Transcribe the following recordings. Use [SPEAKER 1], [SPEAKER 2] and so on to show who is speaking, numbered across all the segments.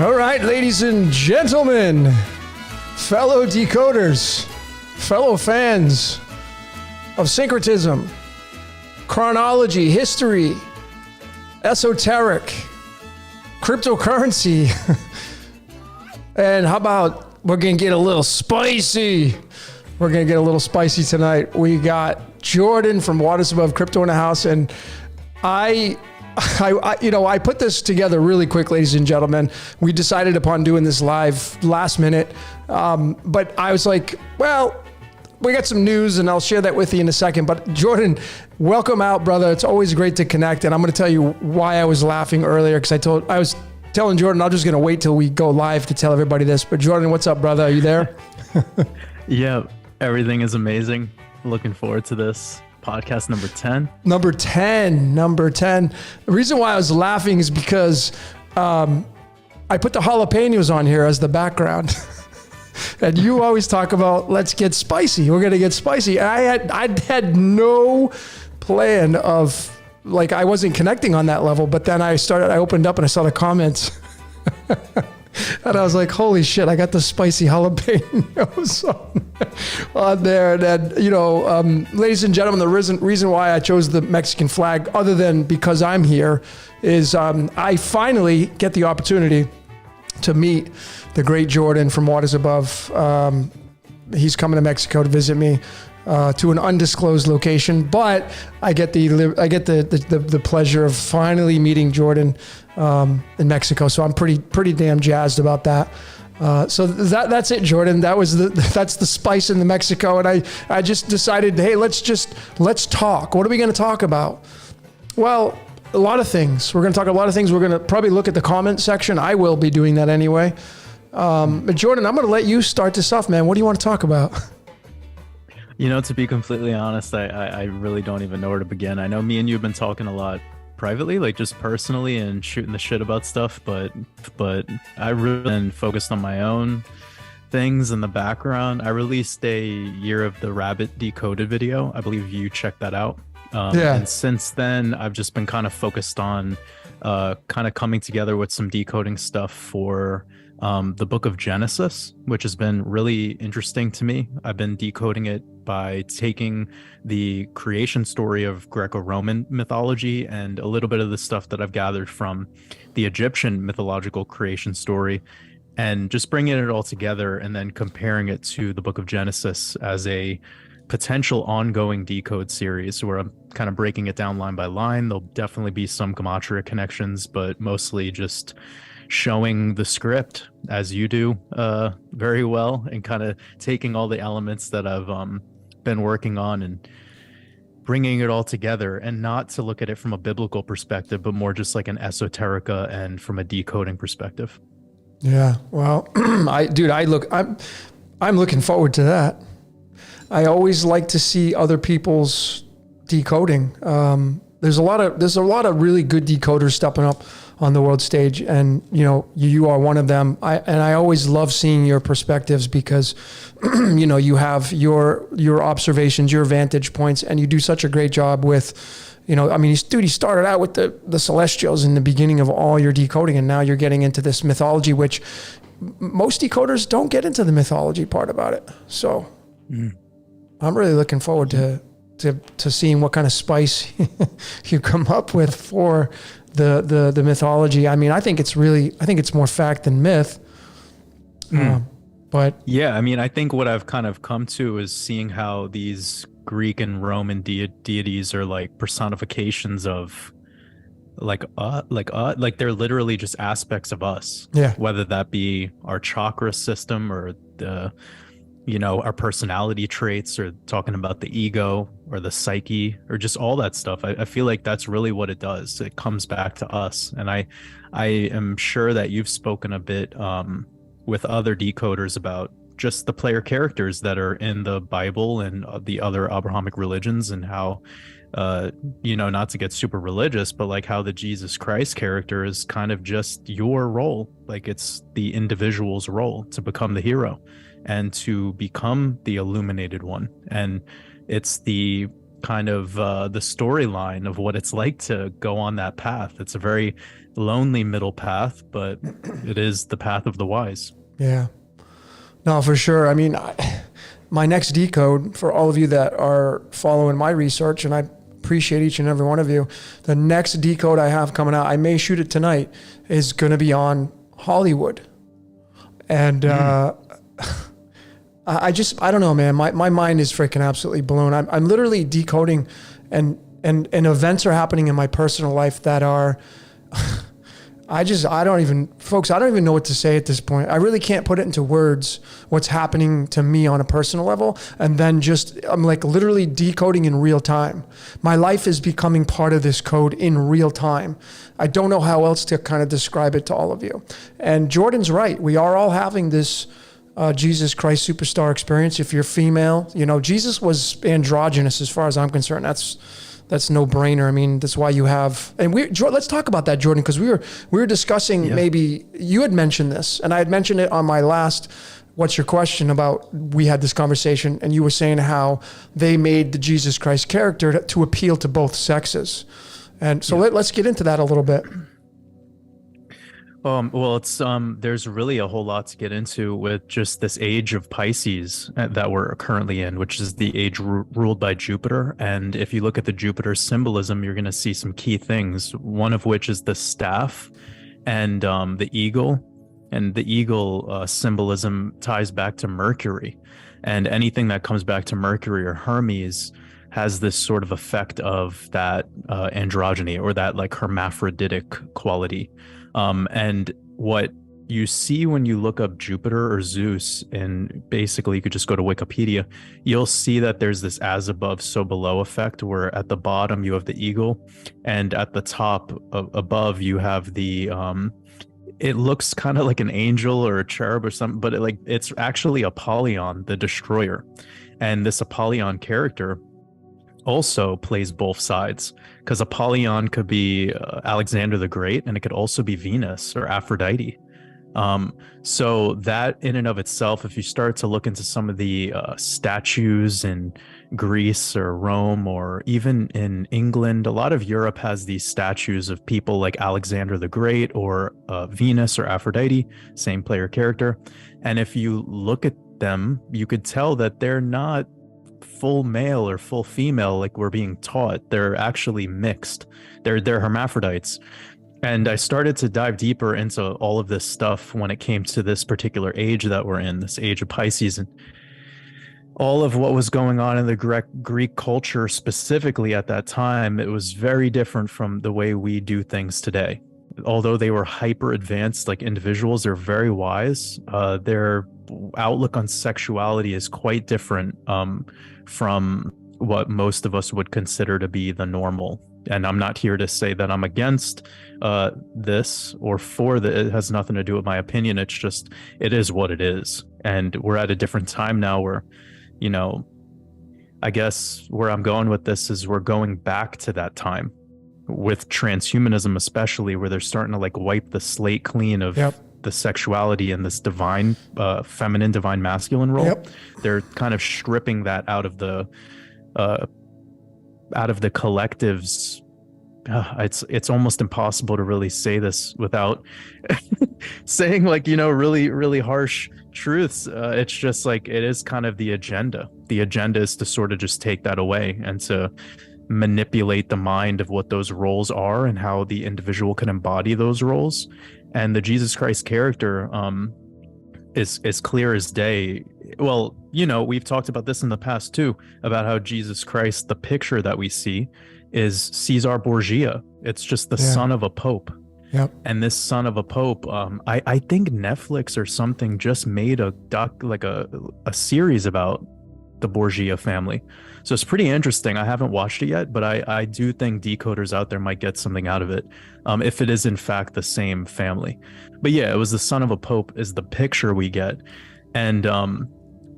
[SPEAKER 1] All right, ladies and gentlemen, fellow decoders, fellow fans of syncretism, chronology, history, esoteric, cryptocurrency, and how about we're going to get a little spicy? We're going to get a little spicy tonight. We got Jordan from Waters Above Crypto in the house, and I put this together really quick, ladies and gentlemen. We decided upon doing this live last minute, but I was like, well, we got some news, and I'll share that with you in a second. But Jordan, welcome out, brother. It's always great to connect, and I'm going to tell you why I was laughing earlier, because I was telling Jordan I'm just going to wait till we go live to tell everybody this. But Jordan, what's up, brother? Are you there?
[SPEAKER 2] Yeah, everything is amazing. Looking forward to this. Podcast number 10.
[SPEAKER 1] Number 10. The reason why I was laughing is because I put the jalapenos on here as the background. And you always talk about, let's get spicy. We're going to get spicy. And I had no plan of, like, I wasn't connecting on that level. But then I opened up and I saw the comments. And I was like, holy shit, I got the spicy jalapenos on there. And then, ladies and gentlemen, the reason why I chose the Mexican flag, other than because I'm here, is I finally get the opportunity to meet the great Jordan from Waters Above. He's coming to Mexico to visit me to an undisclosed location, but I get the pleasure of finally meeting Jordan in Mexico. So I'm pretty damn jazzed about that. So that's it, Jordan. That's the spice in the Mexico. And I just decided, hey, let's talk. What are we going to talk about? Well, a lot of things. We're going to talk a lot of things. We're going to probably look at the comment section. I will be doing that anyway. But Jordan, I'm going to let you start this off, man. What do you want to talk about?
[SPEAKER 2] To be completely honest, I really don't even know where to begin. I know me and you have been talking a lot privately, like just personally and shooting the shit about stuff, but I really been focused on my own things in the background. I released a Year of the Rabbit Decoded video. I believe you checked that out. And since then, I've just been kind of focused on kind of coming together with some decoding stuff for the book of Genesis, which has been really interesting to me. I've been decoding it by taking the creation story of Greco-Roman mythology and a little bit of the stuff that I've gathered from the Egyptian mythological creation story, and just bringing it all together and then comparing it to the book of Genesis as a potential ongoing decode series where I'm kind of breaking it down line by line. There'll definitely be some gematria connections, but mostly just showing the script as you do very well, and kind of taking all the elements that I've been working on and bringing it all together, and not to look at it from a biblical perspective, but more just like an esoterica and from a decoding perspective.
[SPEAKER 1] Yeah, well, I'm looking forward to that. I always like to see other people's decoding. There's a lot of really good decoders stepping up on the world stage, and you are one of them. I always love seeing your perspectives, because you have your observations, your vantage points, and you do such a great job with, he started out with the celestials in the beginning of all your decoding, and now you're getting into this mythology, which most decoders don't get into the mythology part about it. So I'm really looking forward to seeing what kind of spice you come up with for the mythology. I mean, I think it's more fact than myth. But
[SPEAKER 2] yeah, I mean, I think what I've kind of come to is seeing how these Greek and Roman deities are like personifications of like they're literally just aspects of us.
[SPEAKER 1] Yeah.
[SPEAKER 2] Whether that be our chakra system or our personality traits, or talking about the ego or the psyche or just all that stuff. I feel like that's really what it does. It comes back to us. And I am sure that you've spoken a bit with other decoders about just the player characters that are in the Bible and the other Abrahamic religions, and how, not to get super religious, but like how the Jesus Christ character is kind of just your role. Like it's the individual's role to become the hero and to become the illuminated one. And it's the kind of the storyline of what it's like to go on that path. It's a very lonely middle path, but it is the path of the wise.
[SPEAKER 1] Yeah. No, for sure. I mean, my next decode, for all of you that are following my research, and I appreciate each and every one of you, the next decode I have coming out, I may shoot it tonight, is going to be on Hollywood. And I don't know, man. My mind is freaking absolutely blown. I'm literally decoding, and events are happening in my personal life that are, I don't even know what to say at this point. I really can't put it into words what's happening to me on a personal level. And then I'm like literally decoding in real time. My life is becoming part of this code in real time. I don't know how else to kind of describe it to all of you. And Jordan's right. We are all having this Jesus Christ superstar experience. If you're female, Jesus was androgynous as far as I'm concerned. That's no brainer. I mean, that's why you have, and let's talk about that, Jordan, because we were discussing, maybe you had mentioned this, and I had mentioned it on my last, what's your question about, we had this conversation, and you were saying how they made the Jesus Christ character to appeal to both sexes. And so let's get into that a little bit.
[SPEAKER 2] Well, it's there's really a whole lot to get into with just this age of Pisces that we're currently in, which is the age ruled by Jupiter. And if you look at the Jupiter symbolism, you're going to see some key things, one of which is the staff and the eagle. And the eagle symbolism ties back to Mercury. And anything that comes back to Mercury or Hermes has this sort of effect of that androgyny, or that like hermaphroditic quality. And what you see when you look up Jupiter or Zeus, and basically you could just go to Wikipedia, you'll see that there's this as above, so below effect, where at the bottom you have the eagle, and at the top above you have the, it looks kind of like an angel or a cherub or something, but it's actually Apollyon, the destroyer. And this Apollyon character also plays both sides, because Apollyon could be Alexander the Great, and it could also be Venus or Aphrodite. So that in and of itself, if you start to look into some of the statues in Greece or Rome, or even in England, a lot of Europe has these statues of people like Alexander the Great or Venus or Aphrodite, same player character. And if you look at them, you could tell that they're not full male or full female like we're being taught. They're actually mixed. They're hermaphrodites. And I started to dive deeper into all of this stuff when it came to this particular age that we're in, this age of Pisces, and all of what was going on in the Greek culture specifically at that time. It was very different from the way we do things today. Although they were hyper advanced like individuals, they're very wise. Their outlook on sexuality is quite different from what most of us would consider to be the normal. And I'm not here to say that I'm against this or for that. It has nothing to do with my opinion. It's just, it is what it is. And we're at a different time now where, I guess where I'm going with this is we're going back to that time with transhumanism, especially, where they're starting to like wipe the slate clean of the sexuality and this divine feminine, divine masculine role. They're kind of stripping that out of the collectives. It's almost impossible to really say this without saying really, really harsh truths. It's just like, it is kind of the agenda. The agenda is to sort of just take that away and to manipulate the mind of what those roles are and how the individual can embody those roles. And the Jesus Christ character is clear as day. Well, we've talked about this in the past too, about how Jesus Christ, the picture that we see, is Caesar Borgia. It's just the son of a pope. And this son of a pope, I think Netflix or something just made a series about the Borgia family. So it's pretty interesting. I haven't watched it yet, but I do think decoders out there might get something out of it, if it is in fact the same family. But yeah, it was the son of a pope is the picture we get. And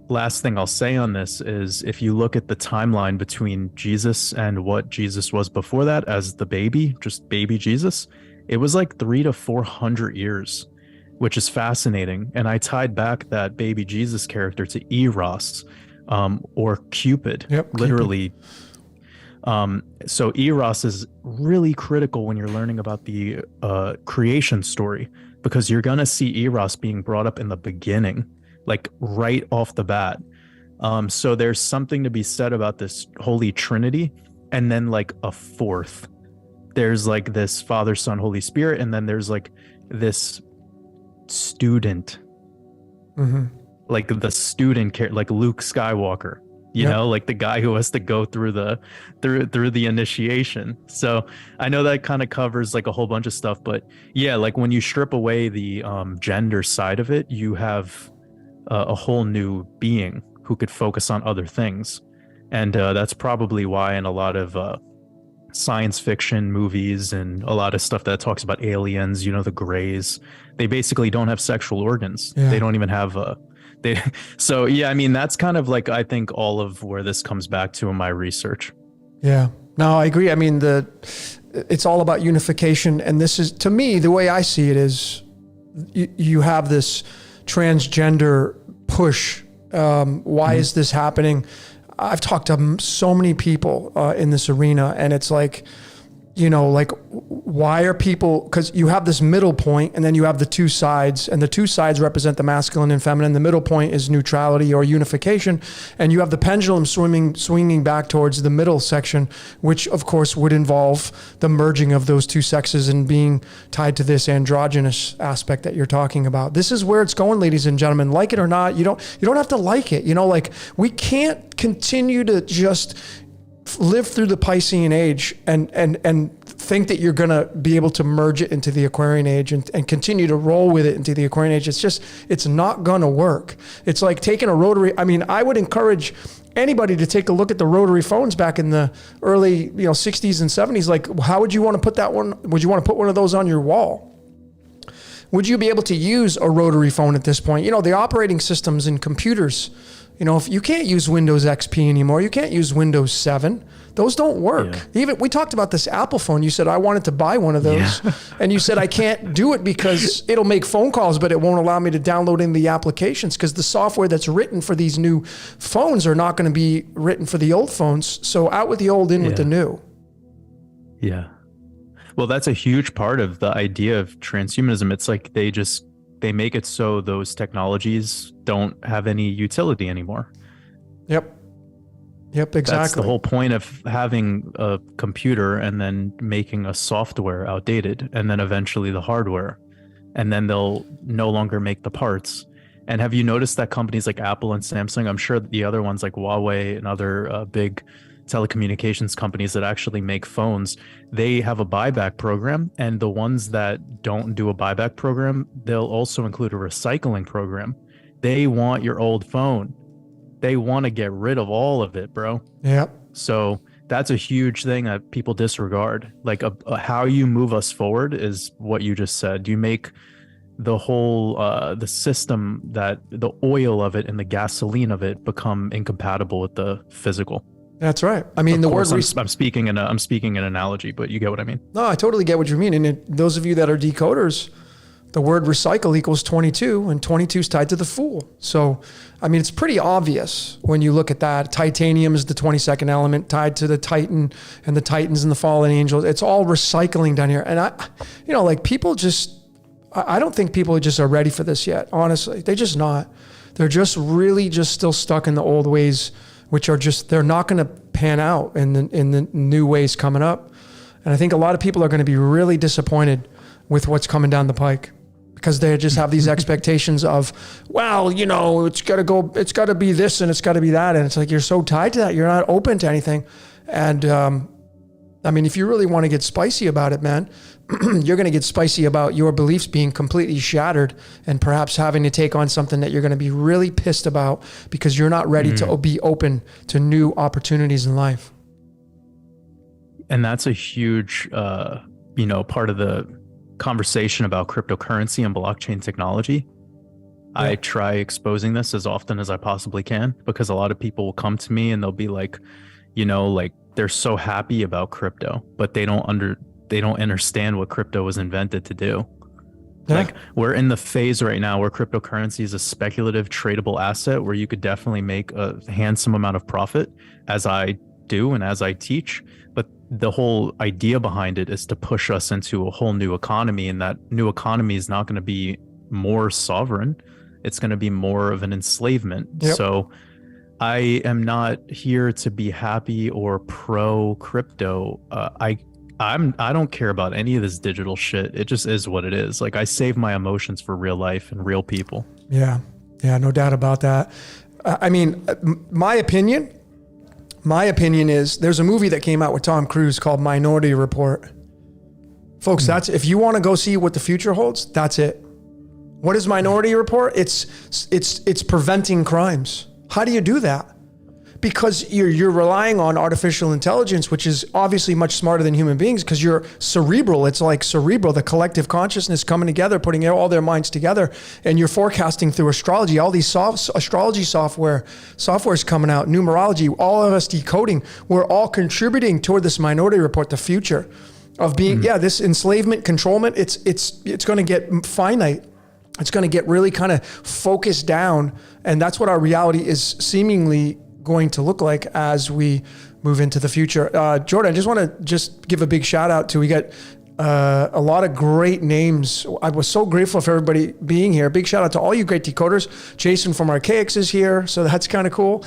[SPEAKER 2] last thing I'll say on this is, if you look at the timeline between Jesus and what Jesus was before that as the baby, just baby Jesus, it was like 300 to 400 years, which is fascinating. And I tied back that baby Jesus character to Eros, or Cupid, literally. So Eros is really critical when you're learning about the creation story, because you're gonna see Eros being brought up in the beginning, like right off the bat. So there's something to be said about this Holy Trinity, and then like a fourth. There's like this Father, Son, Holy Spirit, and then there's like this student, like the student, like Luke Skywalker. You know, like the guy who has to go through the initiation. So I know that kind of covers like a whole bunch of stuff, but yeah, like when you strip away the gender side of it, you have a whole new being who could focus on other things. And that's probably why in a lot of science fiction movies and a lot of stuff that talks about aliens, you know, the Greys, they basically don't have sexual organs. They don't even have so yeah, I mean, that's kind of like, I think all of where this comes back to in my research.
[SPEAKER 1] Yeah, no, I agree. I mean, it's all about unification. And this is, to me, the way I see it is you have this transgender push. Why is this happening? I've talked to so many people in this arena, and it's like, you know, like, why are people, because you have this middle point and then you have the two sides, and the two sides represent the masculine and feminine. The middle point is neutrality or unification. And you have the pendulum swinging back towards the middle section, which of course would involve the merging of those two sexes and being tied to this androgynous aspect that you're talking about. This is where it's going, ladies and gentlemen. Like it or not, you don't have to like it. You know, like, we can't continue to just live through the Piscean age and think that you're going to be able to merge it into the Aquarian age and continue to roll with it into the Aquarian age. It's not going to work. It's like taking a rotary. I mean, I would encourage anybody to take a look at the rotary phones back in the early, 60s and 70s. Like, how would you want to put that one? Would you want to put one of those on your wall? Would you be able to use a rotary phone at this point? You know, the operating systems in computers, if you can't use Windows XP anymore, you can't use Windows 7. Those don't work. Yeah. Even we talked about this Apple phone. You said, I wanted to buy one of those. Yeah. And you said, I can't do it because it'll make phone calls, but it won't allow me to download in the applications because the software that's written for these new phones are not going to be written for the old phones. So out with the old, in with the new.
[SPEAKER 2] Yeah. Well, that's a huge part of the idea of transhumanism. It's like they make it so those technologies don't have any utility anymore.
[SPEAKER 1] Yep, exactly.
[SPEAKER 2] That's the whole point of having a computer and then making a software outdated and then eventually the hardware. And then they'll no longer make the parts. And have you noticed that companies like Apple and Samsung, I'm sure the other ones like Huawei and other big telecommunications companies that actually make phones, they have a buyback program, and the ones that don't do a buyback program, they'll also include a recycling program. They want your old phone. They want to get rid of all of it, bro.
[SPEAKER 1] Yep.
[SPEAKER 2] So that's a huge thing that people disregard. Like how you move us forward is what you just said. You make the whole the system, that the oil of it and the gasoline of it become incompatible with the physical.
[SPEAKER 1] That's right. I mean,
[SPEAKER 2] I'm speaking in an analogy, but you get what I mean.
[SPEAKER 1] No, I totally get what you mean. And those of you that are decoders, the word recycle equals 22, and 22 is tied to the Fool. So, I mean, it's pretty obvious when you look at that. Titanium is the 22nd element tied to the Titan and the Titans and the fallen angels. It's all recycling down here. And I don't think people just are ready for this yet. Honestly, they're just not. They're just really just still stuck in the old ways, which are they're not going to pan out in the new ways coming up. And I think a lot of people are going to be really disappointed with what's coming down the pike because they just have these expectations of, well, it's got to be this and it's got to be that. And it's like, you're so tied to that. You're not open to anything. And, I mean, if you really want to get spicy about it, man, you're going to get spicy about your beliefs being completely shattered and perhaps having to take on something that you're going to be really pissed about because you're not ready to be open to new opportunities in life.
[SPEAKER 2] And that's a huge, part of the conversation about cryptocurrency and blockchain technology. Yeah. I try exposing this as often as I possibly can because a lot of people will come to me and they'll be like, they're so happy about crypto, but they don't understand what crypto was invented to do. Yeah. Like, we're in the phase right now where cryptocurrency is a speculative tradable asset where you could definitely make a handsome amount of profit, as I do and as I teach. But the whole idea behind it is to push us into a whole new economy, and that new economy is not going to be more sovereign. It's going to be more of an enslavement.
[SPEAKER 1] Yep.
[SPEAKER 2] So I am not here to be happy or pro crypto. I don't care about any of this digital shit. It just is what it is. Like, I save my emotions for real life and real people.
[SPEAKER 1] Yeah, no doubt about that. I mean, my opinion is there's a movie that came out with Tom Cruise called Minority Report. Folks, that's, if you want to go see what the future holds, that's it. What is Minority Report? It's preventing crimes. How do you do that? Because you're relying on artificial intelligence, which is obviously much smarter than human beings, because you're cerebral. It's like cerebral, the collective consciousness coming together, putting all their minds together, and you're forecasting through astrology. All these astrology software is coming out, numerology, all of us decoding. We're all contributing toward this Minority Report, the future of being, this enslavement, controlment. It's going to get finite. It's going to get really kind of focused down, and that's what our reality is seemingly going to look like as we move into the future. Jordan, I just want to give a big shout out to, we got a lot of great names. I was so grateful for everybody being here. Big shout out to all you great decoders. Jason from Archaics is here, so that's kind of cool.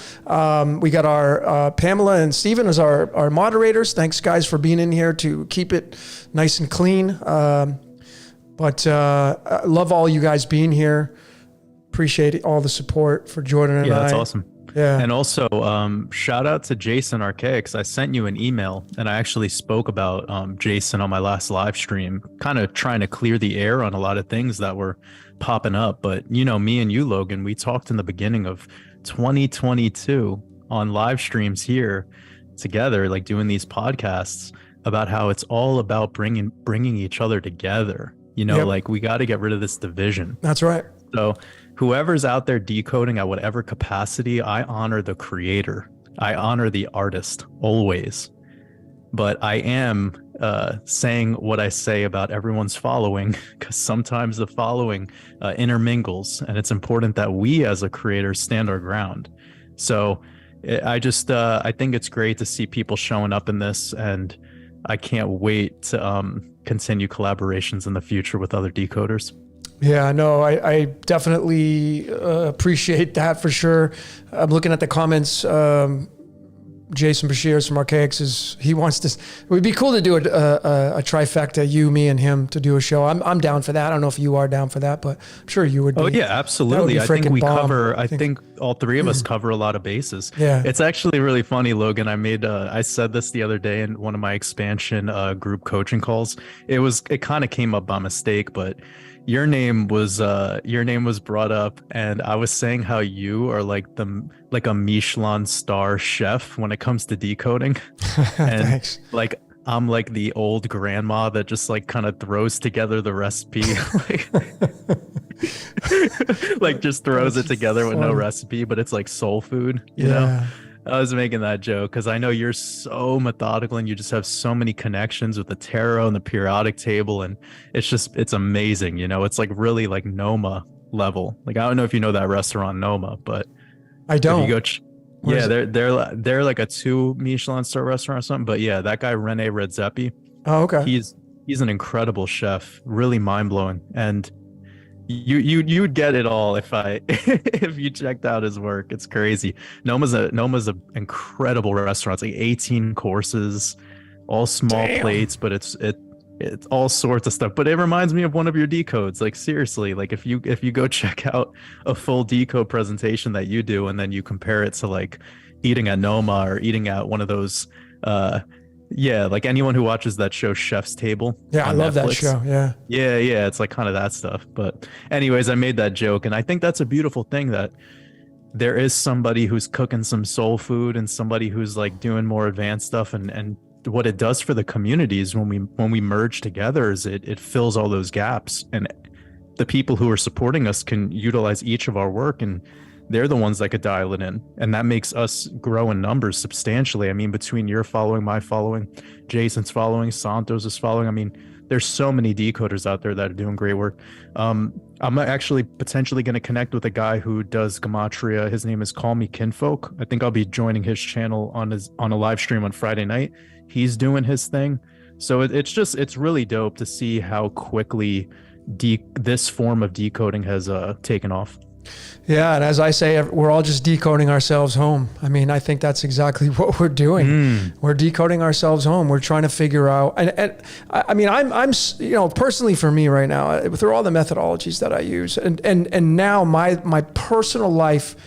[SPEAKER 1] We got our Pamela and Steven as our moderators. Thanks guys for being in here to keep it nice and clean. But I love all you guys being here. Appreciate all the support for Jordan and I.
[SPEAKER 2] Yeah, that's awesome.
[SPEAKER 1] Yeah.
[SPEAKER 2] And also, shout out to Jason Archaics. I sent you an email, and I actually spoke about Jason on my last live stream, kind of trying to clear the air on a lot of things that were popping up. But, you know, me and you, Logan, we talked in the beginning of 2022 on live streams here together, like doing these podcasts, about how it's all about bringing each other together. You know, like, we got to get rid of this division.
[SPEAKER 1] That's right.
[SPEAKER 2] So whoever's out there decoding at whatever capacity, I honor the creator. I honor the artist always. But I am saying what I say about everyone's following, because sometimes the following intermingles, and it's important that we as a creator stand our ground. So I think it's great to see people showing up in this, and I can't wait to continue collaborations in the future with other decoders.
[SPEAKER 1] Yeah, no, I definitely appreciate that for sure. I'm looking at the comments. Jason Bashir from Archaics he wants to. It would be cool to do a trifecta, you, me, and him, to do a show. I'm down for that. I don't know if you are down for that, but I'm sure you would be.
[SPEAKER 2] Oh yeah, absolutely. I think we
[SPEAKER 1] bomb.
[SPEAKER 2] cover. I think all three of us cover a lot of bases.
[SPEAKER 1] Yeah,
[SPEAKER 2] it's actually really funny, Logan. I said this the other day in one of my expansion group coaching calls. It kind of came up by mistake, but your name was brought up, and I was saying how you are like a Michelin star chef when it comes to decoding. And
[SPEAKER 1] thanks.
[SPEAKER 2] Like, I'm like the old grandma that just like kind of throws together the recipe, like just throws it together with no recipe, but it's like soul food, you know? I was making that joke because I know you're so methodical and you just have so many connections with the tarot and the periodic table, and it's amazing. You know, it's like really like Noma level. Like, I don't know if you know that restaurant Noma, but
[SPEAKER 1] I don't.
[SPEAKER 2] If you go they're like a 2 Michelin star restaurant or something. But yeah, that guy Rene Redzepi.
[SPEAKER 1] Oh, okay.
[SPEAKER 2] He's an incredible chef, really mind blowing, and you'd get it all if you checked out his work. It's crazy. Noma's a incredible restaurant. It's like 18 courses, all small plates, but it's all sorts of stuff. But it reminds me of one of your decodes. Like, seriously, like if you go check out a full decode presentation that you do, and then you compare it to like eating at Noma or eating at one of those like anyone who watches that show Chef's Table.
[SPEAKER 1] Yeah, I love that show.
[SPEAKER 2] Yeah, it's like kind of that stuff. But anyways, I made that joke, and I think that's a beautiful thing, that there is somebody who's cooking some soul food and somebody who's like doing more advanced stuff, and what it does for the communities when we merge together is it fills all those gaps, and the people who are supporting us can utilize each of our work, and they're the ones that could dial it in, and that makes us grow in numbers substantially. I mean, between your following, my following, Jason's following, Santos' following, I mean, there's so many decoders out there that are doing great work. I'm actually potentially going to connect with a guy who does gematria. His name is Call Me Kinfolk. I think I'll be joining his channel on a live stream on Friday night. He's doing his thing. So it's really dope to see how quickly this form of decoding has taken off.
[SPEAKER 1] Yeah, and as I say, we're all just decoding ourselves home. I mean, I think that's exactly what we're doing. We're decoding ourselves home. We're trying to figure out, and I mean, I'm personally for me right now, through all the methodologies that I use, and now my personal life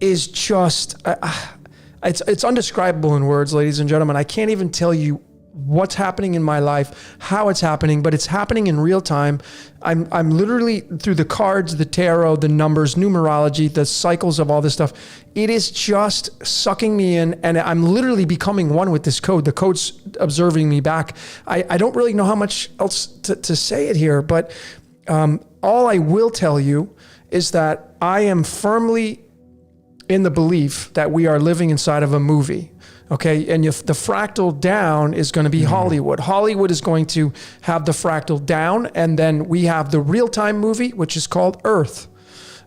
[SPEAKER 1] is just, it's undescribable in words, ladies and gentlemen. I can't even tell you what's happening in my life, how it's happening, but it's happening in real time. I'm literally, through the cards, the tarot, the numbers, numerology, the cycles of all this stuff, it is just sucking me in, and I'm literally becoming one with this code. The code's observing me back. I don't really know how much else to say it here, but all I will tell you is that I am firmly in the belief that we are living inside of a movie. Okay, and if the fractal down is going to be Hollywood. Hollywood is going to have the fractal down, and then we have the real-time movie, which is called Earth.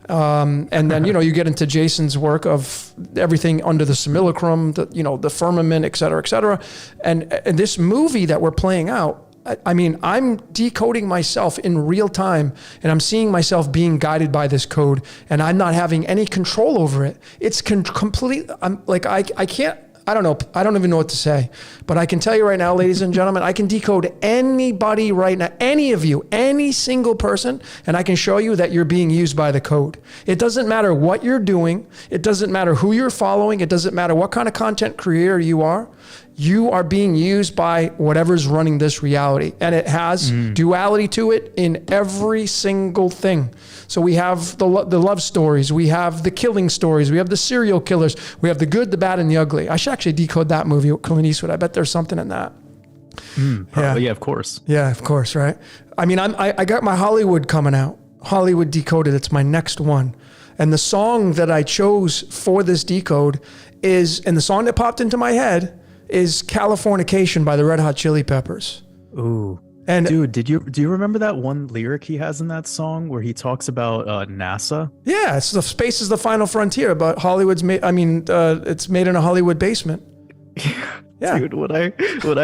[SPEAKER 1] And then, you get into Jason's work of everything under the simulacrum, the firmament, et cetera, et cetera. And this movie that we're playing out, I mean, I'm decoding myself in real time, and I'm seeing myself being guided by this code, and I'm not having any control over it. It's complete. I'm like, I can't. I don't know. I don't even know what to say, but I can tell you right now, ladies and gentlemen, I can decode anybody right now, any of you, any single person, and I can show you that you're being used by the code. It doesn't matter what you're doing. It doesn't matter who you're following. It doesn't matter what kind of content creator you are. You are being used by whatever's running this reality, and it has duality to it in every single thing. So we have the love stories, we have the killing stories, we have the serial killers, we have the good, the bad, and the ugly. I should actually decode that movie with Clint Eastwood. I bet there's something in that.
[SPEAKER 2] Probably, yeah, of course.
[SPEAKER 1] Yeah, of course, right? I mean, I got my Hollywood coming out. Hollywood Decoded, it's my next one. And the song that I chose for this decode is, and the song that popped into my head is Californication by the Red Hot Chili Peppers.
[SPEAKER 2] Ooh.
[SPEAKER 1] And
[SPEAKER 2] dude, do you remember that one lyric he has in that song where he talks about NASA?
[SPEAKER 1] Yeah, it's the space is the final frontier, but Hollywood's made. I mean, it's made in a Hollywood basement. Yeah,
[SPEAKER 2] dude. When I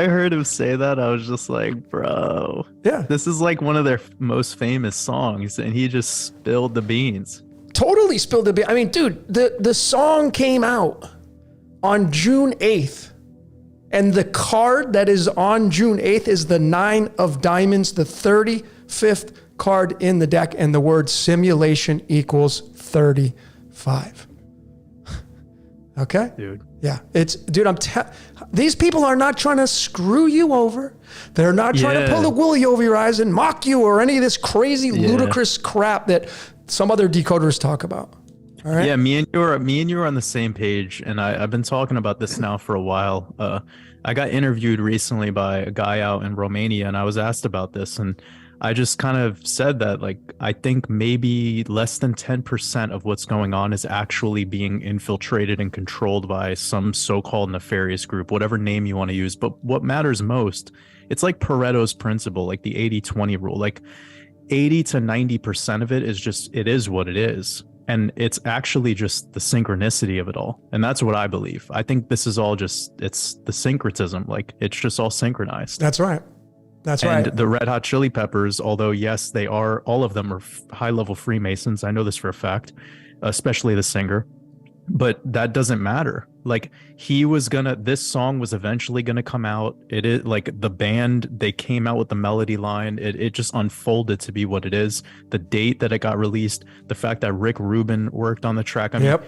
[SPEAKER 2] heard him say that, I was just like, bro.
[SPEAKER 1] Yeah,
[SPEAKER 2] this is like one of their most famous songs, and he just spilled the beans.
[SPEAKER 1] Totally spilled the beans. I mean, dude, the song came out on June 8th. And the card that is on June 8th is the 9 of diamonds, the 35th card in the deck, and the word simulation equals 35. Okay?
[SPEAKER 2] Dude.
[SPEAKER 1] Yeah. These people are not trying to screw you over. They're not trying to pull the woolly over your eyes and mock you or any of this crazy, ludicrous crap that some other decoders talk about. All right?
[SPEAKER 2] Yeah, me and you are on the same page, and I've been talking about this now for a while. I got interviewed recently by a guy out in Romania, and I was asked about this, and I just kind of said that, like, I think maybe less than 10% of what's going on is actually being infiltrated and controlled by some so-called nefarious group, whatever name you want to use. But what matters most, it's like Pareto's principle, like the 80-20 rule, like 80 to 90% of it is what it is. And it's actually just the synchronicity of it all. And that's what I believe. I think this is all it's the syncretism. Like, it's just all synchronized.
[SPEAKER 1] That's right.
[SPEAKER 2] And the Red Hot Chili Peppers, although, yes, all of them are high-level Freemasons. I know this for a fact, especially the singer. But that doesn't matter. Like, this song was eventually gonna come out. It is like the band, they came out with the melody line. It just unfolded to be what it is. The date that it got released, the fact that Rick Rubin worked on the track. I mean,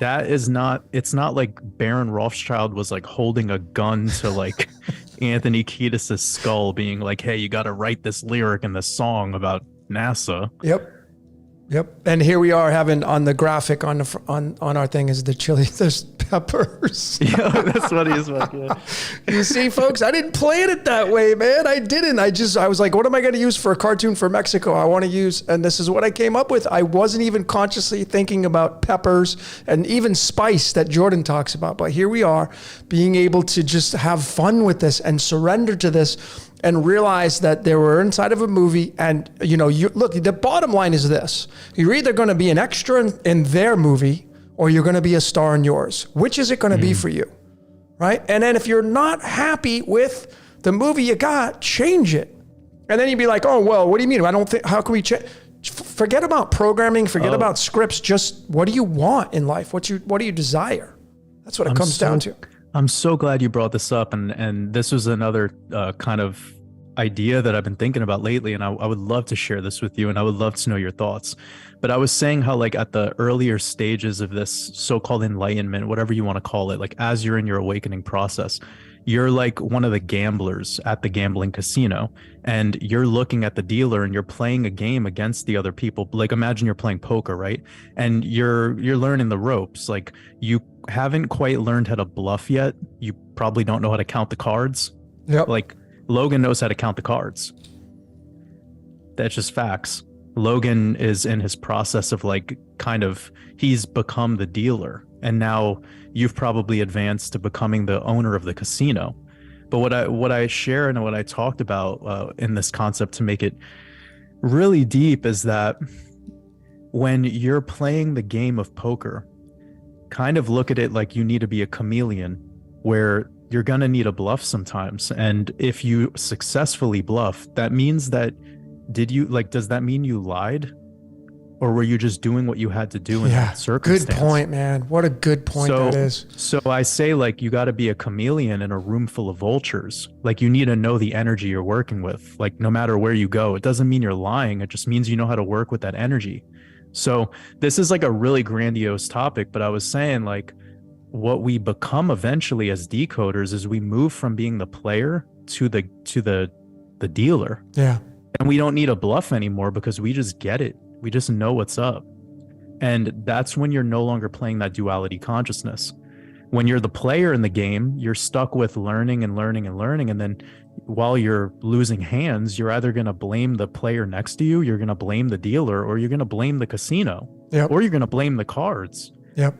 [SPEAKER 2] it's not like Baron Rothschild was like holding a gun to like Anthony Kiedis' skull being like, hey, you got to write this lyric in this song about NASA.
[SPEAKER 1] Yep. And here we are having on the graphic on our thing is the chili. There's peppers.
[SPEAKER 2] Yeah, that's what he's fucking.
[SPEAKER 1] You see, folks, I didn't plan it that way, man. I didn't. I was like, what am I going to use for a cartoon for Mexico? I want to use, and this is what I came up with. I wasn't even consciously thinking about peppers and even spice that Jordan talks about. But here we are being able to just have fun with this and surrender to this. and realized that they were inside of a movie. And, you know, you look, the bottom line is this: you're either going to be an extra in their movie or you're going to be a star in yours. Which is it going to be for you? Right? And then if you're not happy with the movie you got, change it. And then you'd be like, oh, well, what do you mean? I don't think, how can we change? Forget about programming, forget about scripts. Just what do you want in life? What do you desire? That's what it comes down to.
[SPEAKER 2] I'm so glad you brought this up. And this was another kind of idea that I've been thinking about lately. And I would love to share this with you, and I would love to know your thoughts. But I was saying how, like, at the earlier stages of this so-called enlightenment, whatever you want to call it, like as you're in your awakening process, you're like one of the gamblers at the gambling casino, and you're looking at the dealer and you're playing a game against the other people. Like, imagine you're playing poker, right? And you're learning the ropes. Like, you haven't quite learned how to bluff yet. You probably don't know how to count the cards.
[SPEAKER 1] Yep.
[SPEAKER 2] Like, Logan knows how to count the cards. That's just facts. Logan is in his process of, like, kind of, he's become the dealer, and now you've probably advanced to becoming the owner of the casino. But what I share and what I talked about in this concept to make it really deep is that when you're playing the game of poker, kind of look at it like you need to be a chameleon, where you're going to need a bluff sometimes. And if you successfully bluff, that means that does that mean you lied? Or were you just doing what you had to do in that circumstance?
[SPEAKER 1] Good point, man. What a good point that is.
[SPEAKER 2] So I say, like, you got to be a chameleon in a room full of vultures. Like, you need to know the energy you're working with. Like, no matter where you go, it doesn't mean you're lying. It just means you know how to work with that energy. So this is like a really grandiose topic, but I was saying, like, what we become eventually as decoders is we move from being the player to the dealer.
[SPEAKER 1] Yeah.
[SPEAKER 2] And we don't need a bluff anymore because we just get it. We just know what's up. And that's when you're no longer playing that duality consciousness. When you're the player in the game, you're stuck with learning and learning and learning. And then while you're losing hands, you're either going to blame the player next to you, you're going to blame the dealer, or you're going to blame the casino, or you're going to blame the cards.
[SPEAKER 1] Yep.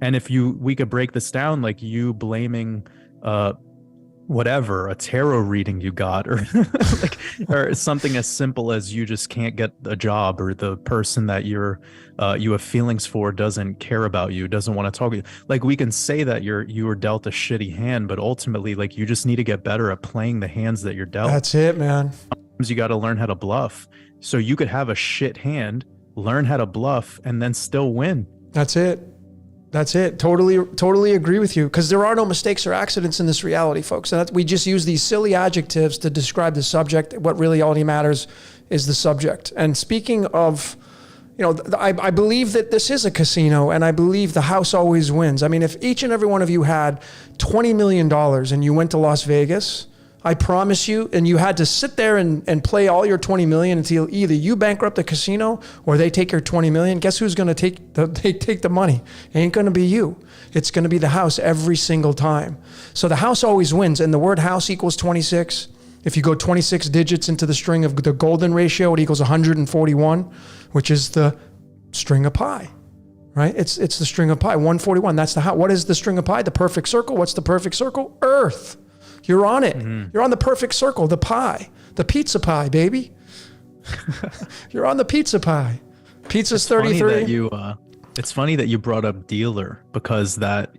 [SPEAKER 2] And if we could break this down, like you blaming whatever, a tarot reading you got, or like, or something as simple as you just can't get a job, or the person that you have feelings for doesn't care about you, doesn't want to talk to you. Like, we can say that you were dealt a shitty hand, but ultimately, like, you just need to get better at playing the hands that you're dealt.
[SPEAKER 1] That's it, man.
[SPEAKER 2] Sometimes you got to learn how to bluff. So you could have a shit hand, learn how to bluff, and then still win.
[SPEAKER 1] That's it. That's it. Totally agree with you, because there are no mistakes or accidents in this reality, folks. And we just use these silly adjectives to describe the subject. What really only matters is the subject. And speaking of, you know, I believe that this is a casino, and I believe the house always wins. I mean, if each and every one of you had $20 million and you went to Las Vegas, I promise you, and you had to sit there and play all your 20 million until either you bankrupt the casino or they take your 20 million. Guess who's going to take the money? It ain't going to be you. It's going to be the house every single time. So the house always wins. And the word house equals 26. If you go 26 digits into the string of the golden ratio, it equals 141, which is the string of pi, right? It's the string of pi, 141. That's the house. What is the string of pi? The perfect circle. What's the perfect circle? Earth. You're on it. Mm-hmm. You're on the perfect circle, the pie, the pizza pie, baby. You're on the pizza pie. Pizza's 33.
[SPEAKER 2] It's funny that you brought up dealer, because that,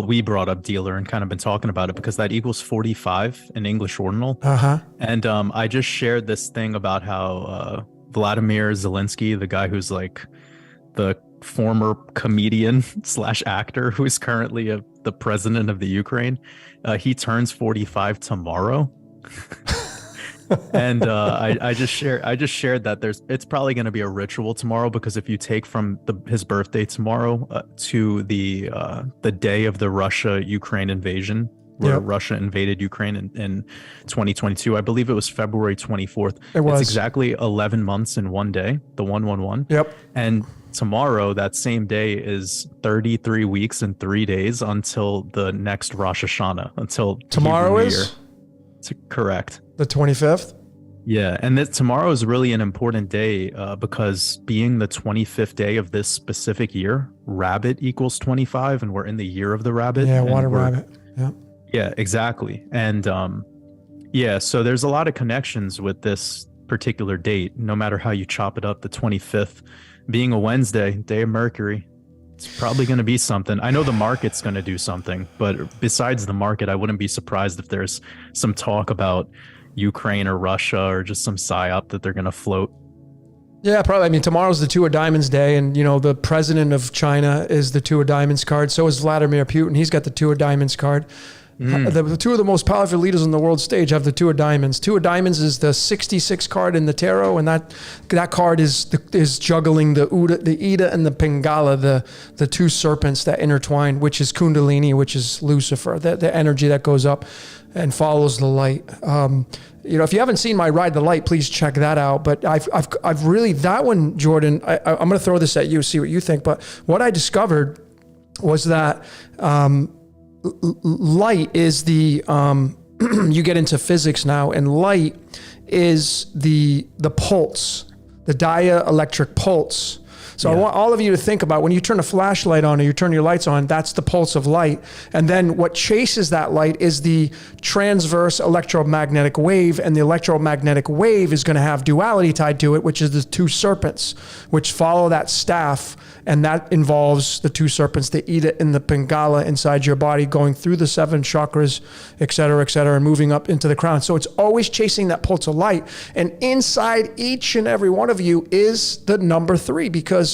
[SPEAKER 2] we brought up dealer and kind of been talking about it, because that equals 45 in English ordinal.
[SPEAKER 1] Uh-huh.
[SPEAKER 2] And I just shared this thing about how Vladimir Zelensky, the guy who's like the former comedian / actor who is currently the president of the Ukraine, he turns 45 tomorrow. And I just shared that it's probably going to be a ritual tomorrow, because if you take from his birthday tomorrow to the day of the Russia-Ukraine invasion, where Russia invaded Ukraine in 2022, I believe it was February 24th. It's exactly 11 months in one day, the 111.
[SPEAKER 1] Yep. And
[SPEAKER 2] tomorrow, that same day, is 33 weeks and 3 days until the next Rosh Hashanah, until
[SPEAKER 1] tomorrow is
[SPEAKER 2] correct.
[SPEAKER 1] The 25th?
[SPEAKER 2] Yeah, and tomorrow is really an important day because being the 25th day of this specific year, rabbit equals 25, and we're in the year of the rabbit.
[SPEAKER 1] Yeah, water rabbit. Yeah.
[SPEAKER 2] Yeah, exactly. And Yeah, so there's a lot of connections with this particular date, no matter how you chop it up, the 25th being a Wednesday, day of Mercury. It's probably going to be something. I know the market's going to do something, but besides the market, I wouldn't be surprised if there's some talk about Ukraine or Russia or just some psyop that they're going to float.
[SPEAKER 1] Yeah, probably. I mean, tomorrow's the Two of Diamonds day, and the president of China is the Two of Diamonds card. So is Vladimir Putin. He's got the Two of Diamonds card. The two of the most powerful leaders on the world stage have the Two of Diamonds. Two of Diamonds is the 66 card in the tarot, and that card is juggling the Ida and the Pingala, the two serpents that intertwine, which is Kundalini, which is Lucifer, the energy that goes up and follows the light. If you haven't seen my Ride the Light, please check that out. But I've really, that one, Jordan, I'm going to throw this at you, see what you think. But what I discovered was that light is the you get into physics now, and light is the pulse, the dielectric pulse. So I want all of you to think about when you turn a flashlight on or you turn your lights on, that's the pulse of light. And then what chases that light is the transverse electromagnetic wave. And the electromagnetic wave is going to have duality tied to it, which is the two serpents, which follow that staff. And that involves the two serpents, the Ida and the Pingala inside your body, going through the 7 chakras, et cetera, and moving up into the crown. So it's always chasing that pulse of light. And inside each and every one of you is the number 3, because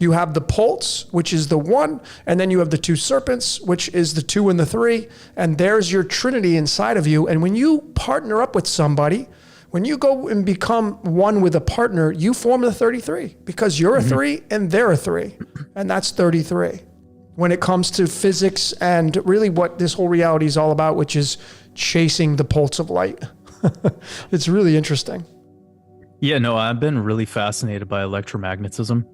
[SPEAKER 1] you have the pulse, which is the 1, and then you have the 2 serpents, which is the 2 and the 3. And there's your trinity inside of you. And when you partner up with somebody, when you go and become one with a partner, you form the 33, because you're a 3 and they're a 3. And that's 33. When it comes to physics and really what this whole reality is all about, which is chasing the pulse of light. It's really interesting.
[SPEAKER 2] Yeah, no, I've been really fascinated by electromagnetism.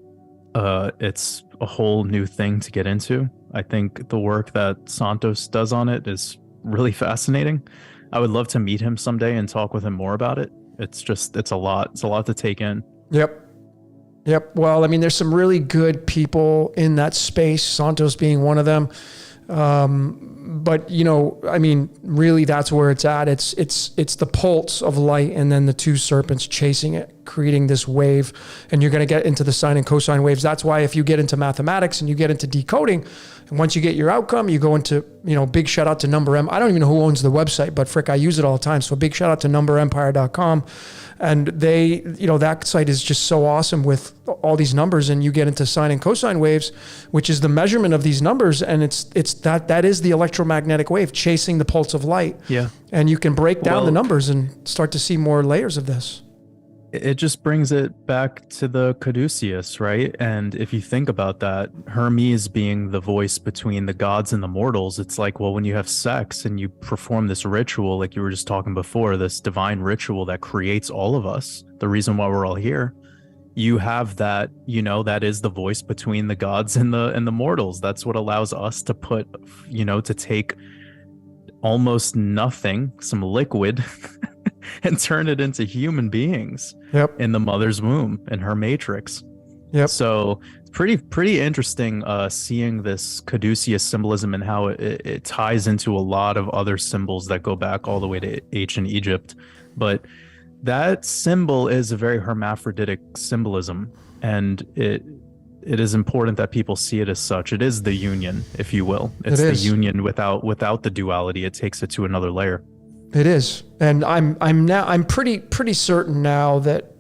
[SPEAKER 2] It's a whole new thing to get into. I think the work that Santos does on it is really fascinating. I would love to meet him someday and talk with him more about it. It's a lot. It's a lot to take in. Yep.
[SPEAKER 1] Well, I mean, there's some really good people in that space, Santos being one of them. But I mean, really that's where it's at. It's the pulse of light and then the 2 serpents chasing it, creating this wave. And you're going to get into the sine and cosine waves. That's why if you get into mathematics and you get into decoding, and once you get your outcome, you go into, big shout out to Number M. I don't even know who owns the website, but frick, I use it all the time. So big shout out to numberempire.com. And they, that site is just so awesome with all these numbers, and you get into sine and cosine waves, which is the measurement of these numbers. And it's that is the electromagnetic wave chasing the pulse of light.
[SPEAKER 2] Yeah.
[SPEAKER 1] And you can break down the numbers and start to see more layers of this.
[SPEAKER 2] It just brings it back to the caduceus, right? And if you think about that, Hermes being the voice between the gods and the mortals, it's like, well, when you have sex and you perform this ritual, like you were just talking before, this divine ritual that creates all of us, the reason why we're all here, you have that, that is the voice between the gods and the mortals. That's what allows us to put, to take almost nothing, some liquid, and turn it into human beings.
[SPEAKER 1] Yep.
[SPEAKER 2] In the mother's womb, in her matrix.
[SPEAKER 1] Yep.
[SPEAKER 2] So pretty interesting seeing this caduceus symbolism and how it ties into a lot of other symbols that go back all the way to ancient Egypt. But that symbol is a very hermaphroditic symbolism, and it is important that people see it as such. It is the union, if you will. It's the union without the duality. It takes it to another layer.
[SPEAKER 1] It is. And I'm pretty certain now that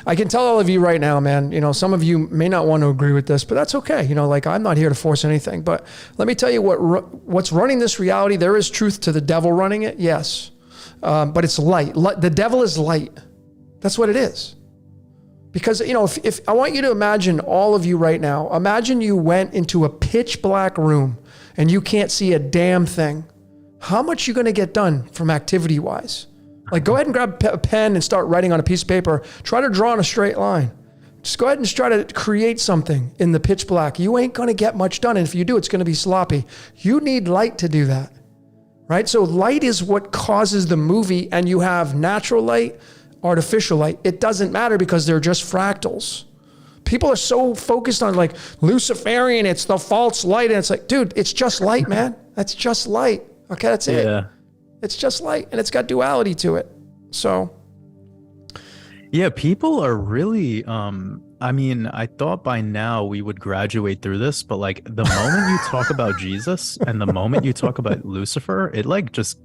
[SPEAKER 1] I can tell all of you right now, man, some of you may not want to agree with this, but that's okay. I'm not here to force anything, but let me tell you what's running this reality. There is truth to the devil running it. Yes. But it's light. The devil is light. That's what it is. Because, if I want you to imagine all of you right now, imagine you went into a pitch black room and you can't see a damn thing. How much you going to get done from activity wise? Like, go ahead and grab a pen and start writing on a piece of paper. Try to draw in a straight line. Just go ahead and try to create something in the pitch black. You ain't going to get much done. And if you do, it's going to be sloppy. You need light to do that, right? So light is what causes the movie, and you have natural light, artificial light. It doesn't matter because they're just fractals. People are so focused on like Luciferian, it's the false light. And it's like, dude, it's just light, man. That's just light. Okay, that's it.
[SPEAKER 2] Yeah.
[SPEAKER 1] It's just light, and it's got duality to it. So
[SPEAKER 2] Yeah, people are really I mean, I thought by now we would graduate through this, but like the moment you talk about Jesus and the moment you talk about Lucifer, it like just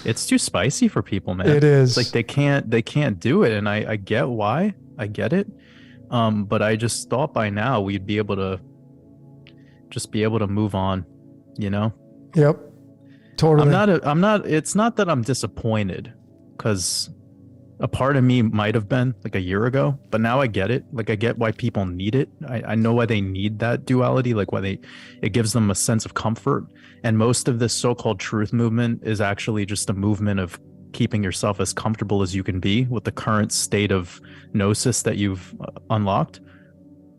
[SPEAKER 2] it's too spicy for people, man.
[SPEAKER 1] it is.
[SPEAKER 2] It's like they can't do it, and I get why. I get it. But I just thought by now we'd be able to move on, you know?
[SPEAKER 1] Yep. Totally.
[SPEAKER 2] I'm not it's not that I'm disappointed, because a part of me might have been like a year ago, but now I get it. Like I get why people need it. I know why they need that duality, like it gives them a sense of comfort. And most of this so-called truth movement is actually just a movement of keeping yourself as comfortable as you can be with the current state of gnosis that you've unlocked.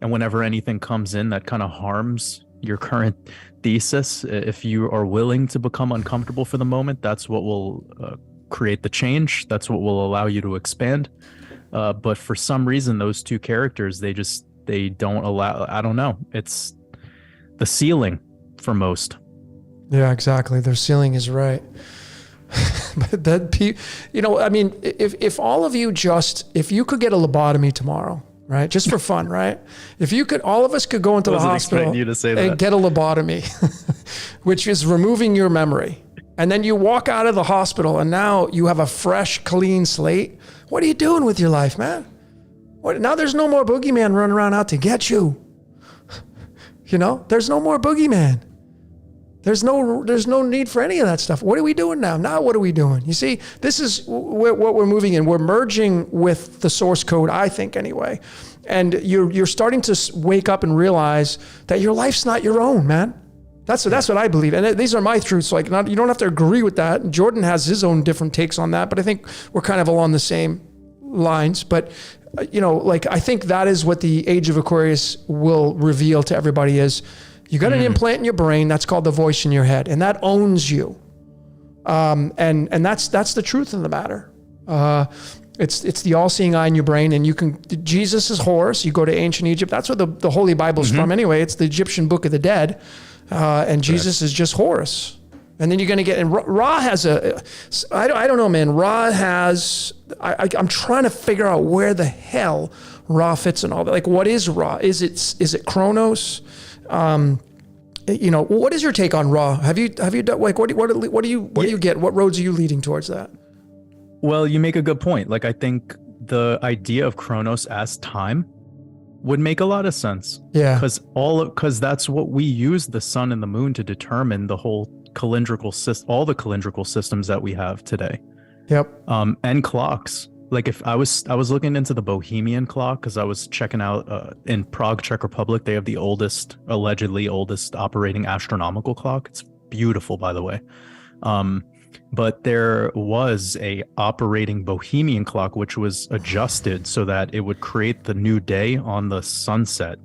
[SPEAKER 2] And whenever anything comes in that kind of harms your current thesis, if you are willing to become uncomfortable for the moment, that's what will create the change. That's what will allow you to expand. But for some reason, those two characters, they don't allow, I don't know. It's the ceiling for most.
[SPEAKER 1] Yeah, exactly. Their ceiling is right. But that, you know, I mean, if all of you if you could get a lobotomy tomorrow, right? Just for fun, right? If you could, all of us could go into the hospital
[SPEAKER 2] you to say
[SPEAKER 1] and
[SPEAKER 2] that.
[SPEAKER 1] get a lobotomy, which is removing your memory. And then you walk out of the hospital and now you have a fresh, clean slate. What are you doing with your life, man? Now there's no more boogeyman running around out to get you. You know, there's no more boogeyman. There's no need for any of that stuff. What are we doing now? Now what are we doing? You see, this is what we're moving in. We're merging with the source code, I think anyway. And you're starting to wake up and realize that your life's not your own, man. That's what I believe. And these are my truths. Like, you don't have to agree with that. Jordan has his own different takes on that, but I think we're kind of along the same lines. But, you know, like, I think that is what the Age of Aquarius will reveal to everybody is you got an implant in your brain. That's called the voice in your head. And that owns you. And that's the truth of the matter. It's the all-seeing eye in your brain. And Jesus is Horus. You go to ancient Egypt. That's what the Holy Bible's from anyway. It's the Egyptian Book of the Dead. And Jesus is just Horus. And then you're going to get, and Ra has I don't know, man. Ra has, I'm trying to figure out where the hell Ra fits in all that. Like, what is Ra? Is it Kronos? You know, what is your take on Ra? Have you done, like, what do you get? What roads are you leading towards that?
[SPEAKER 2] Well, you make a good point. Like, I think the idea of Kronos as time would make a lot of sense.
[SPEAKER 1] Yeah.
[SPEAKER 2] Because that's what we use the sun and the moon to determine the whole all the calendrical systems that we have today.
[SPEAKER 1] Yep.
[SPEAKER 2] And clocks. Like, if I was looking into the Bohemian clock, because I was checking out in Prague, Czech Republic, they have the allegedly oldest operating astronomical clock. It's beautiful, by the way. But there was a operating Bohemian clock, which was adjusted so that it would create the new day on the sunset.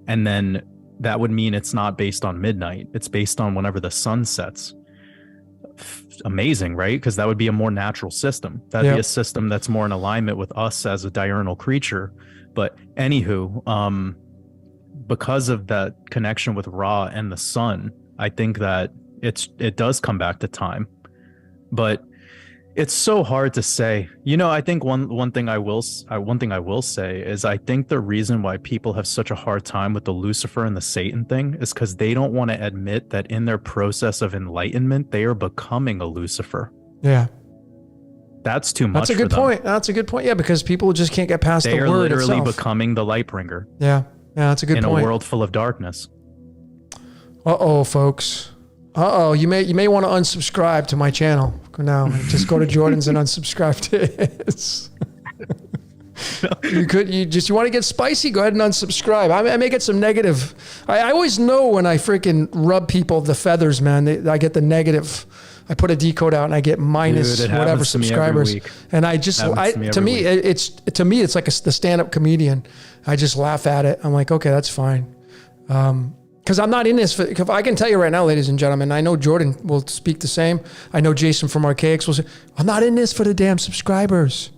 [SPEAKER 2] And then that would mean it's not based on midnight. It's based on whenever the sun sets. Amazing, right? Because that would be a more natural system. That'd be a system that's more in alignment with us as a diurnal creature. But anywho, because of that connection with Ra and the sun, I think that it does come back to time. But it's so hard to say. You know, I think one thing I will say is I think the reason why people have such a hard time with the Lucifer and the Satan thing is because they don't want to admit that in their process of enlightenment, they are becoming a Lucifer.
[SPEAKER 1] Yeah.
[SPEAKER 2] That's too much.
[SPEAKER 1] That's a good point. That's a good point. Yeah, because people just can't get past the word itself.
[SPEAKER 2] They are literally becoming the light bringer.
[SPEAKER 1] Yeah. Yeah, that's a good point.
[SPEAKER 2] In a world full of darkness.
[SPEAKER 1] Uh-oh, folks. Uh-oh, you may want to unsubscribe to my channel now. Just go to Jordan's and unsubscribe to his. You want to get spicy? Go ahead and unsubscribe. I may get some negative. I always know when I freaking rub people the feathers, man. I get the negative. I put a decode out and I get minus whatever subscribers. And I just, to me, it's like the stand-up comedian. I just laugh at it. I'm like, okay, that's fine. Because I'm not in this for, I can tell you right now, ladies and gentlemen, I know Jordan will speak the same. I know Jason from Archaics will say, I'm not in this for the damn subscribers.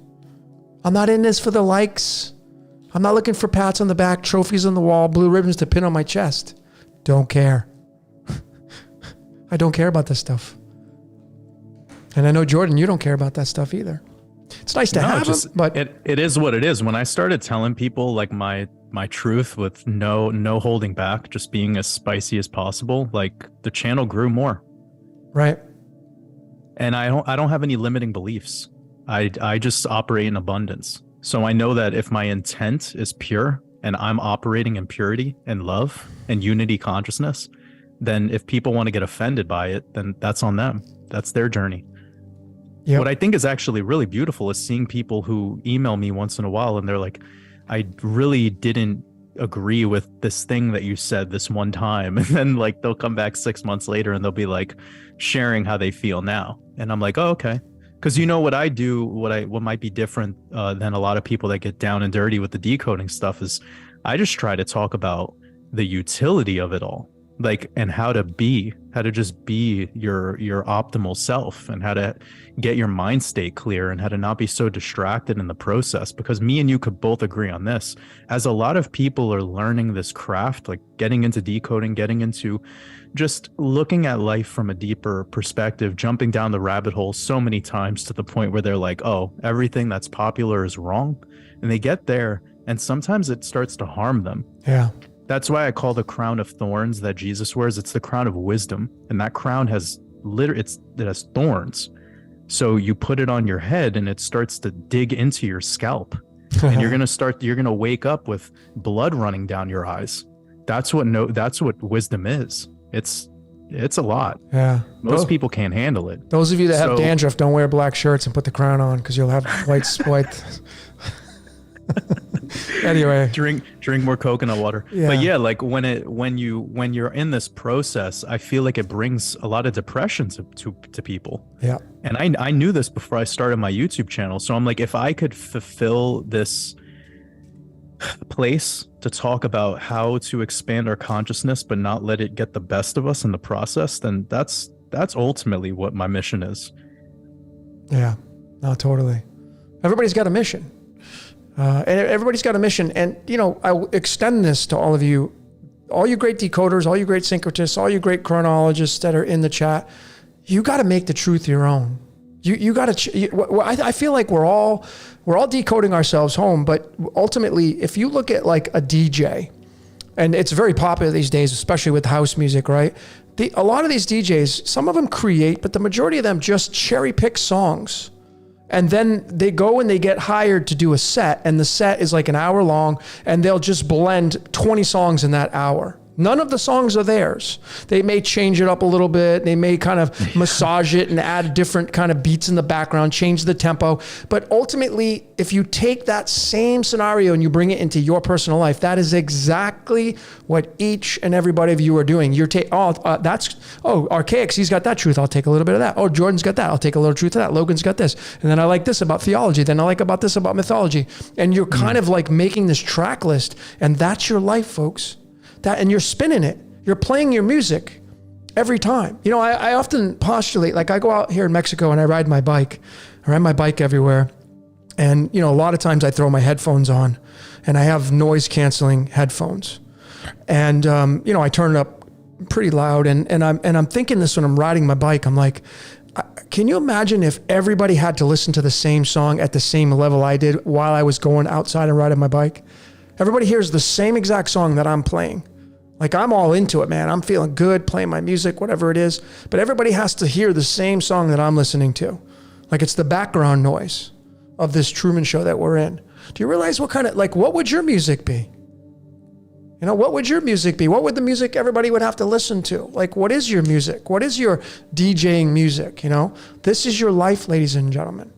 [SPEAKER 1] I'm not in this for the likes. I'm not looking for pats on the back, trophies on the wall, blue ribbons to pin on my chest. Don't care. I don't care about this stuff. And I know, Jordan, you don't care about that stuff either. It's nice to have them, but
[SPEAKER 2] it is what it is. When I started telling people like my truth with no holding back, just being as spicy as possible, like the channel grew more.
[SPEAKER 1] Right.
[SPEAKER 2] And I don't have any limiting beliefs. I just operate in abundance. So I know that if my intent is pure and I'm operating in purity and love and unity consciousness, then if people want to get offended by it, then that's on them. That's their journey. Yep. What I think is actually really beautiful is seeing people who email me once in a while and they're like, I really didn't agree with this thing that you said this one time. And then like they'll come back 6 months later and they'll be like sharing how they feel now. And I'm like, oh, okay. Because you know what I do, what might be different than a lot of people that get down and dirty with the decoding stuff is I just try to talk about the utility of it all. Like, and how to just be your optimal self, and how to get your mind state clear, and how to not be so distracted in the process. Because me and you could both agree on this, as a lot of people are learning this craft, like getting into decoding, getting into just looking at life from a deeper perspective, jumping down the rabbit hole so many times to the point where they're like, oh, everything that's popular is wrong. And they get there and sometimes it starts to harm them.
[SPEAKER 1] Yeah.
[SPEAKER 2] That's why I call the crown of thorns that Jesus wears, it's the crown of wisdom. And that crown has it has thorns. So you put it on your head and it starts to dig into your scalp. And you're going to wake up with blood running down your eyes. That's what wisdom is. It's a lot.
[SPEAKER 1] Yeah.
[SPEAKER 2] Most people can't handle it.
[SPEAKER 1] Those of you that have dandruff, don't wear black shirts and put the crown on, because you'll have white. Anyway,
[SPEAKER 2] drink more coconut water. Yeah. But yeah, like when you're in this process, I feel like it brings a lot of depression to people.
[SPEAKER 1] Yeah.
[SPEAKER 2] And I knew this before I started my YouTube channel. So I'm like, if I could fulfill this place to talk about how to expand our consciousness but not let it get the best of us in the process, then that's ultimately what my mission is.
[SPEAKER 1] Yeah. No, totally. Everybody's got a mission. And everybody's got a mission. And, you know, I extend this to all of you great decoders, all you great syncretists, all you great chronologists that are in the chat. You got to make the truth your own. You got to, I feel like we're all decoding ourselves home, but ultimately, if you look at like a DJ, and it's very popular these days, especially with house music, right? A lot of these DJs, some of them create, but the majority of them just cherry pick songs. And then they go and they get hired to do a set, and the set is like an hour long, and they'll just blend 20 songs in that hour. None of the songs are theirs. They may change it up a little bit. They may kind of massage it and add different kind of beats in the background, change the tempo. But ultimately, if you take that same scenario and you bring it into your personal life, that is exactly what each and everybody of you are doing. You're Archaics, he's got that truth. I'll take a little bit of that. Oh, Jordan's got that. I'll take a little truth of that. Logan's got this. And then I like this about theology. Then I like about this about mythology. And you're kind of like making this track list, and that's your life, folks. And you're spinning it. You're playing your music every time. You know, I often postulate, like I go out here in Mexico and I ride my bike. I ride my bike everywhere. And, you know, a lot of times I throw my headphones on and I have noise canceling headphones. And, you know, I turn it up pretty loud and I'm thinking this when I'm riding my bike. I'm like, can you imagine if everybody had to listen to the same song at the same level I did while I was going outside and riding my bike? Everybody hears the same exact song that I'm playing. Like I'm all into it, man. I'm feeling good playing my music, whatever it is. But everybody has to hear the same song that I'm listening to. Like it's the background noise of this Truman Show that we're in. Do you realize what would your music be? You know, what would your music be? What would the music everybody would have to listen to? Like, what is your music? What is your DJing music? You know, this is your life, ladies and gentlemen.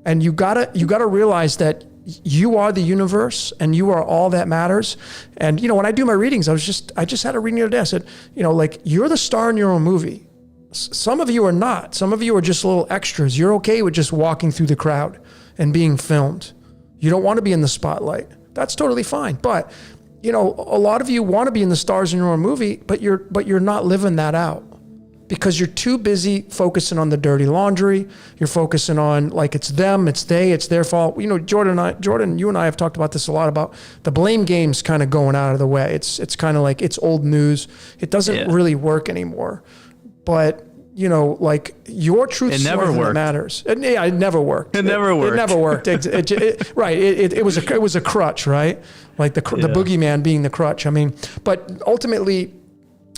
[SPEAKER 1] And you gotta realize that you are the universe and you are all that matters. And, you know, when I do my readings, I just had a reading the other day. I said, you know, like you're the star in your own movie. Some of you are not. Some of you are just little extras. You're okay with just walking through the crowd and being filmed. You don't want to be in the spotlight. That's totally fine. But, you know, a lot of you want to be in the stars in your own movie, but you're not living that out. Because you're too busy focusing on the dirty laundry. You're focusing on like it's them, it's they, it's their fault. You know, Jordan, you and I have talked about this a lot about the blame game's kind of going out of the way. It's kind of like it's old news. It doesn't really work anymore. But like your truth is the only thing that matters. It never worked.
[SPEAKER 2] It never worked.
[SPEAKER 1] It never worked. Right. It was a crutch, right? Like the boogeyman being the crutch. I mean, but ultimately,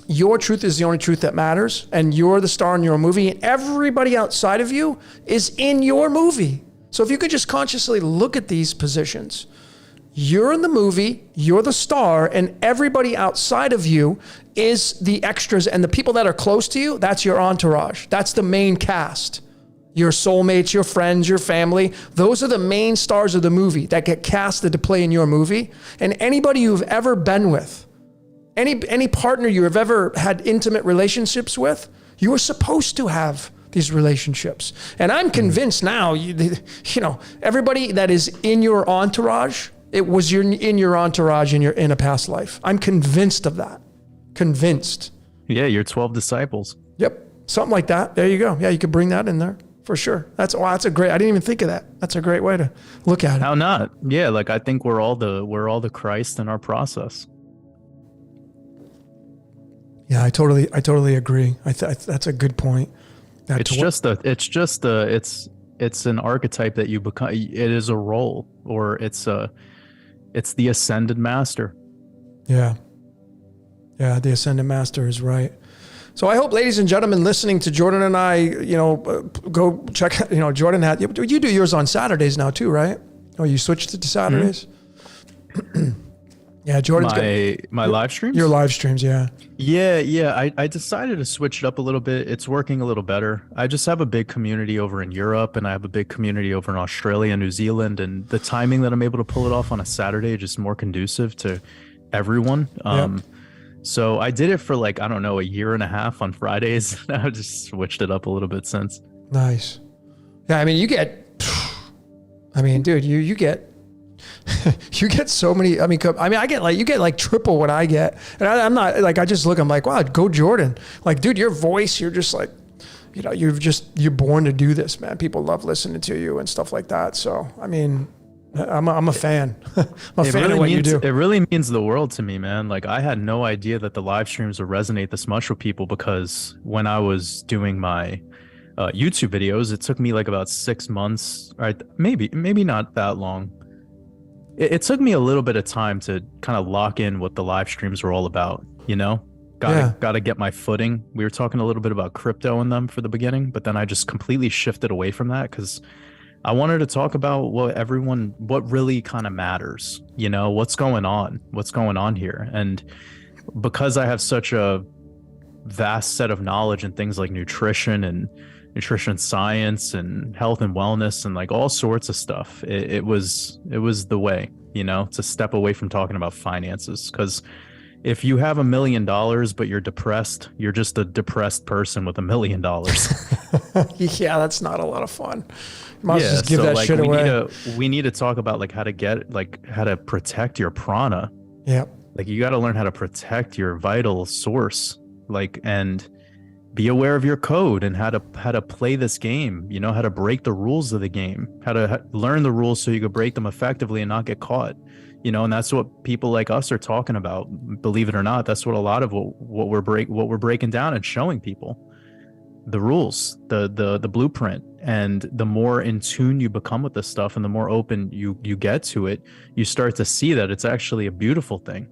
[SPEAKER 1] your truth is the only truth that matters, and you're the star in your movie, and everybody outside of you is in your movie. So if you could just consciously look at these positions, you're in the movie, you're the star, and everybody outside of you is the extras, and the people that are close to you, that's your entourage. That's the main cast. Your soulmates, your friends, your family, those are the main stars of the movie that get casted to play in your movie. And anybody you've ever been with, any partner you have ever had intimate relationships with, you were supposed to have these relationships. And I'm convinced now, everybody that is in your entourage, it was in your entourage in a past life. I'm convinced of that. Convinced.
[SPEAKER 2] Yeah, your 12 disciples.
[SPEAKER 1] Yep, something like that. There you go. Yeah, you could bring that in there for sure. That's a great. I didn't even think of that. That's a great way to look at it.
[SPEAKER 2] How not? Yeah, like I think we're all the Christ in our process.
[SPEAKER 1] Yeah, I totally agree. That's a good point.
[SPEAKER 2] It's an archetype that you become. It is a role, or it's the ascended master.
[SPEAKER 1] Yeah, the ascended master is right. So I hope, ladies and gentlemen, listening to Jordan and I, go check out, Jordan had, you do yours on Saturdays now too, right? Oh, you switched it to Saturdays? Mm-hmm. Yeah, Jordan's
[SPEAKER 2] my live streams?
[SPEAKER 1] Your live streams, yeah.
[SPEAKER 2] Yeah. I decided to switch it up a little bit. It's working a little better. I just have a big community over in Europe, and I have a big community over in Australia and New Zealand, and the timing that I'm able to pull it off on a Saturday is just more conducive to everyone.
[SPEAKER 1] Yep.
[SPEAKER 2] So I did it for a year and a half on Fridays. I just switched it up a little bit since.
[SPEAKER 1] Nice. Yeah, I mean, you get you get so many. I get you get triple what I get, and I'm not like, I just look. I'm like, wow, go Jordan. Like, dude, your voice. You're just like, you're born to do this, man. People love listening to you and stuff like that. So I mean, I'm a fan. I'm a fan of what you do.
[SPEAKER 2] It really means the world to me, man. Like, I had no idea that the live streams would resonate this much with people, because when I was doing my YouTube videos, it took me about 6 months, right? Maybe not that long. It took me a little bit of time to kind of lock in what the live streams were all about, Gotta get my footing. We were talking a little bit about crypto in them for the beginning, but then I just completely shifted away from that, because I wanted to talk about what really kind of matters, what's going on here. And because I have such a vast set of knowledge in things like nutrition science and health and wellness and all sorts of stuff, it was the way, to step away from talking about finances. Because if you have $1 million but you're depressed, you're just a depressed person with $1 million.
[SPEAKER 1] Yeah, that's not a lot of fun. You might just give that shit away.
[SPEAKER 2] We need to talk about how to protect your prana.
[SPEAKER 1] Yeah.
[SPEAKER 2] You got to learn how to protect your vital source, and be aware of your code and how to play this game, how to break the rules of the game, how to learn the rules so you can break them effectively and not get caught, and that's what people like us are talking about. Believe it or not, that's what a lot of what we're breaking down and showing people. The rules, the blueprint. And the more in tune you become with this stuff, and the more open you get to it, you start to see that it's actually a beautiful thing.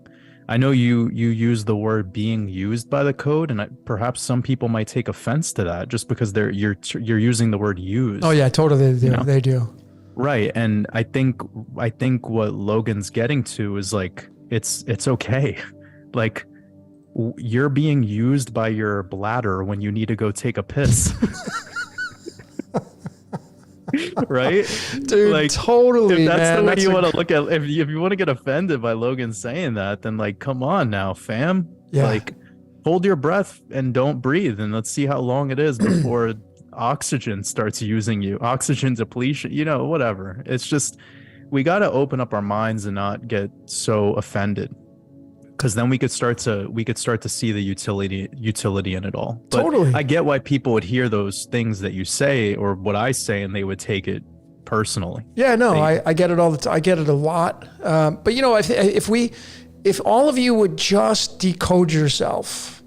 [SPEAKER 2] I know you use the word being used by the code, and perhaps some people might take offense to that just because you're using the word use.
[SPEAKER 1] Oh yeah, totally. They do.
[SPEAKER 2] Right. And I think what Logan's getting to is it's okay. You're being used by your bladder when you need to go take a piss. Right,
[SPEAKER 1] dude, totally.
[SPEAKER 2] If that's
[SPEAKER 1] man.
[SPEAKER 2] the way you want to look at, if you want to get offended by Logan saying that, then come on now, fam.
[SPEAKER 1] Yeah.
[SPEAKER 2] Hold your breath and don't breathe, and let's see how long it is before oxygen starts using you. Oxygen depletion, whatever. It's just, we got to open up our minds and not get so offended, because then we could start to see the utility in it all. But
[SPEAKER 1] totally.
[SPEAKER 2] I get why people would hear those things that you say or what I say, and they would take it personally.
[SPEAKER 1] Yeah, no, I get it all the time. I get it a lot. But if all of you would just decode yourself,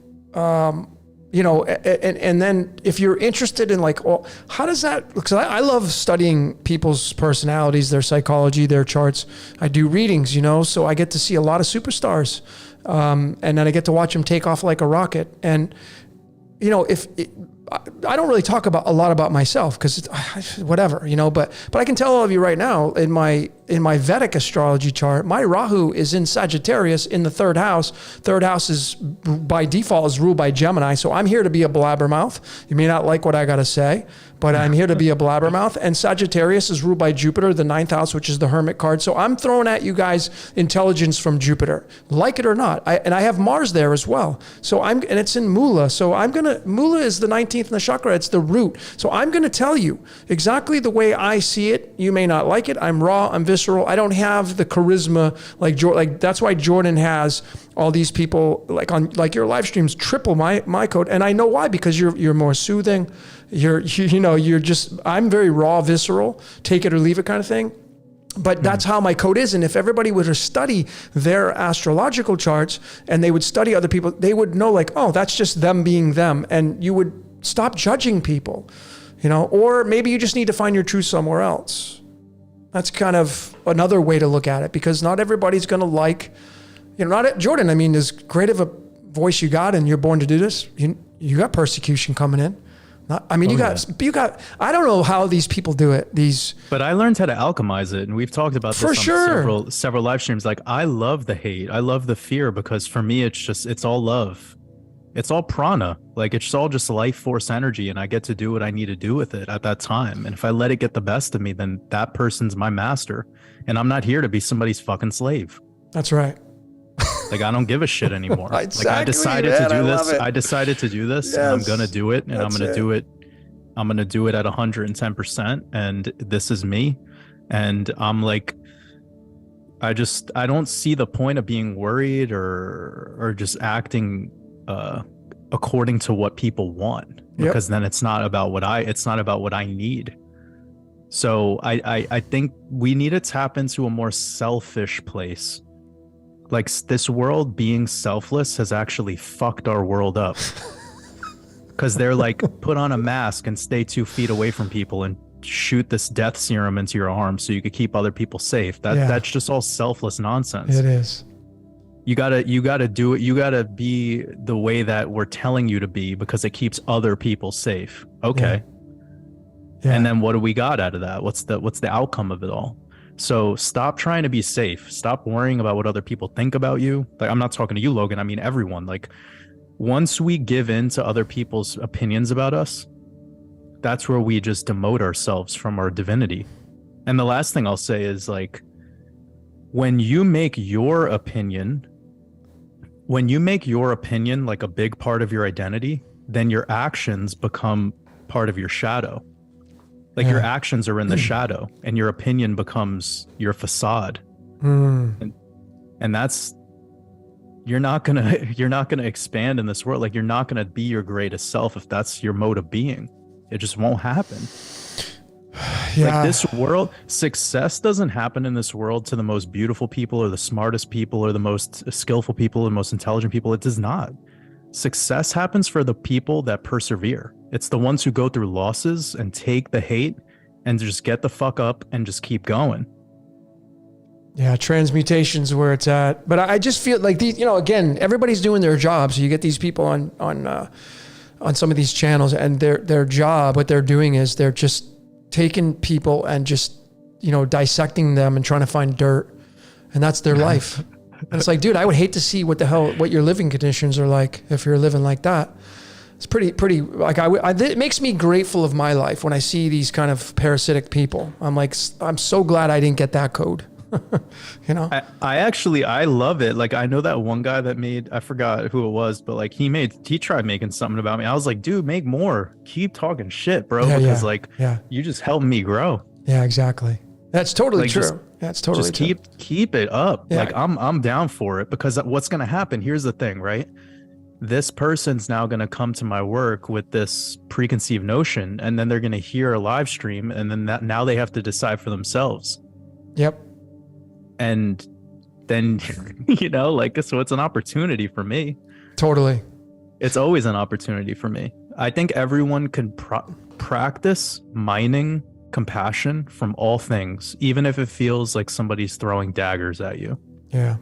[SPEAKER 1] and then if you're interested in like, well, how does that, because I love studying people's personalities, their psychology, their charts. I do readings, so I get to see a lot of superstars. And then I get to watch them take off like a rocket. And, I don't really talk a lot about myself because it's whatever, but I can tell all of you right now in my Vedic astrology chart, my Rahu is in Sagittarius in the third house. Third house is by default is ruled by Gemini. So I'm here to be a blabbermouth. You may not like what I got to say, but I'm here to be a blabbermouth. And Sagittarius is ruled by Jupiter, the ninth house, which is the Hermit card. So I'm throwing at you guys intelligence from Jupiter, like it or not. I have Mars there as well. So and it's in Mula. So Mula is the 19th in the chakra. It's the root. So I'm going to tell you exactly the way I see it. You may not like it. I'm raw. I'm visceral. I don't have the charisma like Jordan. Like that's why Jordan has all these people like your live streams triple my code. And I know why, because you're more soothing. I'm very raw, visceral, take it or leave it kind of thing. But that's how my code is. And if everybody were to study their astrological charts and they would study other people, they would know like, oh, that's just them being them. And you would stop judging people, or maybe you just need to find your truth somewhere else. That's kind of another way to look at it, because not everybody's going to like, Jordan, I mean, as great of a voice you got and you're born to do this, you got persecution coming in. You got, I don't know how these people do it.
[SPEAKER 2] But I learned how to alchemize it. And we've talked about this on several live streams. Like I love the hate. I love the fear, because for me, it's all love. It's all prana. Like it's all just life force energy. And I get to do what I need to do with it at that time. And if I let it get the best of me, then that person's my master. And I'm not here to be somebody's fucking slave.
[SPEAKER 1] That's right.
[SPEAKER 2] Like I don't give a shit anymore.
[SPEAKER 1] Exactly,
[SPEAKER 2] like I decided to do this.
[SPEAKER 1] I
[SPEAKER 2] decided to do this,
[SPEAKER 1] yes,
[SPEAKER 2] and I'm gonna do it, and
[SPEAKER 1] I'm
[SPEAKER 2] gonna do it. I'm gonna do it at 110%. And this is me. And I'm like, I don't see the point of being worried or just acting according to what people want, because then it's not about what I need. So I think we need to tap into a more selfish place. Like this world being selfless has actually fucked our world up, because they're like, put on a mask and stay 2 feet away from people and shoot this death serum into your arm so you could keep other people safe. That's just all selfless nonsense.
[SPEAKER 1] It is.
[SPEAKER 2] You gotta do it. You gotta be the way that we're telling you to be, because it keeps other people safe. Okay.
[SPEAKER 1] Yeah.
[SPEAKER 2] And then what do we got out of that? What's the outcome of it all? So stop trying to be safe. Stop worrying about what other people think about you. Like I'm not talking to you, Logan. I mean everyone. Like once we give in to other people's opinions about us, that's where we just demote ourselves from our divinity. And the last thing I'll say is like, when you make your opinion like a big part of your identity, then your actions become part of your shadow. Like your actions are in the shadow, and your opinion becomes your facade. And that's, you're not gonna expand in this world. Like you're not gonna be your greatest self if that's your mode of being. It just won't happen. Like this world, success doesn't happen in this world to the most beautiful people or the smartest people or the most skillful people or the most intelligent people. It does not. Success happens for the people that persevere. It's the ones who go through losses and take the hate and just get the fuck up and just keep going.
[SPEAKER 1] Yeah, transmutation's where it's at. But I just feel like these, again, everybody's doing their job. So you get these people on some of these channels, and their job, what they're doing is they're just taking people and just, dissecting them and trying to find dirt. And that's their life. And it's like, dude, I would hate to see what your living conditions are like if you're living like that. It's pretty like it makes me grateful of my life when I see these kind of parasitic people. I'm like, I'm so glad I didn't get that code.
[SPEAKER 2] I love it. Like I know that one guy that made, I forgot who it was, but like he tried making something about me. I was like, dude, make more, keep talking shit, bro. You just helped me grow.
[SPEAKER 1] Yeah, exactly. That's totally true. That's totally true.
[SPEAKER 2] Just keep it up. Yeah. Like I'm down for it, because what's going to happen, here's the thing, right? This person's now going to come to my work with this preconceived notion, and then they're going to hear a live stream, and then now they have to decide for themselves.
[SPEAKER 1] Yep.
[SPEAKER 2] And then, so it's an opportunity for me.
[SPEAKER 1] Totally.
[SPEAKER 2] It's always an opportunity for me. I think everyone can practice mining compassion from all things, even if it feels like somebody's throwing daggers at you.
[SPEAKER 1] Yeah.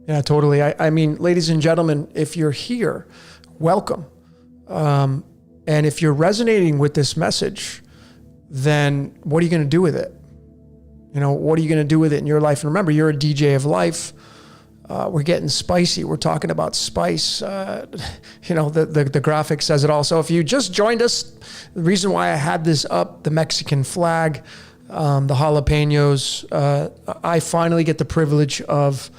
[SPEAKER 1] Yeah, totally. I mean, ladies and gentlemen, if you're here, welcome. And if you're resonating with this message, then what are you going to do with it? You know, what are you going to do with it in your life? And remember, you're a DJ of life. We're getting spicy. We're talking about spice. You know, the graphic says it all. So if you just joined us, the reason why I had this up, the Mexican flag, the jalapenos, I finally get the privilege of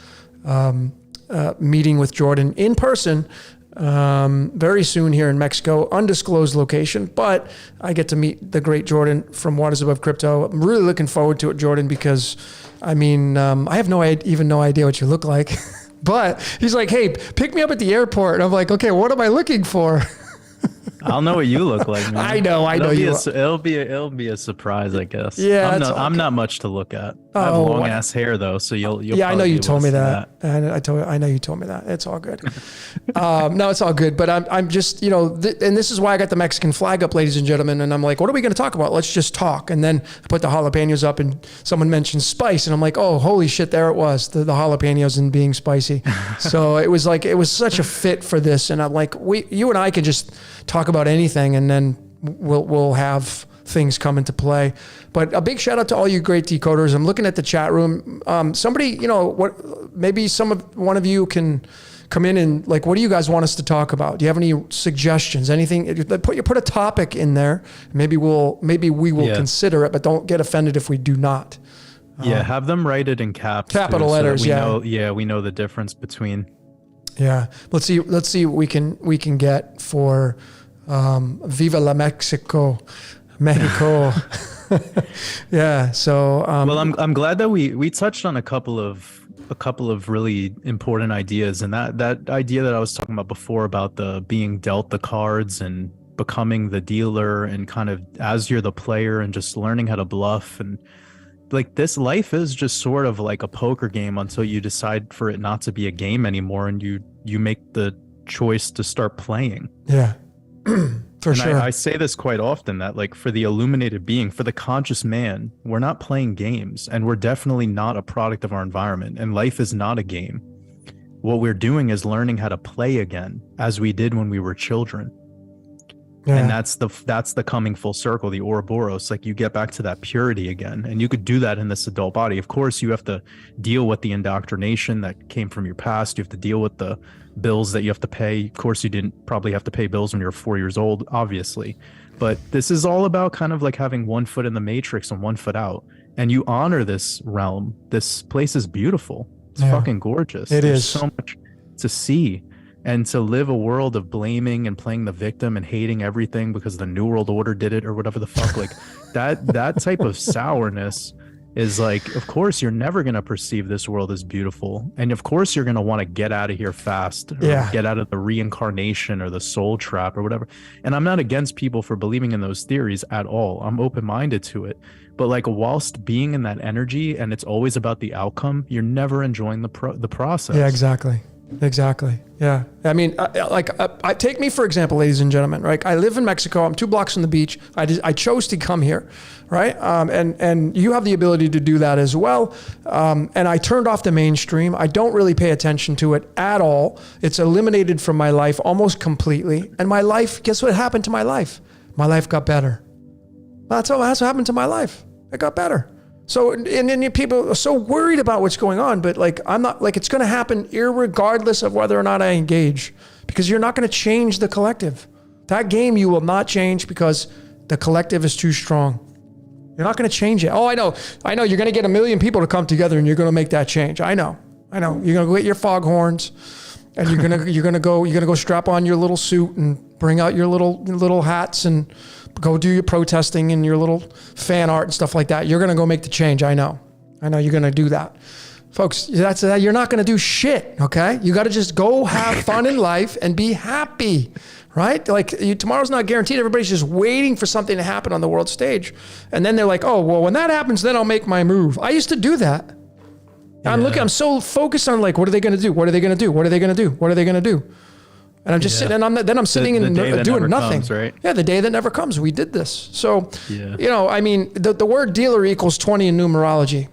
[SPEAKER 1] meeting with Jordan in person very soon here in Mexico, undisclosed location, but I get to meet the great Jordan from Waters Above Crypto. I'm really looking forward to it, Jordan, because I mean, I have no idea what you look like, but he's like, hey, pick me up at the airport. And I'm like, okay, what am I looking for?
[SPEAKER 2] I'll know what you look like, man.
[SPEAKER 1] I know you.
[SPEAKER 2] It'll be a surprise, I guess.
[SPEAKER 1] Yeah,
[SPEAKER 2] I'm not much to look at. I have long ass hair though, so you'll.
[SPEAKER 1] Yeah, I know you told me that. And I know you told me that. It's all good. No, it's all good. But I'm just, you know, and this is why I got the Mexican flag up, ladies and gentlemen. And I'm like, what are we going to talk about? Let's just talk. And then I put the jalapenos up, and someone mentioned spice, and I'm like, oh, holy shit, there it was, the jalapenos and being spicy. So it was such a fit for this, and I'm like, you and I can just talk about anything, and then we'll have things come into play. But a big shout out to all you great decoders. I'm looking at the chat room. Somebody, you know, maybe one of you can come in and like, what do you guys want us to talk about? Do you have any suggestions? Anything? Put a topic in there. Maybe we will consider it, but don't get offended if we do not.
[SPEAKER 2] Yeah, have them write it in
[SPEAKER 1] capital letters.
[SPEAKER 2] We know the difference between.
[SPEAKER 1] Yeah, let's see what we can get for Viva la Mexico. Yeah. So
[SPEAKER 2] well, I'm glad that we touched on a couple of really important ideas, and that idea that I was talking about before about the being dealt the cards and becoming the dealer, and kind of as you're the player and just learning how to bluff, and like this life is just sort of like a poker game until you decide for it not to be a game anymore, and you make the choice to start playing.
[SPEAKER 1] Yeah. For sure.
[SPEAKER 2] I say this quite often, that like for the illuminated being, for the conscious man, we're not playing games, and we're definitely not a product of our environment, and life is not a game. What we're doing is learning how to play again, as we did when we were children. Yeah. And that's the coming full circle, the Ouroboros. Like you get back to that purity again, and you could do that in this adult body. Of course, you have to deal with the indoctrination that came from your past. You have to deal with the bills that you have to pay. Of course, you didn't probably have to pay bills when you were 4 years old, obviously. But this is all about kind of like having one foot in the matrix and one foot out. And you honor this realm. This place is beautiful. It's fucking gorgeous. There's so much to see. And to live a world of blaming and playing the victim and hating everything because the New World Order did it or whatever the fuck, like that type of sourness is like, of course, you're never going to perceive this world as beautiful. And of course, you're going to want to get out of here fast, or get out of the reincarnation or the soul trap or whatever. And I'm not against people for believing in those theories at all. I'm open-minded to it. But like, whilst being in that energy and it's always about the outcome, you're never enjoying the process.
[SPEAKER 1] Yeah, exactly. Yeah. I mean, I take me for example, ladies and gentlemen, right? I live in Mexico. I'm 2 blocks from the beach. I chose to come here, right? And you have the ability to do that as well. And I turned off the mainstream. I don't really pay attention to it at all. It's eliminated from my life almost completely. And my life, guess what happened to my life? My life got better. That's what happened to my life. It got better. So, and then people are so worried about what's going on, but like, I'm not like, it's going to happen irregardless of whether or not I engage, because you're not going to change the collective. That game you will not change because the collective is too strong. You're not going to change it. Oh, I know. You're going to get 1 million people to come together and you're going to make that change. I know. You're going to go get your foghorns and you're going to go strap on your little suit and bring out your little hats and go do your protesting and your little fan art and stuff like that. You're going to go make the change. I know you're going to do that. Folks, you're not going to do shit, okay? You got to just go have fun in life and be happy, right? Like tomorrow's not guaranteed. Everybody's just waiting for something to happen on the world stage. And then they're like, oh, well, when that happens, then I'll make my move. I used to do that. I'm so focused on like, what are they going to do? What are they going to do? What are they going to do? What are they going to do? And I'm just sitting, and I'm sitting
[SPEAKER 2] the
[SPEAKER 1] and
[SPEAKER 2] day that
[SPEAKER 1] doing
[SPEAKER 2] never
[SPEAKER 1] nothing.
[SPEAKER 2] comes, right?
[SPEAKER 1] Yeah, the day that never comes. We did this. So,
[SPEAKER 2] Yeah.
[SPEAKER 1] I mean, the word dealer equals 20 in numerology.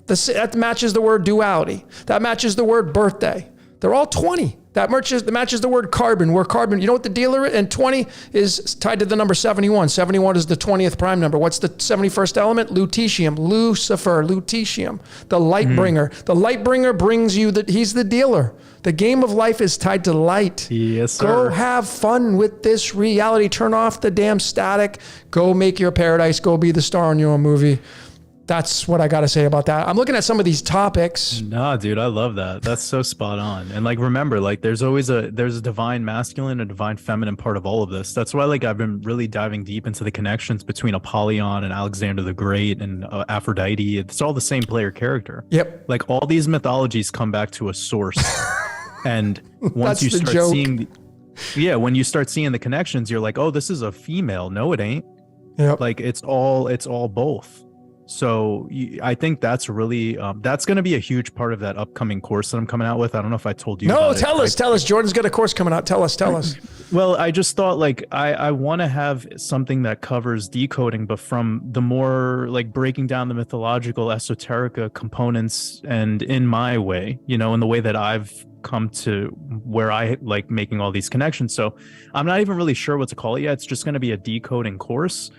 [SPEAKER 1] That matches the word duality. That matches the word birthday. They're all 20. That matches the word carbon, where carbon, you know what the dealer is? And 20 is tied to the number 71. 71 is the 20th prime number. What's the 71st element? Lutetium, Lucifer, lutetium, the light bringer. The light bringer brings you he's the dealer. The game of life is tied to light.
[SPEAKER 2] Yes, sir.
[SPEAKER 1] Go have fun with this reality. Turn off the damn static. Go make your paradise. Go be the star in your own movie. That's what I got to say about that. I'm looking at some of these topics.
[SPEAKER 2] Nah, dude, I love that. That's so spot on. And like, remember, like there's a divine masculine and divine feminine part of all of this. That's why like I've been really diving deep into the connections between Apollyon and Alexander the Great and Aphrodite. It's all the same player character.
[SPEAKER 1] Yep.
[SPEAKER 2] Like all these mythologies come back to a source. And once you start seeing, when you start seeing the connections, you're like, oh, this is a female. No, it ain't.
[SPEAKER 1] Yep.
[SPEAKER 2] Like it's all both. So I think that's really, that's going to be a huge part of that upcoming course that I'm coming out with. I don't know if I told you.
[SPEAKER 1] No, tell us. Jordan's got a course coming out. Tell us.
[SPEAKER 2] Well, I just thought like, I want to have something that covers decoding, but from the more like breaking down the mythological esoterica components and in my way, in the way that I've come to where I like making all these connections. So I'm not even really sure what to call it yet. It's just going to be a decoding course.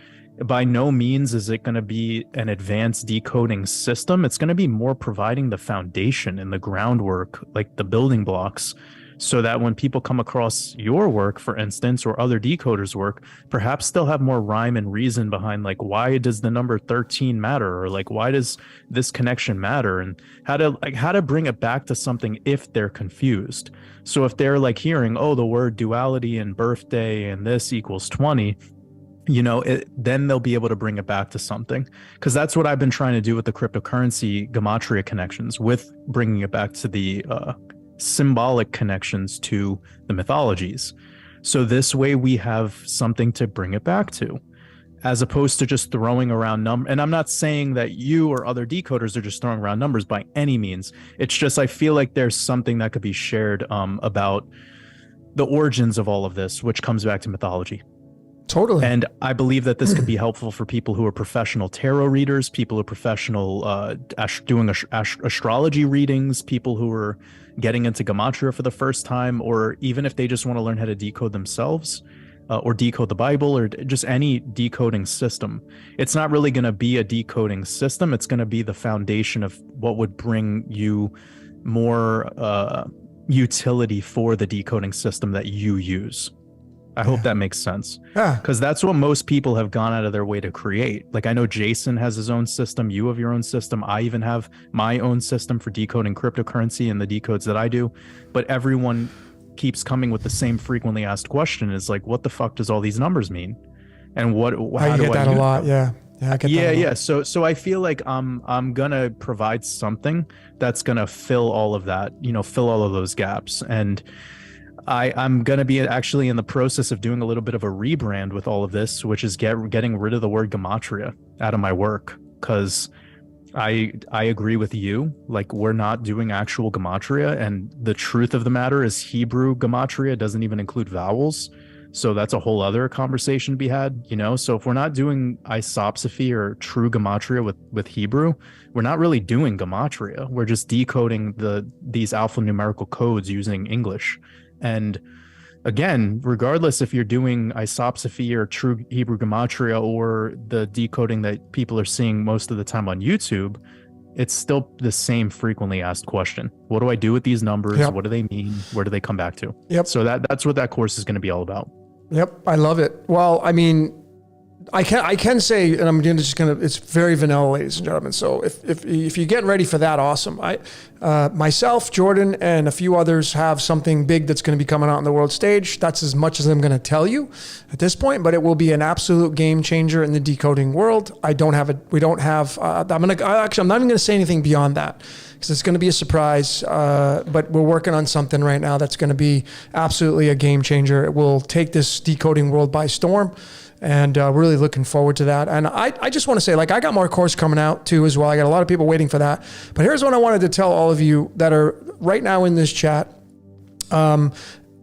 [SPEAKER 2] By no means is it going to be an advanced decoding system. It's going to be more providing the foundation and the groundwork, like the building blocks, so that when people come across your work, for instance, or other decoders' work, perhaps they'll have more rhyme and reason behind, like, why does the number 13 matter? Or like, why does this connection matter? And how to bring it back to something if they're confused. So if they're like hearing, oh, the word duality and birthday and this equals 20, then they'll be able to bring it back to something, because that's what I've been trying to do with the cryptocurrency gematria connections, with bringing it back to the symbolic connections to the mythologies. So this way we have something to bring it back to, as opposed to just throwing around numbers. And I'm not saying that you or other decoders are just throwing around numbers by any means. It's just I feel like there's something that could be shared about the origins of all of this, which comes back to mythology.
[SPEAKER 1] Totally.
[SPEAKER 2] And I believe that this could be helpful for people who are professional tarot readers, people who are professional doing astrology readings, people who are getting into gematria for the first time, or even if they just want to learn how to decode themselves or decode the Bible, or just any decoding system. It's not really going to be a decoding system. It's going to be the foundation of what would bring you more utility for the decoding system that you use. I hope that makes sense. Yeah. Because that's what most people have gone out of their way to create. Like, I know Jason has his own system. You have your own system. I even have my own system for decoding cryptocurrency and the decodes that I do. But everyone keeps coming with the same frequently asked question, is like, what the fuck does all these numbers mean? And how do I get that a lot?
[SPEAKER 1] Yeah. Yeah, I get that a lot.
[SPEAKER 2] Yeah. So I feel like I'm gonna provide something that's gonna fill all of that, fill all of those gaps. And I'm going to be actually in the process of doing a little bit of a rebrand with all of this, which is getting rid of the word gematria out of my work, because I agree with you. Like, we're not doing actual gematria, and the truth of the matter is Hebrew gematria doesn't even include vowels. So that's a whole other conversation to be had, So if we're not doing isopsephy or true gematria with Hebrew, we're not really doing gematria. We're just decoding these alphanumerical codes using English. And again, regardless if you're doing isopsephy or true Hebrew gematria or the decoding that people are seeing most of the time on YouTube, it's still the same frequently asked question. What do I do with these numbers? Yep. What do they mean? Where do they come back to? Yep. So that's what that course is going to be all about.
[SPEAKER 1] Yep. I love it. Well, I mean, I can say, and I'm just gonna. It's very vanilla, ladies and gentlemen. So if you're getting ready for that, awesome. Myself, Jordan, and a few others have something big that's going to be coming out on the world stage. That's as much as I'm going to tell you at this point. But it will be an absolute game changer in the decoding world. We don't have. I'm not even going to say anything beyond that, because it's going to be a surprise. But we're working on something right now that's going to be absolutely a game changer. It will take this decoding world by storm. And really looking forward to that. And I just want to say, like, I got more course coming out too as well. I got a lot of people waiting for that. But here's what I wanted to tell all of you that are right now in this chat.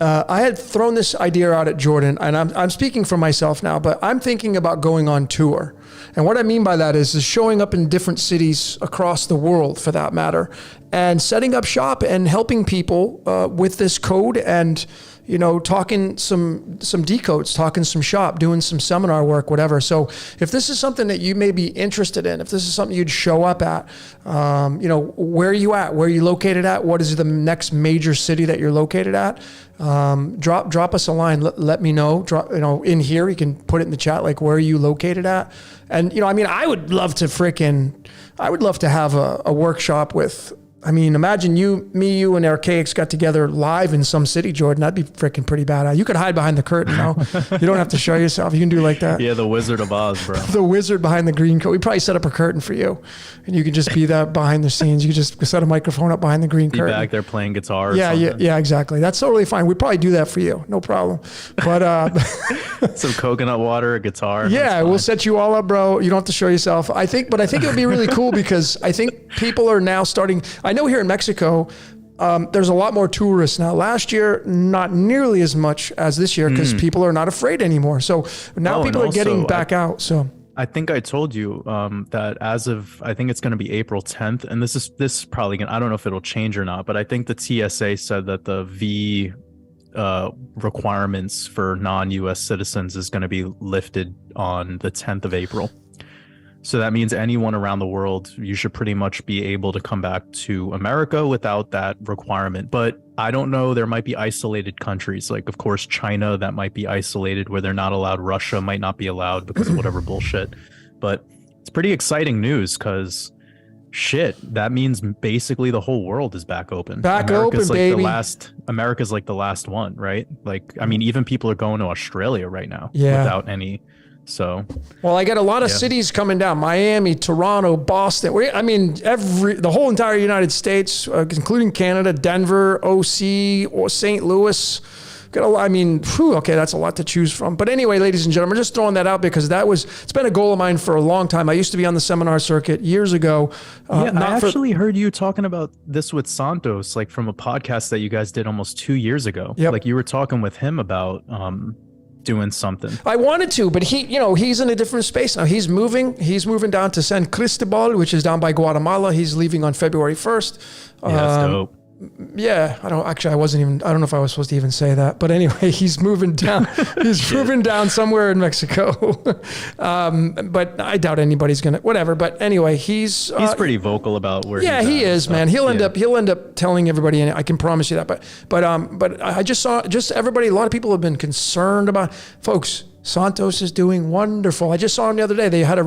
[SPEAKER 1] I had thrown this idea out at Jordan, and I'm speaking for myself now, but I'm thinking about going on tour. And what I mean by that is showing up in different cities across the world, for that matter, and setting up shop and helping people with this code and, you know, talking some decodes, talking some shop, doing some seminar work, whatever. So if this is something that you may be interested in, if this is something you'd show up at, you know, where are you at? Where are you located at? What is the next major city that you're located at? Drop us a line. Let me know. You know, in here, you can put it in the chat, like, where are you located at? And, you know, I mean, I would love to have a workshop with, I mean, imagine you and Archaics got together live in some city, Jordan. That'd be freaking pretty badass. You could hide behind the curtain, no? You don't have to show yourself. You can do like that.
[SPEAKER 2] Yeah, the Wizard of Oz, bro.
[SPEAKER 1] The wizard behind the green coat. We probably set up a curtain for you, and you could just be that behind the scenes. You could just set a microphone up behind the green curtain.
[SPEAKER 2] Be back there playing guitar. Or
[SPEAKER 1] yeah,
[SPEAKER 2] something.
[SPEAKER 1] yeah, exactly. That's totally fine. We'd probably do that for you, no problem. But
[SPEAKER 2] some coconut water, a guitar.
[SPEAKER 1] yeah, we'll set you all up, bro. You don't have to show yourself. I think it would be really cool because I think people are now starting. I know here in Mexico, there's a lot more tourists now. Last year, not nearly as much as this year because people are not afraid anymore. So now people are getting back out. So
[SPEAKER 2] I think I told you that as of, I think it's going to be April 10th, and this is probably going to, I don't know if it'll change or not, but I think the TSA said that the V requirements for non-US citizens is going to be lifted on the 10th of April. So that means anyone around the world, you should pretty much be able to come back to America without that requirement. But I don't know, there might be isolated countries, like, of course, China, that might be isolated where they're not allowed. Russia might not be allowed because of whatever bullshit. But it's pretty exciting news because shit, that means basically the whole world is back open.
[SPEAKER 1] America's
[SPEAKER 2] like
[SPEAKER 1] baby.
[SPEAKER 2] America's like the last one, right? Like, I mean, even people are going to Australia right now without any. So, well,
[SPEAKER 1] I got a lot of cities coming down: Miami, Toronto, Boston. I mean, the whole entire United States, including Canada, Denver, OC, or St. Louis. Okay, that's a lot to choose from. But anyway, ladies and gentlemen, just throwing that out because it's been a goal of mine for a long time. I used to be on the seminar circuit years ago.
[SPEAKER 2] I actually heard you talking about this with Santos, like from a podcast that you guys did almost 2 years ago.
[SPEAKER 1] Yep.
[SPEAKER 2] Like you were talking with him about doing something.
[SPEAKER 1] I wanted to, but he's in a different space now. He's moving down to San Cristobal, which is down by Guatemala. He's leaving on February 1st.
[SPEAKER 2] Yeah, that's dope.
[SPEAKER 1] Yeah, I don't know if I was supposed to even say that, but anyway, he's moving down. He's moving down somewhere in Mexico. But I doubt anybody's gonna, whatever. But anyway, he's
[SPEAKER 2] pretty vocal about where.
[SPEAKER 1] Yeah, he is, man. He'll end up telling everybody, and I can promise you that. But I just saw everybody. A lot of people have been concerned about, folks. Santos is doing wonderful. I just saw him the other day. They had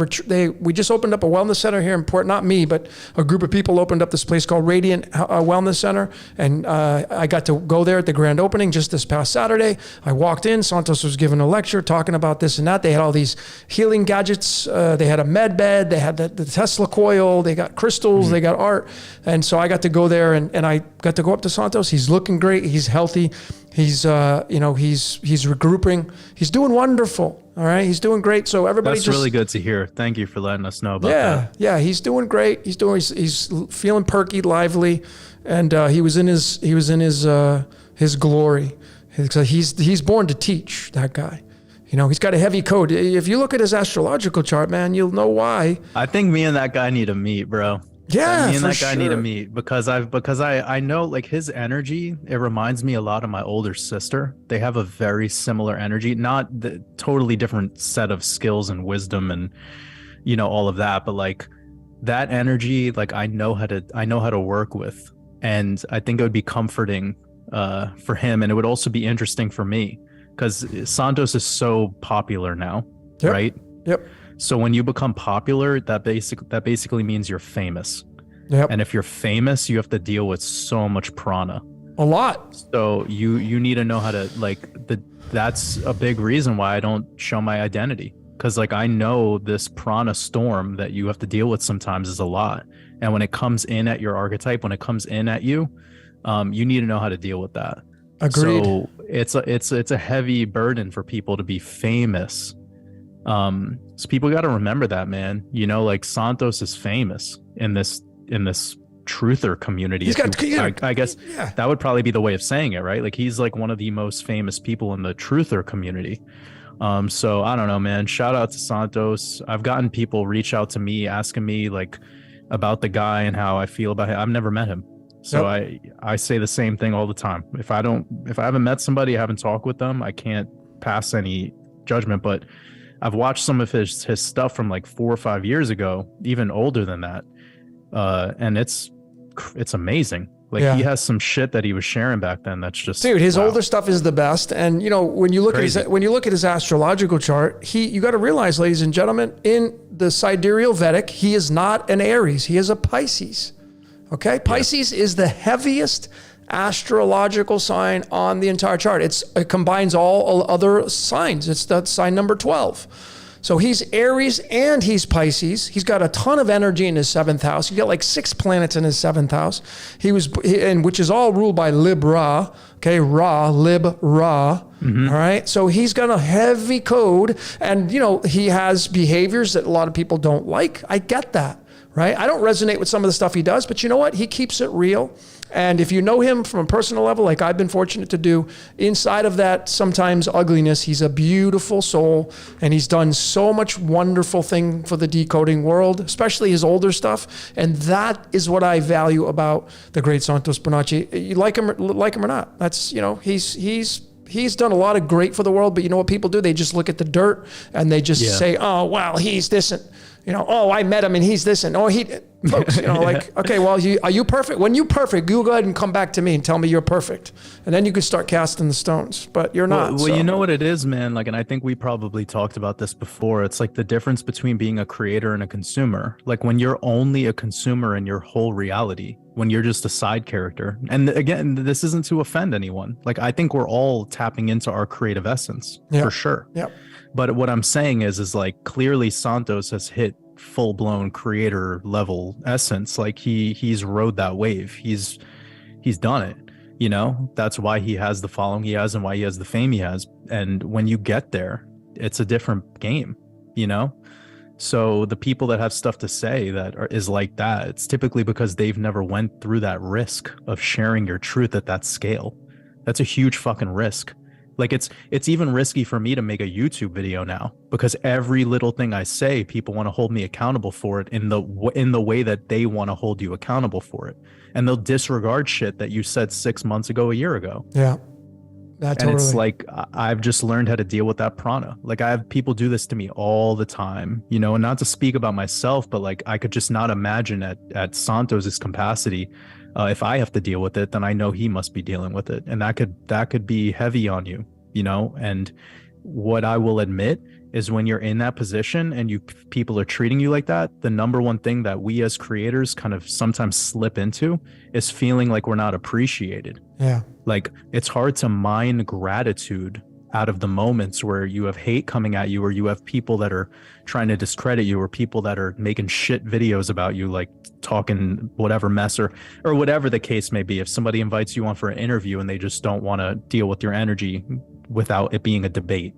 [SPEAKER 1] we just opened up a wellness center here in Port. Not me, but a group of people opened up this place called Radiant Wellness Center, and I got to go there at the grand opening just this past Saturday. I walked in. Santos was giving a lecture talking about this and that. They had all these healing gadgets. They had a med bed. They had the Tesla coil. They got crystals. They got art, and so I got to go there and I got to go up to Santos. He's looking great. He's healthy. He's he's regrouping. He's doing wonderful. All right, he's doing great. So everybody,
[SPEAKER 2] that's really good to hear. Thank you for letting us know about that.
[SPEAKER 1] Yeah, he's doing great. He's feeling perky, lively, and he was in his glory. He's born to teach. That guy. He's got a heavy code. If you look at his astrological chart, man, you'll know why.
[SPEAKER 2] I think me and that guy need to meet, bro.
[SPEAKER 1] Yeah,
[SPEAKER 2] me and that guy need to meet because I know, like, his energy, it reminds me a lot of my older sister. They have a very similar energy, not the totally different set of skills and wisdom and all of that, but like that energy, like I know how to work with, and I think it would be comforting for him, and it would also be interesting for me because Santos is so popular now, right?
[SPEAKER 1] Yep.
[SPEAKER 2] So when you become popular, that basically means you're famous.
[SPEAKER 1] Yep.
[SPEAKER 2] And if you're famous, you have to deal with so much prana.
[SPEAKER 1] A lot.
[SPEAKER 2] So you need to know how to, that's a big reason why I don't show my identity. Because like I know this prana storm that you have to deal with sometimes is a lot. And when it comes in at your archetype, when it comes in at you, you need to know how to deal with that.
[SPEAKER 1] Agreed.
[SPEAKER 2] So it's a heavy burden for people to be famous. So people got to remember that, man. Like Santos is famous in this truther community.
[SPEAKER 1] He's got,
[SPEAKER 2] I guess
[SPEAKER 1] yeah.
[SPEAKER 2] that would probably be the way of saying it, right? Like he's like one of the most famous people in the truther community. So I don't know, man. Shout out to Santos. I've gotten people reach out to me asking me like about the guy and how I feel about him. I've never met him. So I say the same thing all the time. If I haven't met somebody, I haven't talked with them, I can't pass any judgment. But I've watched some of his stuff from like 4 or 5 years ago, even older than that. And it's amazing. Like he has some shit that he was sharing back then. That's just,
[SPEAKER 1] dude, his older stuff is the best. And you know, when you look at his astrological chart, you got to realize, ladies and gentlemen, in the sidereal Vedic, he is not an Aries. He is a Pisces. Okay. Pisces is the heaviest astrological sign on the entire chart. It combines all other signs. It's that sign number 12. So he's Aries and he's Pisces. He's got a ton of energy in his 7th house. He's got like 6 planets in his 7th house. Which is all ruled by Lib Ra. Okay, Lib Ra. Mm-hmm. All right. So he's got a heavy code, and you know, he has behaviors that a lot of people don't like. I get that. Right? I don't resonate with some of the stuff he does, but you know what? He keeps it real. And if you know him from a personal level, like I've been fortunate to do, inside of that sometimes ugliness, he's a beautiful soul, and he's done so much wonderful thing for the decoding world, especially his older stuff. And that is what I value about the great Santos Bonacci. You like him or not? That's, you know, he's done a lot of great for the world, but you know what people do? They just look at the dirt and they just say, oh, well, he's this and, you know, oh, I met him and he's this and, oh, folks, you know, like, okay, well, are you perfect? When you perfect, you go ahead and come back to me and tell me you're perfect. And then you can start casting the stones, but you're not.
[SPEAKER 2] Well, you know what it is, man? Like, and I think we probably talked about this before. It's like the difference between being a creator and a consumer. Like when you're only a consumer in your whole reality, when you're just a side character. And again, this isn't to offend anyone. Like, I think we're all tapping into our creative essence for sure.
[SPEAKER 1] Yeah.
[SPEAKER 2] But what I'm saying is like clearly Santos has hit full-blown creator level essence. Like he's rode that wave. He's done it. You know, that's why he has the following he has and why he has the fame he has. And when you get there, it's a different game, you know? So the people that have stuff to say is like that, it's typically because they've never went through that risk of sharing your truth at that scale. That's a huge fucking risk. Like it's even risky for me to make a YouTube video now because every little thing I say, people want to hold me accountable for it in the way that they want to hold you accountable for it. And they'll disregard shit that you said 6 months ago, a year ago.
[SPEAKER 1] Yeah. Totally.
[SPEAKER 2] And it's like, I've just learned how to deal with that prana. Like I have people do this to me all the time, you know, and not to speak about myself, but like, I could just not imagine at Santos's capacity, if I have to deal with it, then I know he must be dealing with it. And that could be heavy on you, you know? And what I will admit is when you're in that position and people are treating you like that, the number one thing that we as creators kind of sometimes slip into is feeling like we're not appreciated.
[SPEAKER 1] Yeah.
[SPEAKER 2] Like it's hard to mine gratitude out of the moments where you have hate coming at you, or you have people that are trying to discredit you, or people that are making shit videos about you, like talking whatever mess or whatever the case may be. If somebody invites you on for an interview and they just don't want to deal with your energy without it being a debate.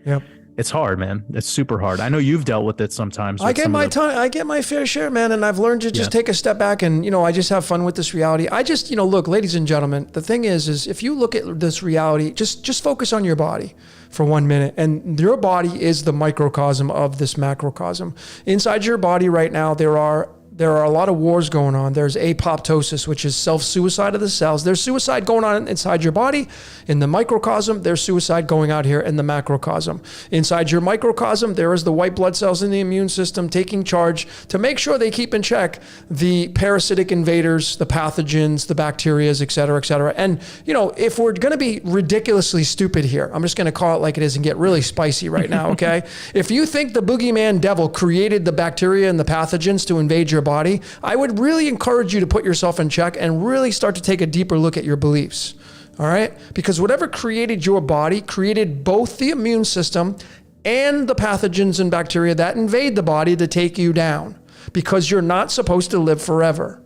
[SPEAKER 1] Yep.
[SPEAKER 2] It's hard, man. It's super hard. I know you've dealt with it sometimes.
[SPEAKER 1] I get my fair share, man. And I've learned to just take a step back and, you know, I just have fun with this reality. I just, you know, look, ladies and gentlemen, the thing is if you look at this reality, just focus on your body for 1 minute. And your body is the microcosm of this macrocosm. Inside your body right now, there are a lot of wars going on. There's apoptosis, which is self-suicide of the cells. There's suicide going on inside your body. In the microcosm, there's suicide going out here in the macrocosm. Inside your microcosm, there is the white blood cells in the immune system taking charge to make sure they keep in check the parasitic invaders, the pathogens, the bacteria, et cetera, et cetera. And, you know, if we're going to be ridiculously stupid here, I'm just going to call it like it is and get really spicy right now, okay? If you think the boogeyman devil created the bacteria and the pathogens to invade your body, I would really encourage you to put yourself in check and really start to take a deeper look at your beliefs. All right? Because whatever created your body created both the immune system and the pathogens and bacteria that invade the body to take you down, because you're not supposed to live forever.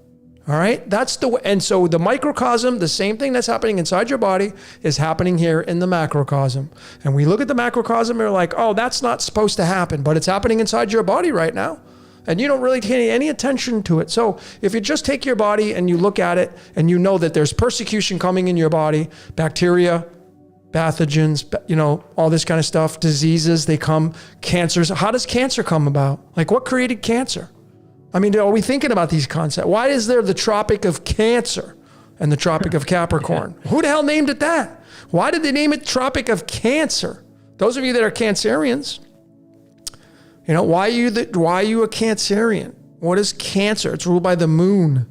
[SPEAKER 1] All right? And so the microcosm, the same thing that's happening inside your body is happening here in the macrocosm. And we look at the macrocosm and we're like, oh, that's not supposed to happen, but it's happening inside your body right now. and you don't really pay any attention to it. So if you just take your body and you look at it and you know that there's persecution coming in your body, bacteria, pathogens, all this kind of stuff, diseases, they come, cancers. How does cancer come about? Like, what created cancer? I mean, are we thinking about these concepts? Why is there the Tropic of Cancer and the Tropic of Capricorn? Who the hell named it that? Why did they name it Tropic of Cancer? Those of you that are Cancerians, why are you a Cancerian? What is Cancer? It's ruled by the moon,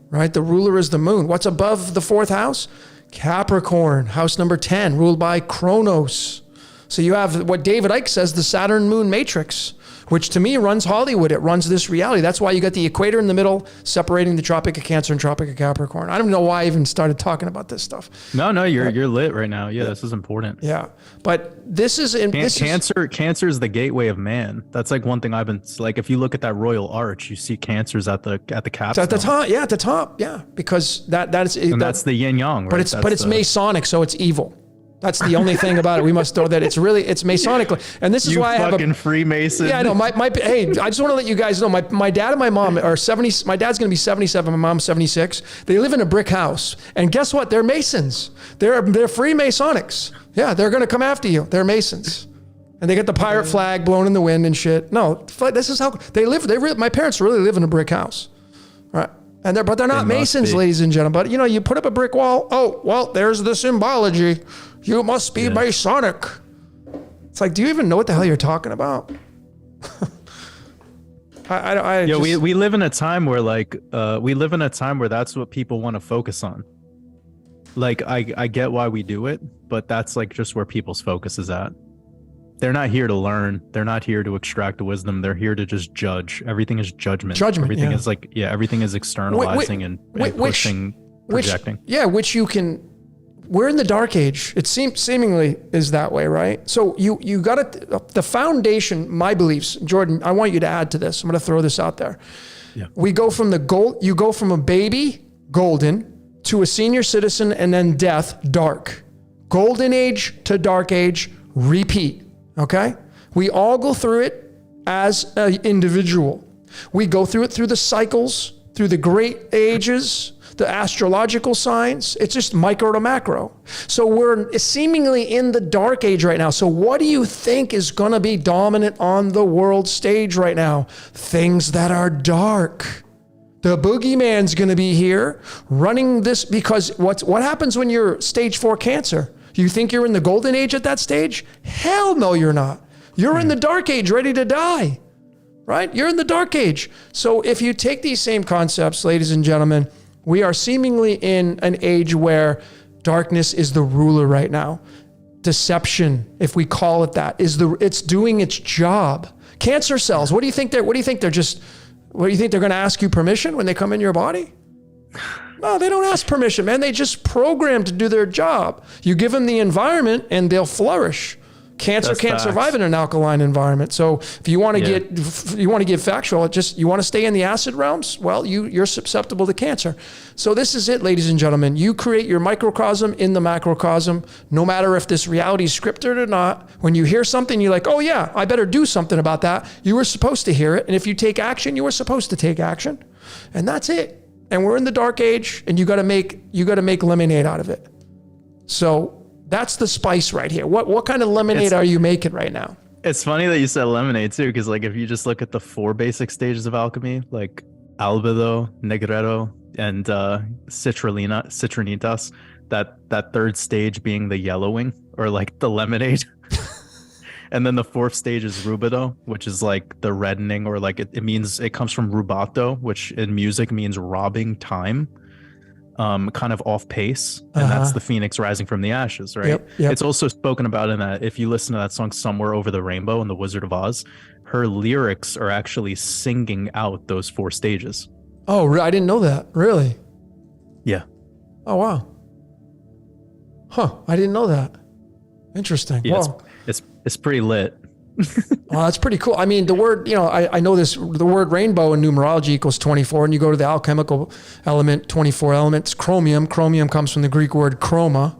[SPEAKER 1] right? The ruler is the moon. What's above the fourth house? Capricorn, house number 10, ruled by Kronos. So you have what David Icke says, the Saturn moon matrix, which to me runs Hollywood. It runs this reality. That's why you got the equator in the middle, separating the Tropic of Cancer and Tropic of Capricorn. I don't know why I even started talking about this stuff.
[SPEAKER 2] No, you're lit right now. Yeah, this is important.
[SPEAKER 1] Yeah, but this is
[SPEAKER 2] Cancer is the gateway of man. That's like one thing I've been like. If you look at that royal arch, you see Cancer's at the capstone.
[SPEAKER 1] At the top, yeah, at the top, yeah, because that's
[SPEAKER 2] the yin yang. Right?
[SPEAKER 1] But it's Masonic, so it's evil. That's the only thing about it. We must know that it's Masonically. And this is why I have
[SPEAKER 2] a Freemason.
[SPEAKER 1] Yeah, I know. Hey, I just want to let you guys know, my dad and my mom are 70. My dad's going to be 77. My mom's 76. They live in a brick house. And guess what? They're Masons. They're Freemasonics. Yeah, they're going to come after you. They're Masons. And they get the pirate flag blown in the wind and shit. No, this is how they live. My parents really live in a brick house. Right. But they're not Masons, ladies and gentlemen. But you put up a brick wall. Oh, well, there's the symbology. You must be Masonic. It's like, do you even know what the hell you're talking about?
[SPEAKER 2] We live in a time where that's what people want to focus on. Like, I get why we do it, but that's like just where people's focus is at. They're not here to learn. They're not here to extract the wisdom. They're here to just judge. Everything is judgment. Everything is everything is externalizing and pushing, projecting.
[SPEAKER 1] Which you can. We're in the dark age. It seemingly is that way, right? So you got the foundation, my beliefs, Jordan, I want you to add to this. I'm going to throw this out there. Yeah. We go from you go from a baby, golden, to a senior citizen, and then death, dark. Golden age to dark age, repeat, okay? We all go through it as an individual. We go through it through the cycles, through the great ages, the astrological signs. It's just micro to macro. So we're seemingly in the dark age right now. So what do you think is going to be dominant on the world stage right now? Things that are dark. The boogeyman's going to be here running this, because what happens when you're stage 4 cancer? You think you're in the golden age at that stage? Hell no, you're not. You're in the dark age, ready to die, right? You're in the dark age. So if you take these same concepts, ladies and gentlemen, we are seemingly in an age where darkness is the ruler right now. Deception, if we call it that, it's doing its job. Cancer cells, what do you think they're going to ask you permission when they come in your body? No, they don't ask permission, man. They just program to do their job. You give them the environment and they'll flourish. Cancer can't survive in an alkaline environment. So if you want to get factual, you want to stay in the acid realms, well, you're susceptible to cancer. So this is it, ladies and gentlemen. You create your microcosm in the macrocosm, no matter if this reality is scripted or not. When you hear something, you're like, oh yeah, I better do something about that. You were supposed to hear it. And if you take action, you were supposed to take action. And that's it. And we're in the dark age, and you got to make lemonade out of it. So that's the spice right here. What kind of lemonade are you making right now?
[SPEAKER 2] It's funny that you said lemonade too, because like if you just look at the 4 basic stages of alchemy, like albedo, negredo, and citrinitas, that third stage being the yellowing, or like the lemonade. And then the 4th stage is rubido, which is like the reddening, or like it comes from rubato, which in music means robbing time. Kind of off pace, and that's the phoenix rising from the ashes, right?
[SPEAKER 1] Yep.
[SPEAKER 2] It's also spoken about in that, if you listen to that song Somewhere Over the Rainbow in The Wizard of Oz, her lyrics are actually singing out those 4 stages.
[SPEAKER 1] Oh, I didn't know that. Really?
[SPEAKER 2] Yeah.
[SPEAKER 1] Oh, wow. Huh. I didn't know that. Interesting.
[SPEAKER 2] Yeah, well, it's pretty lit.
[SPEAKER 1] Well, that's pretty cool. I mean, the word, I know this, the word rainbow in numerology equals 24, and you go to the alchemical element, 24 elements, chromium. Chromium comes from the Greek word chroma,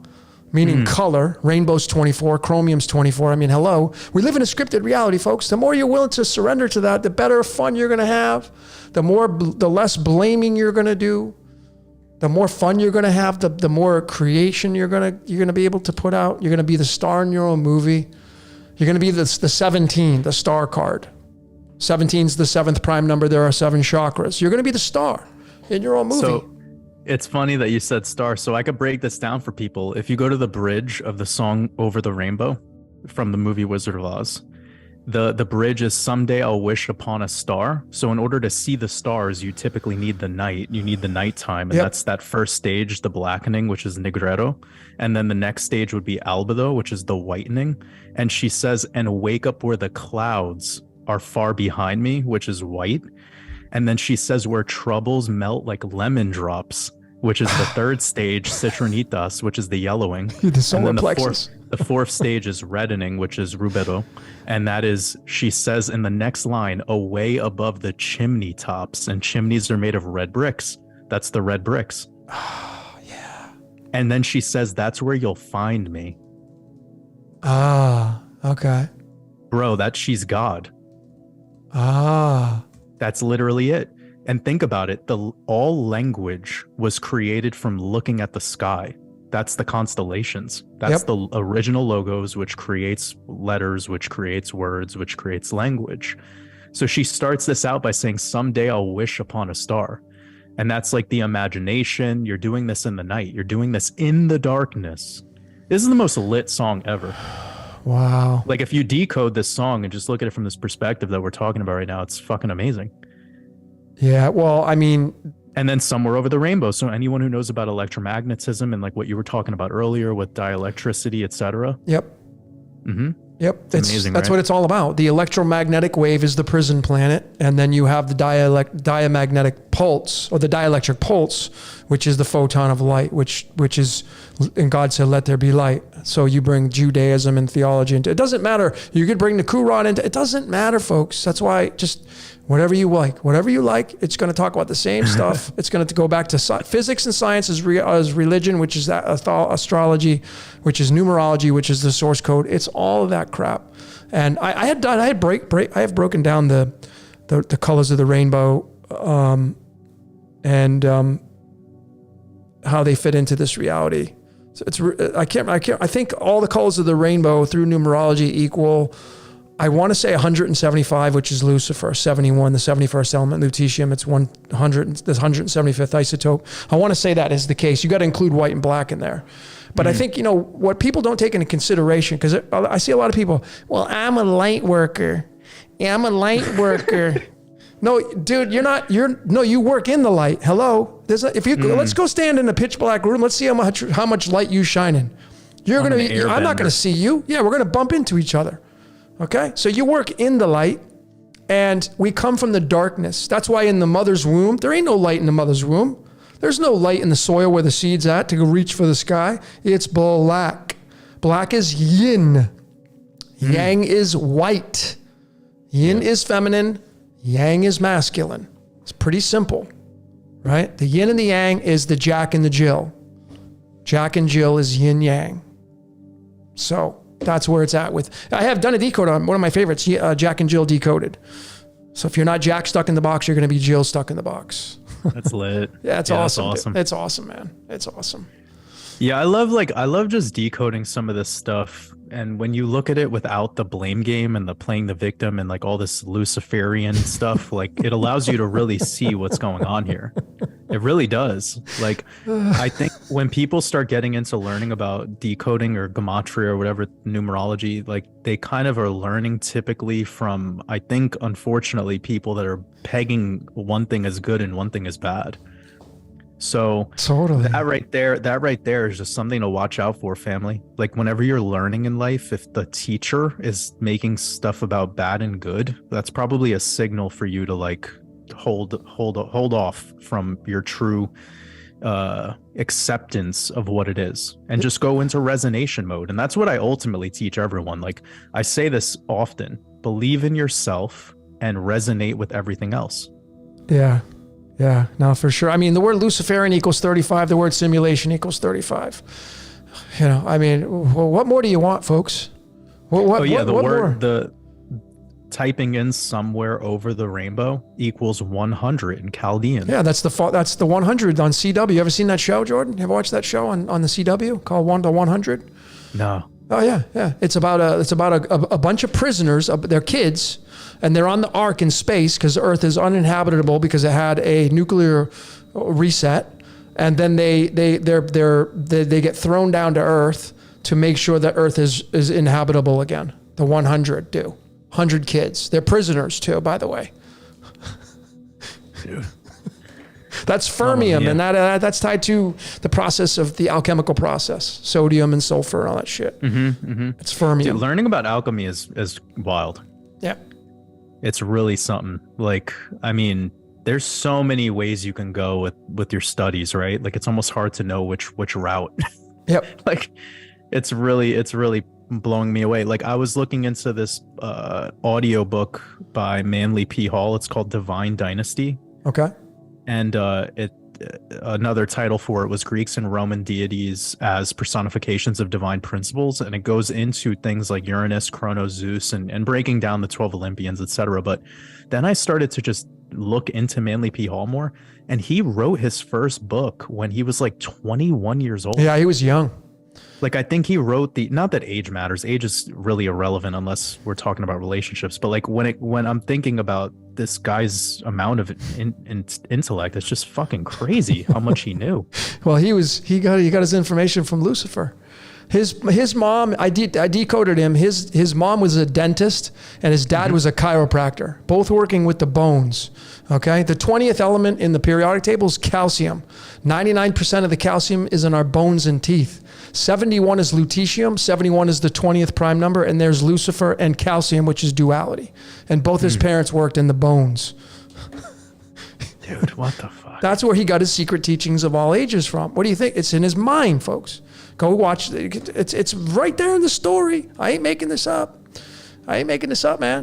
[SPEAKER 1] meaning color. Rainbow's 24, chromium's 24. I mean, hello. We live in a scripted reality, folks. The more you're willing to surrender to that, the better fun you're going to have. The less blaming you're going to do. The more fun you're going to have, the more creation you're going to be able to put out. You're going to be the star in your own movie. You're going to be the 17, the star card. 17 is the seventh prime number. There are 7 chakras. You're going to be the star in your own movie.
[SPEAKER 2] So it's funny that you said star. So I could break this down for people. If you go to the bridge of the song Over the Rainbow from the movie Wizard of Oz, the bridge is someday I'll wish upon a star. So in order to see the stars, you typically need the night. You need the nighttime. And that's that first stage, the blackening, which is Negrero. And then the next stage would be Albedo, which is the whitening. And she says, and wake up where the clouds are far behind me, which is white. And then she says where troubles melt like lemon drops, which is the third stage, Citronitas, which is the yellowing.
[SPEAKER 1] The solar
[SPEAKER 2] and then
[SPEAKER 1] plexus.
[SPEAKER 2] the fourth stage is reddening, which is Rubero. And that is, she says in the next line, away above the chimney tops. And chimneys are made of red bricks. That's the red bricks.
[SPEAKER 1] Oh, yeah.
[SPEAKER 2] And then she says, that's where you'll find me.
[SPEAKER 1] Ah, okay.
[SPEAKER 2] Bro, she's God.
[SPEAKER 1] Ah.
[SPEAKER 2] That's literally it. And think about it. All language was created from looking at the sky. That's the constellations. That's the original logos, which creates letters, which creates words, which creates language. So she starts this out by saying, someday I'll wish upon a star. And that's like the imagination. You're doing this in the night. You're doing this in the darkness. This is the most lit song ever.
[SPEAKER 1] Wow.
[SPEAKER 2] Like if you decode this song and just look at it from this perspective that we're talking about right now, it's fucking amazing.
[SPEAKER 1] Yeah, well, I mean,
[SPEAKER 2] and then Somewhere Over the Rainbow. So anyone who knows about electromagnetism and like what you were talking about earlier with dielectricity, etc.
[SPEAKER 1] Yep.
[SPEAKER 2] Mm-hmm.
[SPEAKER 1] Yep.
[SPEAKER 2] It's amazing,
[SPEAKER 1] That's
[SPEAKER 2] right?
[SPEAKER 1] what it's all about. The electromagnetic wave is the prison planet. And then you have the diamagnetic pulse, or the dielectric pulse, which is the photon of light, which is, and God said, let there be light. So you bring Judaism and theology into it. It doesn't matter. You could bring the Quran into it. It doesn't matter, folks. That's why just whatever you like, it's going to talk about the same stuff. It's going to go back to physics and science as religion, which is that astrology, which is numerology, which is the source code. It's all of that crap. And I have broken down the colors of the rainbow, and how they fit into this reality. So I think all the colors of the rainbow through numerology equal, I want to say 175, which is Lucifer, 71, the 71st element, lutetium, it's 100, the 175th isotope. I want to say that is the case. You got to include white and black in there. But I think, what people don't take into consideration, because I see a lot of people, well, I'm a light worker. Yeah, I'm a light worker. No, dude, you work in the light. Hello. Let's go stand in a pitch black room. Let's see how much light you shine in. I'm not going to see you. Yeah, we're going to bump into each other. Okay? So you work in the light, and we come from the darkness. That's why in the mother's womb, there ain't no light in the mother's womb. There's no light in the soil where the seed's at to go reach for the sky. It's black. Black is yin. Yang is white. Yin is feminine. Yang is masculine. It's pretty simple, right? The yin and the yang is the Jack and the Jill. Jack and Jill is yin yang. So that's where it's at with. I have done a decode on one of my favorites, Jack and Jill Decoded. So if you're not Jack stuck in the box, you're going to be Jill stuck in the box.
[SPEAKER 2] That's lit.
[SPEAKER 1] Yeah, it's awesome.
[SPEAKER 2] That's awesome.
[SPEAKER 1] It's awesome, man. It's awesome.
[SPEAKER 2] Yeah, I love just decoding some of this stuff. And when you look at it without the blame game and the playing the victim and like all this Luciferian stuff, like it allows you to really see what's going on here. It really does. Like, I think when people start getting into learning about decoding or gematria or whatever numerology, like they kind of are learning typically from, I think, unfortunately, people that are pegging one thing as good and one thing as bad. So
[SPEAKER 1] totally.
[SPEAKER 2] that right there is just something to watch out for, family. Like whenever you're learning in life, if the teacher is making stuff about bad and good, that's probably a signal for you to like hold off from your true acceptance of what it is and just go into resonation mode. And that's what I ultimately teach everyone. Like I say this often, believe in yourself and resonate with everything else.
[SPEAKER 1] Yeah. Yeah, no, for sure. I mean, the word Luciferian equals 35. The word simulation equals 35. You know, I mean, well, what more do you want, folks? What,
[SPEAKER 2] Oh yeah,
[SPEAKER 1] what,
[SPEAKER 2] the
[SPEAKER 1] what
[SPEAKER 2] word
[SPEAKER 1] more?
[SPEAKER 2] the typing in somewhere over the rainbow equals 100 in Chaldean.
[SPEAKER 1] Yeah, that's the 100 on CW. You ever seen that show, Jordan? You ever watched that show on the CW called 100?
[SPEAKER 2] No.
[SPEAKER 1] Oh yeah, yeah. It's about a bunch of prisoners. They're kids, and they're on the Ark in space because Earth is uninhabitable because it had a nuclear reset, and then they get thrown down to Earth to make sure that Earth is inhabitable again. The 100 do. 100 kids. They're prisoners too, by the way.
[SPEAKER 2] Dude.
[SPEAKER 1] That's fermium,
[SPEAKER 2] yeah.
[SPEAKER 1] and that's tied to the process of the alchemical process, sodium and sulfur and all that shit. It's fermium.
[SPEAKER 2] Dude, learning about alchemy is wild.
[SPEAKER 1] Yeah.
[SPEAKER 2] It's really something. Like, I mean, there's so many ways you can go with your studies, right? Like, it's almost hard to know which route.
[SPEAKER 1] Yep.
[SPEAKER 2] Like, it's really blowing me away. Like, I was looking into this audio book by Manly P. Hall. It's called Divine Dynasty.
[SPEAKER 1] Okay.
[SPEAKER 2] And another title for it was Greeks and Roman deities as personifications of divine principles, and it goes into things like Uranus, Chronos, Zeus, and breaking down the 12 Olympians, etc. But then I started to just look into Manly P. Hall more, and he wrote his first book when he was like 21 years old.
[SPEAKER 1] Yeah, he was young.
[SPEAKER 2] Like, I think he wrote not that age matters. Age is really irrelevant unless we're talking about relationships. But like when I'm thinking about this guy's amount of intellect, it's just fucking crazy how much he knew.
[SPEAKER 1] Well, he got his information from Lucifer. His mom, I decoded him. His mom was a dentist and his dad was a chiropractor, both working with the bones. Okay, the 20th element in the periodic table is calcium. 99% of the calcium is in our bones and teeth. 71 is lutetium. 71 is the 20th prime number, and there's Lucifer and calcium, which is duality. And both his parents worked in the bones.
[SPEAKER 2] Dude, what the fuck?
[SPEAKER 1] That's where he got his secret teachings of all ages from. What do you think? It's in his mind, folks. Go watch. It's right there in the story. I ain't making this up. Man.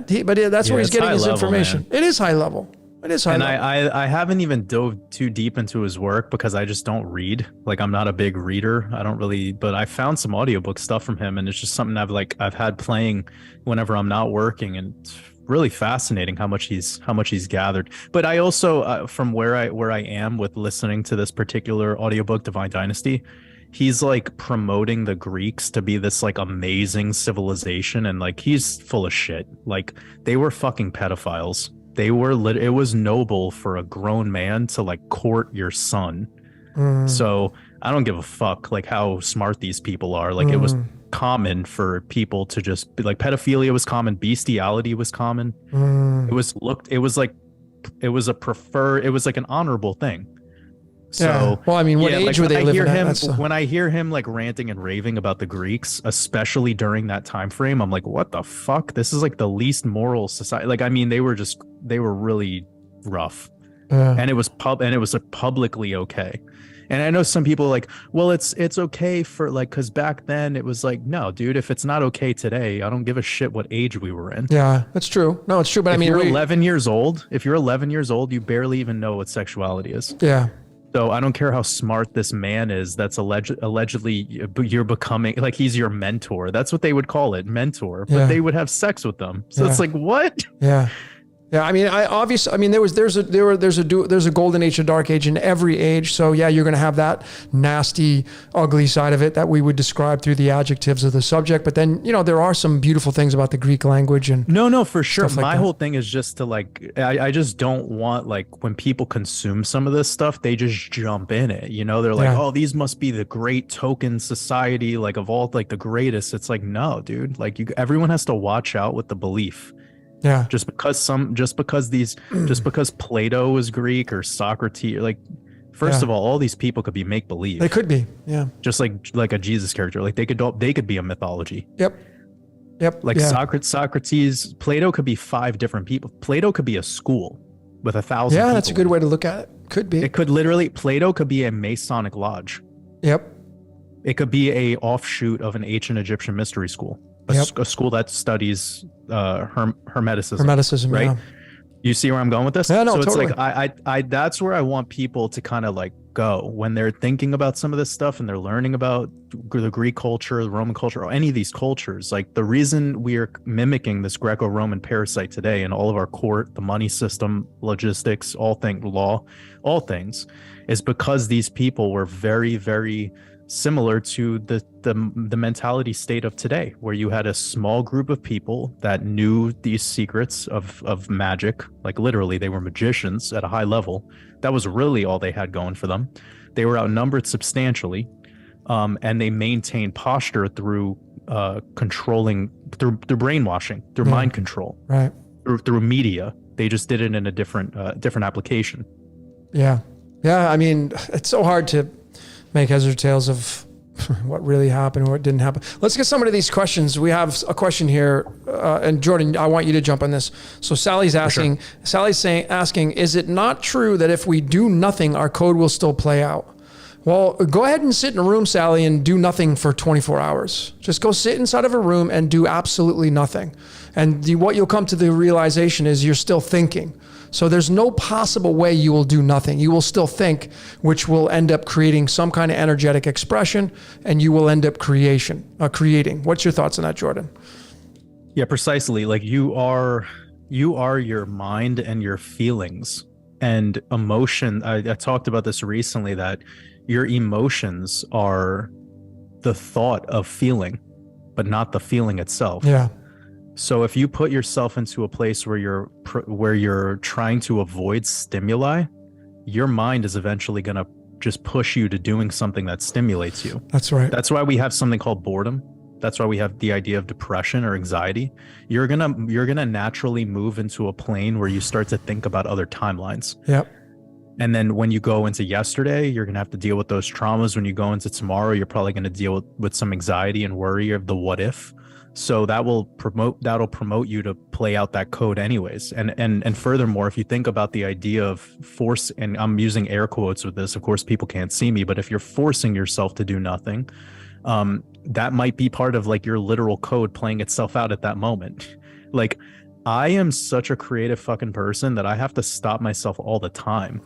[SPEAKER 1] That's where he's getting his information. Man. It is high level. It is high level.
[SPEAKER 2] I haven't even dove too deep into his work because I just don't read. Like, I'm not a big reader. I don't really, but I found some audiobook stuff from him, and it's just something I've had playing whenever I'm not working, and it's really fascinating how much he's gathered. But I also from where I am with listening to this particular audiobook, Divine Dynasty, he's like promoting the Greeks to be this like amazing civilization, and like he's full of shit. Like, they were fucking pedophiles. They were it was noble for a grown man to like court your son. So I don't give a fuck like how smart these people are. Like, it was common for people to just be like, pedophilia was common, bestiality was common. It was like an honorable thing. So,
[SPEAKER 1] yeah. Well, I mean, what age were they living at?
[SPEAKER 2] When I hear him like ranting and raving about the Greeks, especially during that time frame, I'm like, what the fuck? This is like the least moral society. Like, I mean, they were really rough, and it was publicly okay. And I know some people are like, well, it's okay for like, because back then it was like, no, dude, if it's not okay today, I don't give a shit what age we were in.
[SPEAKER 1] Yeah, that's true. No, it's true. But
[SPEAKER 2] if you're 11 years old, you barely even know what sexuality is.
[SPEAKER 1] Yeah.
[SPEAKER 2] So I don't care how smart this man is that's allegedly you're becoming, like, he's your mentor. That's what they would call it, mentor. But they would have sex with them. So it's like, what?
[SPEAKER 1] Yeah. Yeah, I mean, there's a golden age, a dark age in every age. So yeah, you're going to have that nasty, ugly side of it that we would describe through the adjectives of the subject. But then, you know, there are some beautiful things about the Greek language and
[SPEAKER 2] no, for sure.
[SPEAKER 1] Like
[SPEAKER 2] my whole thing is just to like, I just don't want, like, when people consume some of this stuff, they just jump in it. You know, they're like, oh, these must be the great token society, like of all like the greatest. It's like, no, dude, like everyone has to watch out with the belief.
[SPEAKER 1] Yeah.
[SPEAKER 2] Just because Plato is Greek or Socrates, like, first of all these people could be make believe.
[SPEAKER 1] They could be. Yeah.
[SPEAKER 2] Just like a Jesus character. Like, they could be a mythology.
[SPEAKER 1] Yep.
[SPEAKER 2] Like Socrates, Plato could be 5 different people. Plato could be a school with 1,000 people.
[SPEAKER 1] Yeah, that's a good way to look at it. Could be.
[SPEAKER 2] Plato could be a Masonic lodge.
[SPEAKER 1] Yep.
[SPEAKER 2] It could be a offshoot of an ancient Egyptian mystery school. A school that studies hermeticism, right?
[SPEAKER 1] Yeah.
[SPEAKER 2] You see where I'm going with this?
[SPEAKER 1] Yeah, no,
[SPEAKER 2] so it's
[SPEAKER 1] totally.
[SPEAKER 2] like I that's where I want people to kind of like go when they're thinking about some of this stuff and they're learning about the Greek culture, the Roman culture, or any of these cultures. Like the reason we are mimicking this Greco-Roman parasite today in all of our court, the money system, logistics, all things, law, all things, is because these people were very, very similar to the mentality state of today, where you had a small group of people that knew these secrets of magic. Like literally they were magicians at a high level. That was really all they had going for them. They were outnumbered substantially, and they maintained posture through controlling, through brainwashing, through mind control,
[SPEAKER 1] right,
[SPEAKER 2] through media. They just did it in a different application.
[SPEAKER 1] Yeah. I mean, it's so hard to make heads or tails of what really happened or what didn't happen. Let's get some of these questions. We have a question here, and Jordan, I want you to jump on this. So Sally's asking, asking, is it not true that if we do nothing, our code will still play out? Well, go ahead and sit in a room, Sally, and do nothing for 24 hours. Just go sit inside of a room and do absolutely nothing. And what you'll come to the realization is you're still thinking. So there's no possible way you will do nothing. You will still think, which will end up creating some kind of energetic expression, and you will end up creating. What's your thoughts on that, Jordan?
[SPEAKER 2] Yeah, precisely. Like you are your mind and your feelings and emotion. I talked about this recently, that your emotions are the thought of feeling, but not the feeling itself.
[SPEAKER 1] Yeah.
[SPEAKER 2] So if you put yourself into a place where you're trying to avoid stimuli, your mind is eventually going to just push you to doing something that stimulates you.
[SPEAKER 1] That's right.
[SPEAKER 2] That's why we have something called boredom. That's why we have the idea of depression or anxiety. You're gonna naturally move into a plane where you start to think about other timelines.
[SPEAKER 1] Yep.
[SPEAKER 2] And then when you go into yesterday, you're going to have to deal with those traumas. When you go into tomorrow, you're probably going to deal with some anxiety and worry of the what if. So that'll promote you to play out that code anyways. And furthermore, if you think about the idea of force, and I'm using air quotes with this, of course, people can't see me, but if you're forcing yourself to do nothing, that might be part of like your literal code playing itself out at that moment. Like I am such a creative fucking person that I have to stop myself all the time.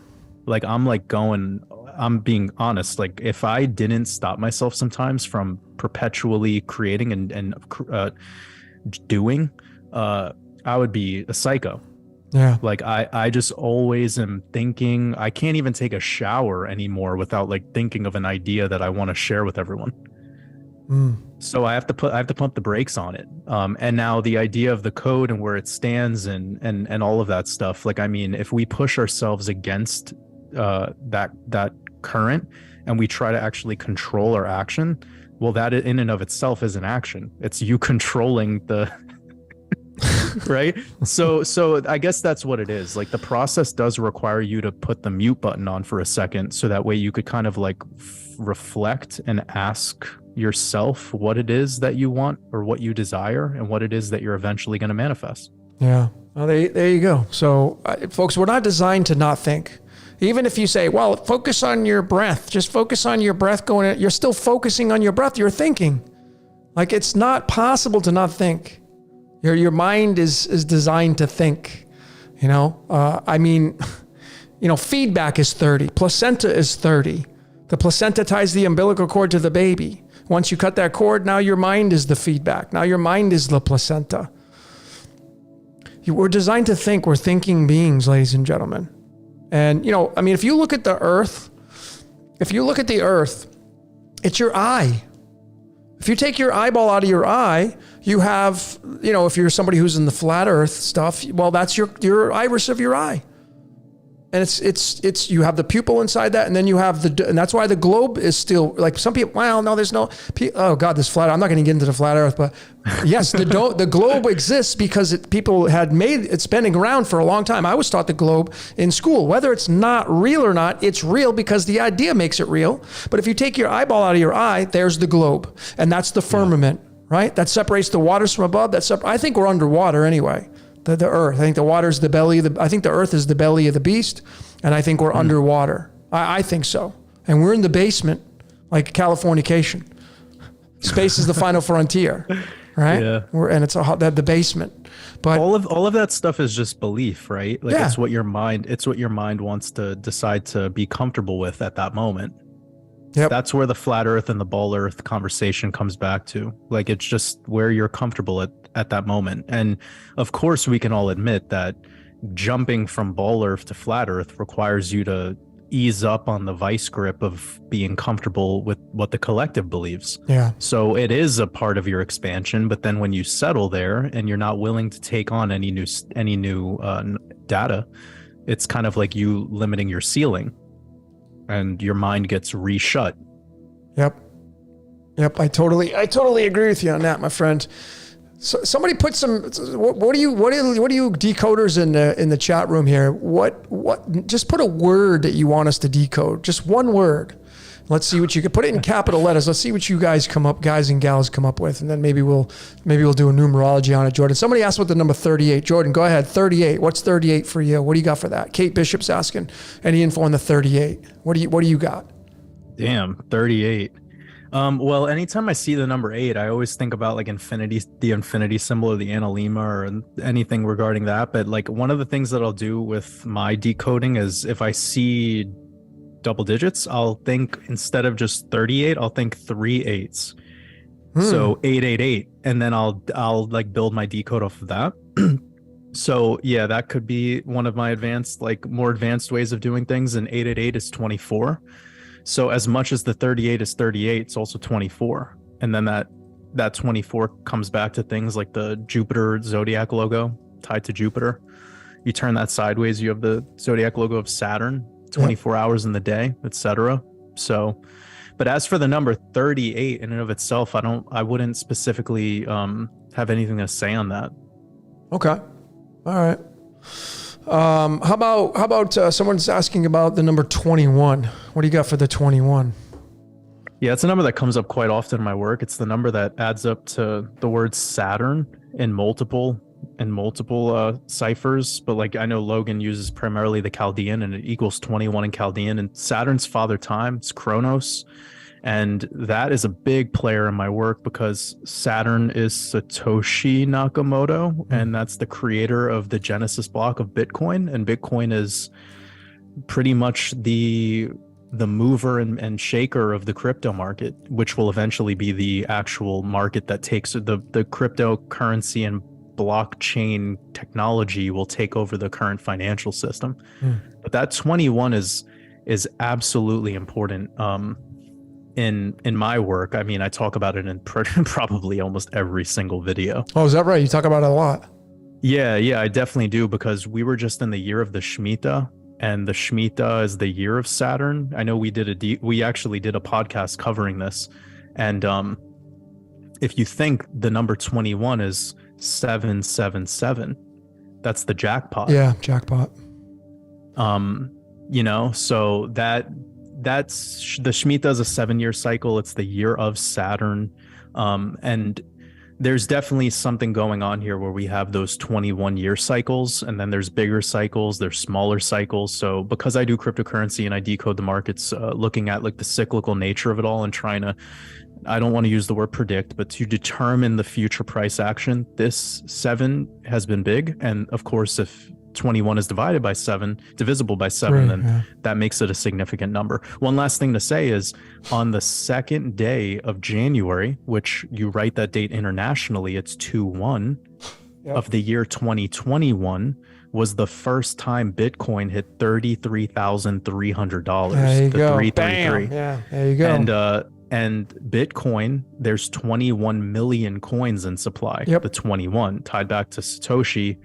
[SPEAKER 2] Like I'm being honest. Like if I didn't stop myself sometimes from perpetually creating and doing, I would be a psycho.
[SPEAKER 1] Yeah.
[SPEAKER 2] Like I just always am thinking. I can't even take a shower anymore without like thinking of an idea that I want to share with everyone. So I have to pump the brakes on it. And now the idea of the code and where it stands and all of that stuff. Like, I mean, if we push ourselves against that current and we try to actually control our action, well, that in and of itself is an action. It's you controlling the right. So I guess that's what it is. Like the process does require you to put the mute button on for a second, so that way you could kind of like reflect and ask yourself what it is that you want or what you desire and what it is that you're eventually going to manifest.
[SPEAKER 1] Yeah. Well, there you go. So folks, we're not designed to not think. Even if you say, well, focus on your breath, just focus on your breath going in, you're still focusing on your breath. You're thinking. Like it's not possible to not think. Your mind is designed to think, you know? I mean, you know, feedback is 30, placenta is 30. The placenta ties the umbilical cord to the baby. Once you cut that cord, now your mind is the feedback. Now your mind is the placenta. We're designed to think. We're thinking beings, ladies and gentlemen. And, you know, I mean, if you look at the earth, it's your eye. If you take your eyeball out of your eye, you have, you know, if you're somebody who's in the flat earth stuff, well, that's your iris of your eye. And it's you have the pupil inside that, and then you have and that's why the globe is still, like some people, well, no, there's no, oh God, this flat, I'm not going to get into the flat earth, but yes, the globe exists because people had made, it's been around for a long time. I was taught the globe in school. Whether it's not real or not, it's real because the idea makes it real. But if you take your eyeball out of your eye, there's the globe. And that's the firmament, right? That separates the waters from above. I think we're underwater anyway. The earth. I think the water's the belly of I think the earth is the belly of the beast, and I think we're underwater. I think so. And we're in the basement, like Californication. Space is the final frontier. right?
[SPEAKER 2] Yeah.
[SPEAKER 1] And it's the basement. But
[SPEAKER 2] All of that stuff is just belief, right? Like
[SPEAKER 1] Yeah.
[SPEAKER 2] it's what your mind wants to decide to be comfortable with at that moment.
[SPEAKER 1] yep,
[SPEAKER 2] That's where the flat earth and the ball earth conversation comes back to. Like it's just where you're comfortable at that moment. And of course we can all admit that jumping from ball earth to flat earth requires you to ease up on the vice grip of being comfortable with what the collective believes.
[SPEAKER 1] yeah,
[SPEAKER 2] So it is a part of your expansion, but then when you settle there and you're not willing to take on any new data, it's kind of like you limiting your ceiling, and your mind gets reshut.
[SPEAKER 1] yep, yep. I totally agree with you on that, my friend. So somebody put some. What do you decoders in the chat room here? What? Just put a word that you want us to decode. Just one word. Let's see what you can put it in capital letters. Let's see what you guys and gals come up with, and then maybe we'll do a numerology on it. Jordan, somebody asked about the number 38. Jordan, go ahead. 38. What's 38 for you? What do you got for that? Kate Bishop's asking any info on the 38. What do you got?
[SPEAKER 2] Damn, 38. Well, anytime I see the number 8, I always think about like the infinity symbol or the analemma or anything regarding that. But like one of the things that I'll do with my decoding is if I see double digits, I'll think instead of just 38, I'll think 3 8s. So 888, and then I'll like build my decode off of that. So yeah, that could be one of my more advanced ways of doing things. And 888 is 24. So as much as the 38 is 38, it's also 24. And then that 24 comes back to things like the Jupiter zodiac logo tied to Jupiter. You turn that sideways, you have the zodiac logo of Saturn, 24 hours in the day, etc. So, but as for the number 38 in and of itself, I wouldn't specifically have anything to say on that.
[SPEAKER 1] Okay. All right. How about someone's asking about the number 21? What do you got for the 21?
[SPEAKER 2] Yeah, it's a number that comes up quite often in my work. It's the number that adds up to the word Saturn in multiple ciphers, but like I know Logan uses primarily the Chaldean, and it equals 21 in Chaldean, and Saturn's father time is Chronos. And that is a big player in my work because Saturn is Satoshi Nakamoto, and that's the creator of the Genesis block of Bitcoin. And Bitcoin is pretty much the mover and shaker of the crypto market, which will eventually be the actual market that takes the cryptocurrency and blockchain technology will take over the current financial system. But that 21 is absolutely important. In my work, I mean, I talk about it in probably almost every single video.
[SPEAKER 1] Oh, is that right? You talk about it a lot.
[SPEAKER 2] Yeah, I definitely do, because we were just in the year of the Shemitah, and the Shemitah is the year of Saturn. I know we actually did a podcast covering this, and if you think the number 21 is 777, that's the jackpot.
[SPEAKER 1] Yeah, jackpot.
[SPEAKER 2] So that's the Shemitah is a 7-year cycle. It's the year of Saturn. And there's definitely something going on here where we have those 21-year cycles, and then there's bigger cycles, there's smaller cycles. So because I do cryptocurrency and I decode the markets, looking at like the cyclical nature of it all and trying to, I don't want to use the word predict, but to determine the future price action, this 7 has been big. And of course, if 21 is divisible by 7, right, then that makes it a significant number. One last thing to say is on the 2nd day of January, which you write that date internationally, it's 2/1 of the year 2021 was the first time Bitcoin hit $33,300.
[SPEAKER 1] There you go.
[SPEAKER 2] 333.
[SPEAKER 1] Bam. Yeah, there you go.
[SPEAKER 2] And Bitcoin, there's 21 million coins in supply. The 21 tied back to Satoshi.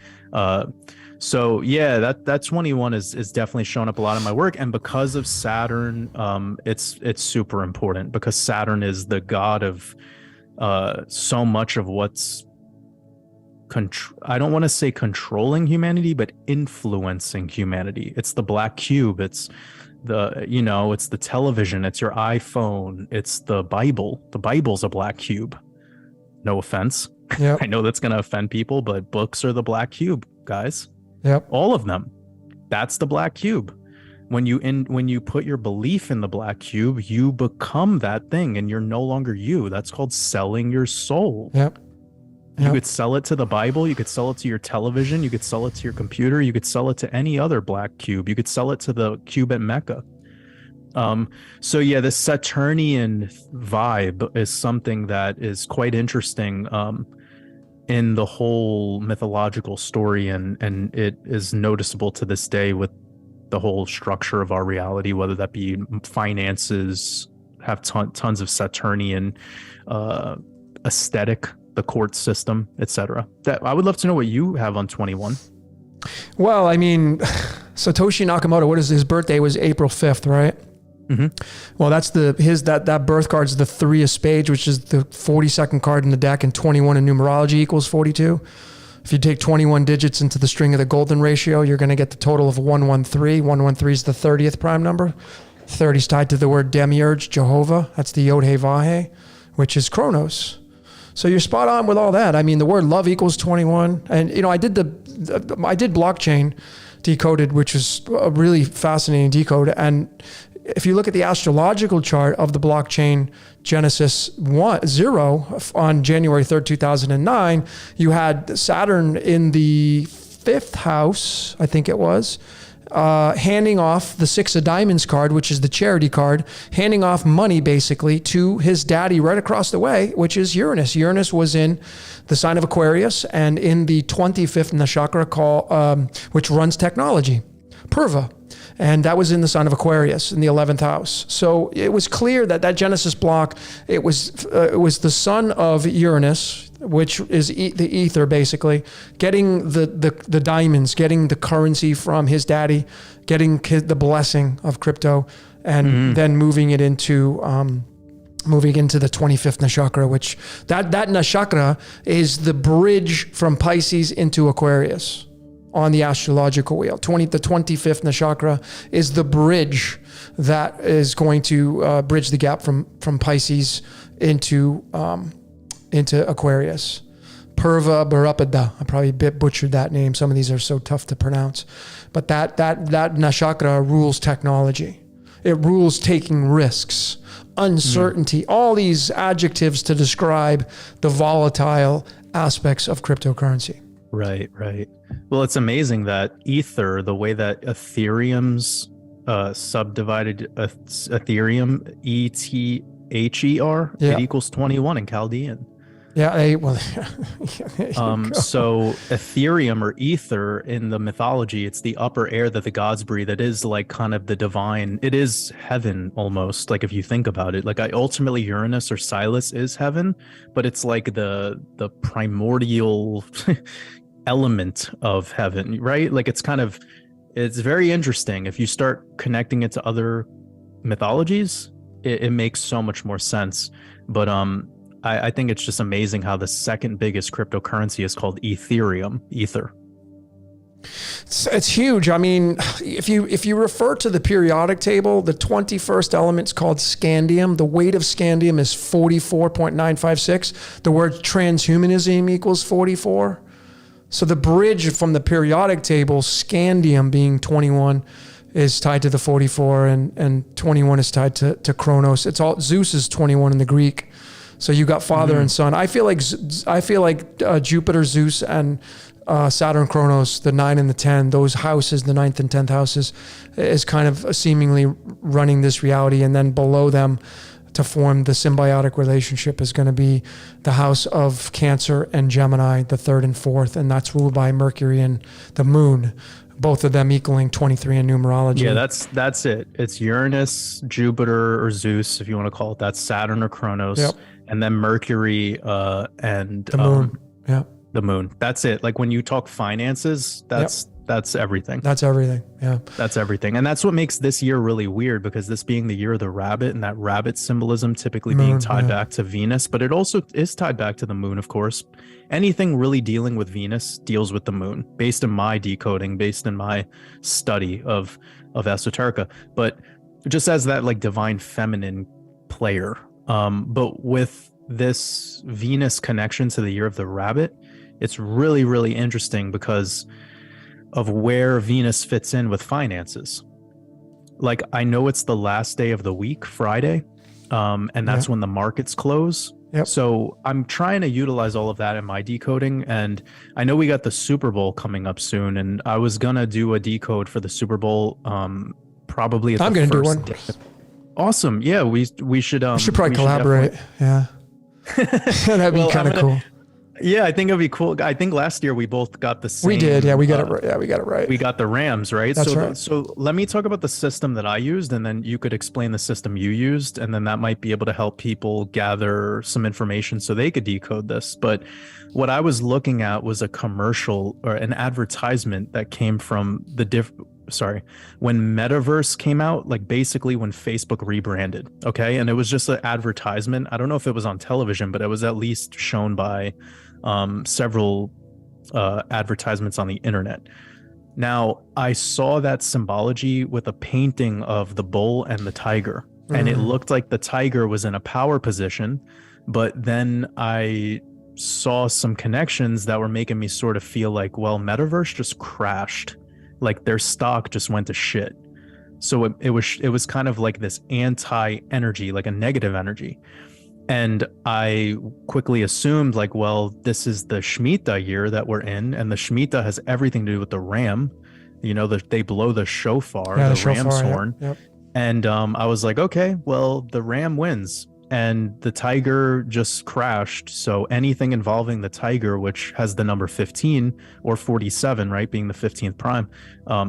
[SPEAKER 2] So yeah, that 21 is definitely shown up a lot in my work, and because of Saturn, it's super important because Saturn is the god of so much of what's I don't want to say controlling humanity, but influencing humanity. It's the black cube. It's it's the television. It's your iPhone. It's the Bible. The Bible's a black cube. No offense. I know that's going to offend people, but books are the black cube, guys. All of them. That's the black cube. When you put your belief in the black cube, you become that thing, and you're no longer you. That's called selling your soul. You
[SPEAKER 1] Yep.
[SPEAKER 2] could sell it to the Bible, you could sell it to your television, you could sell it to your computer, you could sell it to any other black cube, you could sell it to the cube at Mecca. So yeah, this Saturnian vibe is something that is quite interesting in the whole mythological story, and it is noticeable to this day with the whole structure of our reality, whether that be finances, have tons of Saturnian aesthetic, the court system, etc. That I would love to know what you have on 21.
[SPEAKER 1] Well, I mean, Satoshi Nakamoto, what is his birthday was April 5th, right? Well, that's that birth card is the 3 of spades, which is the 42nd card in the deck, and 21 in numerology equals 42. If you take 21 digits into the string of the golden ratio, you're going to get the total of 113. 113 is the 30th prime number. 30 is tied to the word demiurge, Jehovah. That's the Yod He Vahe, which is Chronos. So you're spot on with all that. I mean, the word love equals 21. And, I did blockchain decoded, which was a really fascinating decode. And if you look at the astrological chart of the blockchain Genesis 0 on January 3rd, 2009, you had Saturn in the 5th house, I think it was, handing off the 6 of diamonds card, which is the charity card, handing off money basically to his daddy right across the way, which is Uranus. Uranus was in the sign of Aquarius and in the 25th nakshatra which runs technology, Purva. And that was in the sign of Aquarius in the 11th house. So it was clear that Genesis block, it was the son of Uranus, which is the ether basically, getting the diamonds, getting the currency from his daddy, getting the blessing of crypto, and then moving into the 25th nakshatra, which that nakshatra is the bridge from Pisces into Aquarius. On the astrological wheel, the 25th nakshatra is the bridge that is going to bridge the gap from Pisces into Aquarius. Purva Bharapada. I probably butchered that name. Some of these are so tough to pronounce, but that nakshatra rules technology. It rules taking risks, uncertainty, all these adjectives to describe the volatile aspects of cryptocurrency.
[SPEAKER 2] Right. Well, it's amazing that Ether, the way that Ethereum's subdivided Ethereum, ETHER, it equals 21 in Chaldean.
[SPEAKER 1] Yeah.
[SPEAKER 2] So Ethereum or Ether in the mythology, it's the upper air that the gods breathe. It is like kind of the divine. It is heaven almost. Like if you think about it, like ultimately Uranus or Silas is heaven, but it's like the primordial element of heaven, right? Like it's very interesting. If you start connecting it to other mythologies, it makes so much more sense. But I think it's just amazing how the second biggest cryptocurrency is called Ethereum, Ether.
[SPEAKER 1] It's huge. I mean, if you refer to the periodic table, the 21st element's called scandium. The weight of scandium is 44.956. The word transhumanism equals 44. So the bridge from the periodic table, scandium being 21, is tied to the 44, and 21 is tied to Chronos. It's all Zeus is 21 in the Greek. So you got father and son. I feel like Jupiter, Zeus, and Saturn, Chronos, the 9 and the 10, those houses, the 9th and 10th houses, is kind of seemingly running this reality. And then below them, to form the symbiotic relationship, is going to be the house of Cancer and Gemini, the 3rd and 4th, and that's ruled by Mercury and the Moon, both of them equaling 23 in numerology.
[SPEAKER 2] Yeah, that's it. It's Uranus, Jupiter, or Zeus, if you want to call it that, Saturn or Chronos, and then Mercury and
[SPEAKER 1] the Moon.
[SPEAKER 2] The Moon. That's it. Like when you talk finances, that's everything.
[SPEAKER 1] That's everything. Yeah.
[SPEAKER 2] That's everything. And that's what makes this year really weird, because this being the year of the rabbit, and that rabbit symbolism typically being tied back to Venus, but it also is tied back to the moon, of course. Anything really dealing with Venus deals with the moon, based in my decoding, based in my study of esoterica. But just as that like divine feminine player. But with this Venus connection to the year of the rabbit, it's really, really interesting because of where Venus fits in with finances. Like, I know it's the last day of the week, Friday, and that's when the markets close.
[SPEAKER 1] Yep.
[SPEAKER 2] So I'm trying to utilize all of that in my decoding. And I know we got the Super Bowl coming up soon, and I was gonna do a decode for the Super Bowl, probably at
[SPEAKER 1] I'm
[SPEAKER 2] the
[SPEAKER 1] going to do
[SPEAKER 2] first
[SPEAKER 1] one.
[SPEAKER 2] day. Awesome. Yeah, we should
[SPEAKER 1] We should probably
[SPEAKER 2] we should
[SPEAKER 1] collaborate. Yeah. That'd be
[SPEAKER 2] Well,
[SPEAKER 1] kind of cool.
[SPEAKER 2] Yeah, I think it'd be cool. I think last year we both got the same.
[SPEAKER 1] We did. Yeah, we got it right. Yeah, we got it right.
[SPEAKER 2] We got the Rams, right?
[SPEAKER 1] That's
[SPEAKER 2] so
[SPEAKER 1] right.
[SPEAKER 2] so let me talk about the system that I used, and then you could explain the system you used, and then that might be able to help people gather some information so they could decode this. But what I was looking at was a commercial or an advertisement that came from when Metaverse came out, like basically when Facebook rebranded. Okay. And it was just an advertisement. I don't know if it was on television, but it was at least shown by several advertisements on the internet. Now, I saw that symbology with a painting of the bull and the tiger, and it looked like the tiger was in a power position, but then I saw some connections that were making me sort of feel like, well, Metaverse just crashed, like their stock just went to shit. So it was kind of like this anti-energy, like a negative energy. And I quickly assumed, like, well, this is the Shemitah year that we're in, and the Shemitah has everything to do with the ram. You know, they blow the shofar, the ram's horn.
[SPEAKER 1] Yep.
[SPEAKER 2] And I was like, okay, well, the ram wins, and the tiger just crashed. So anything involving the tiger, which has the number 15 or 47, right, being the 15th prime,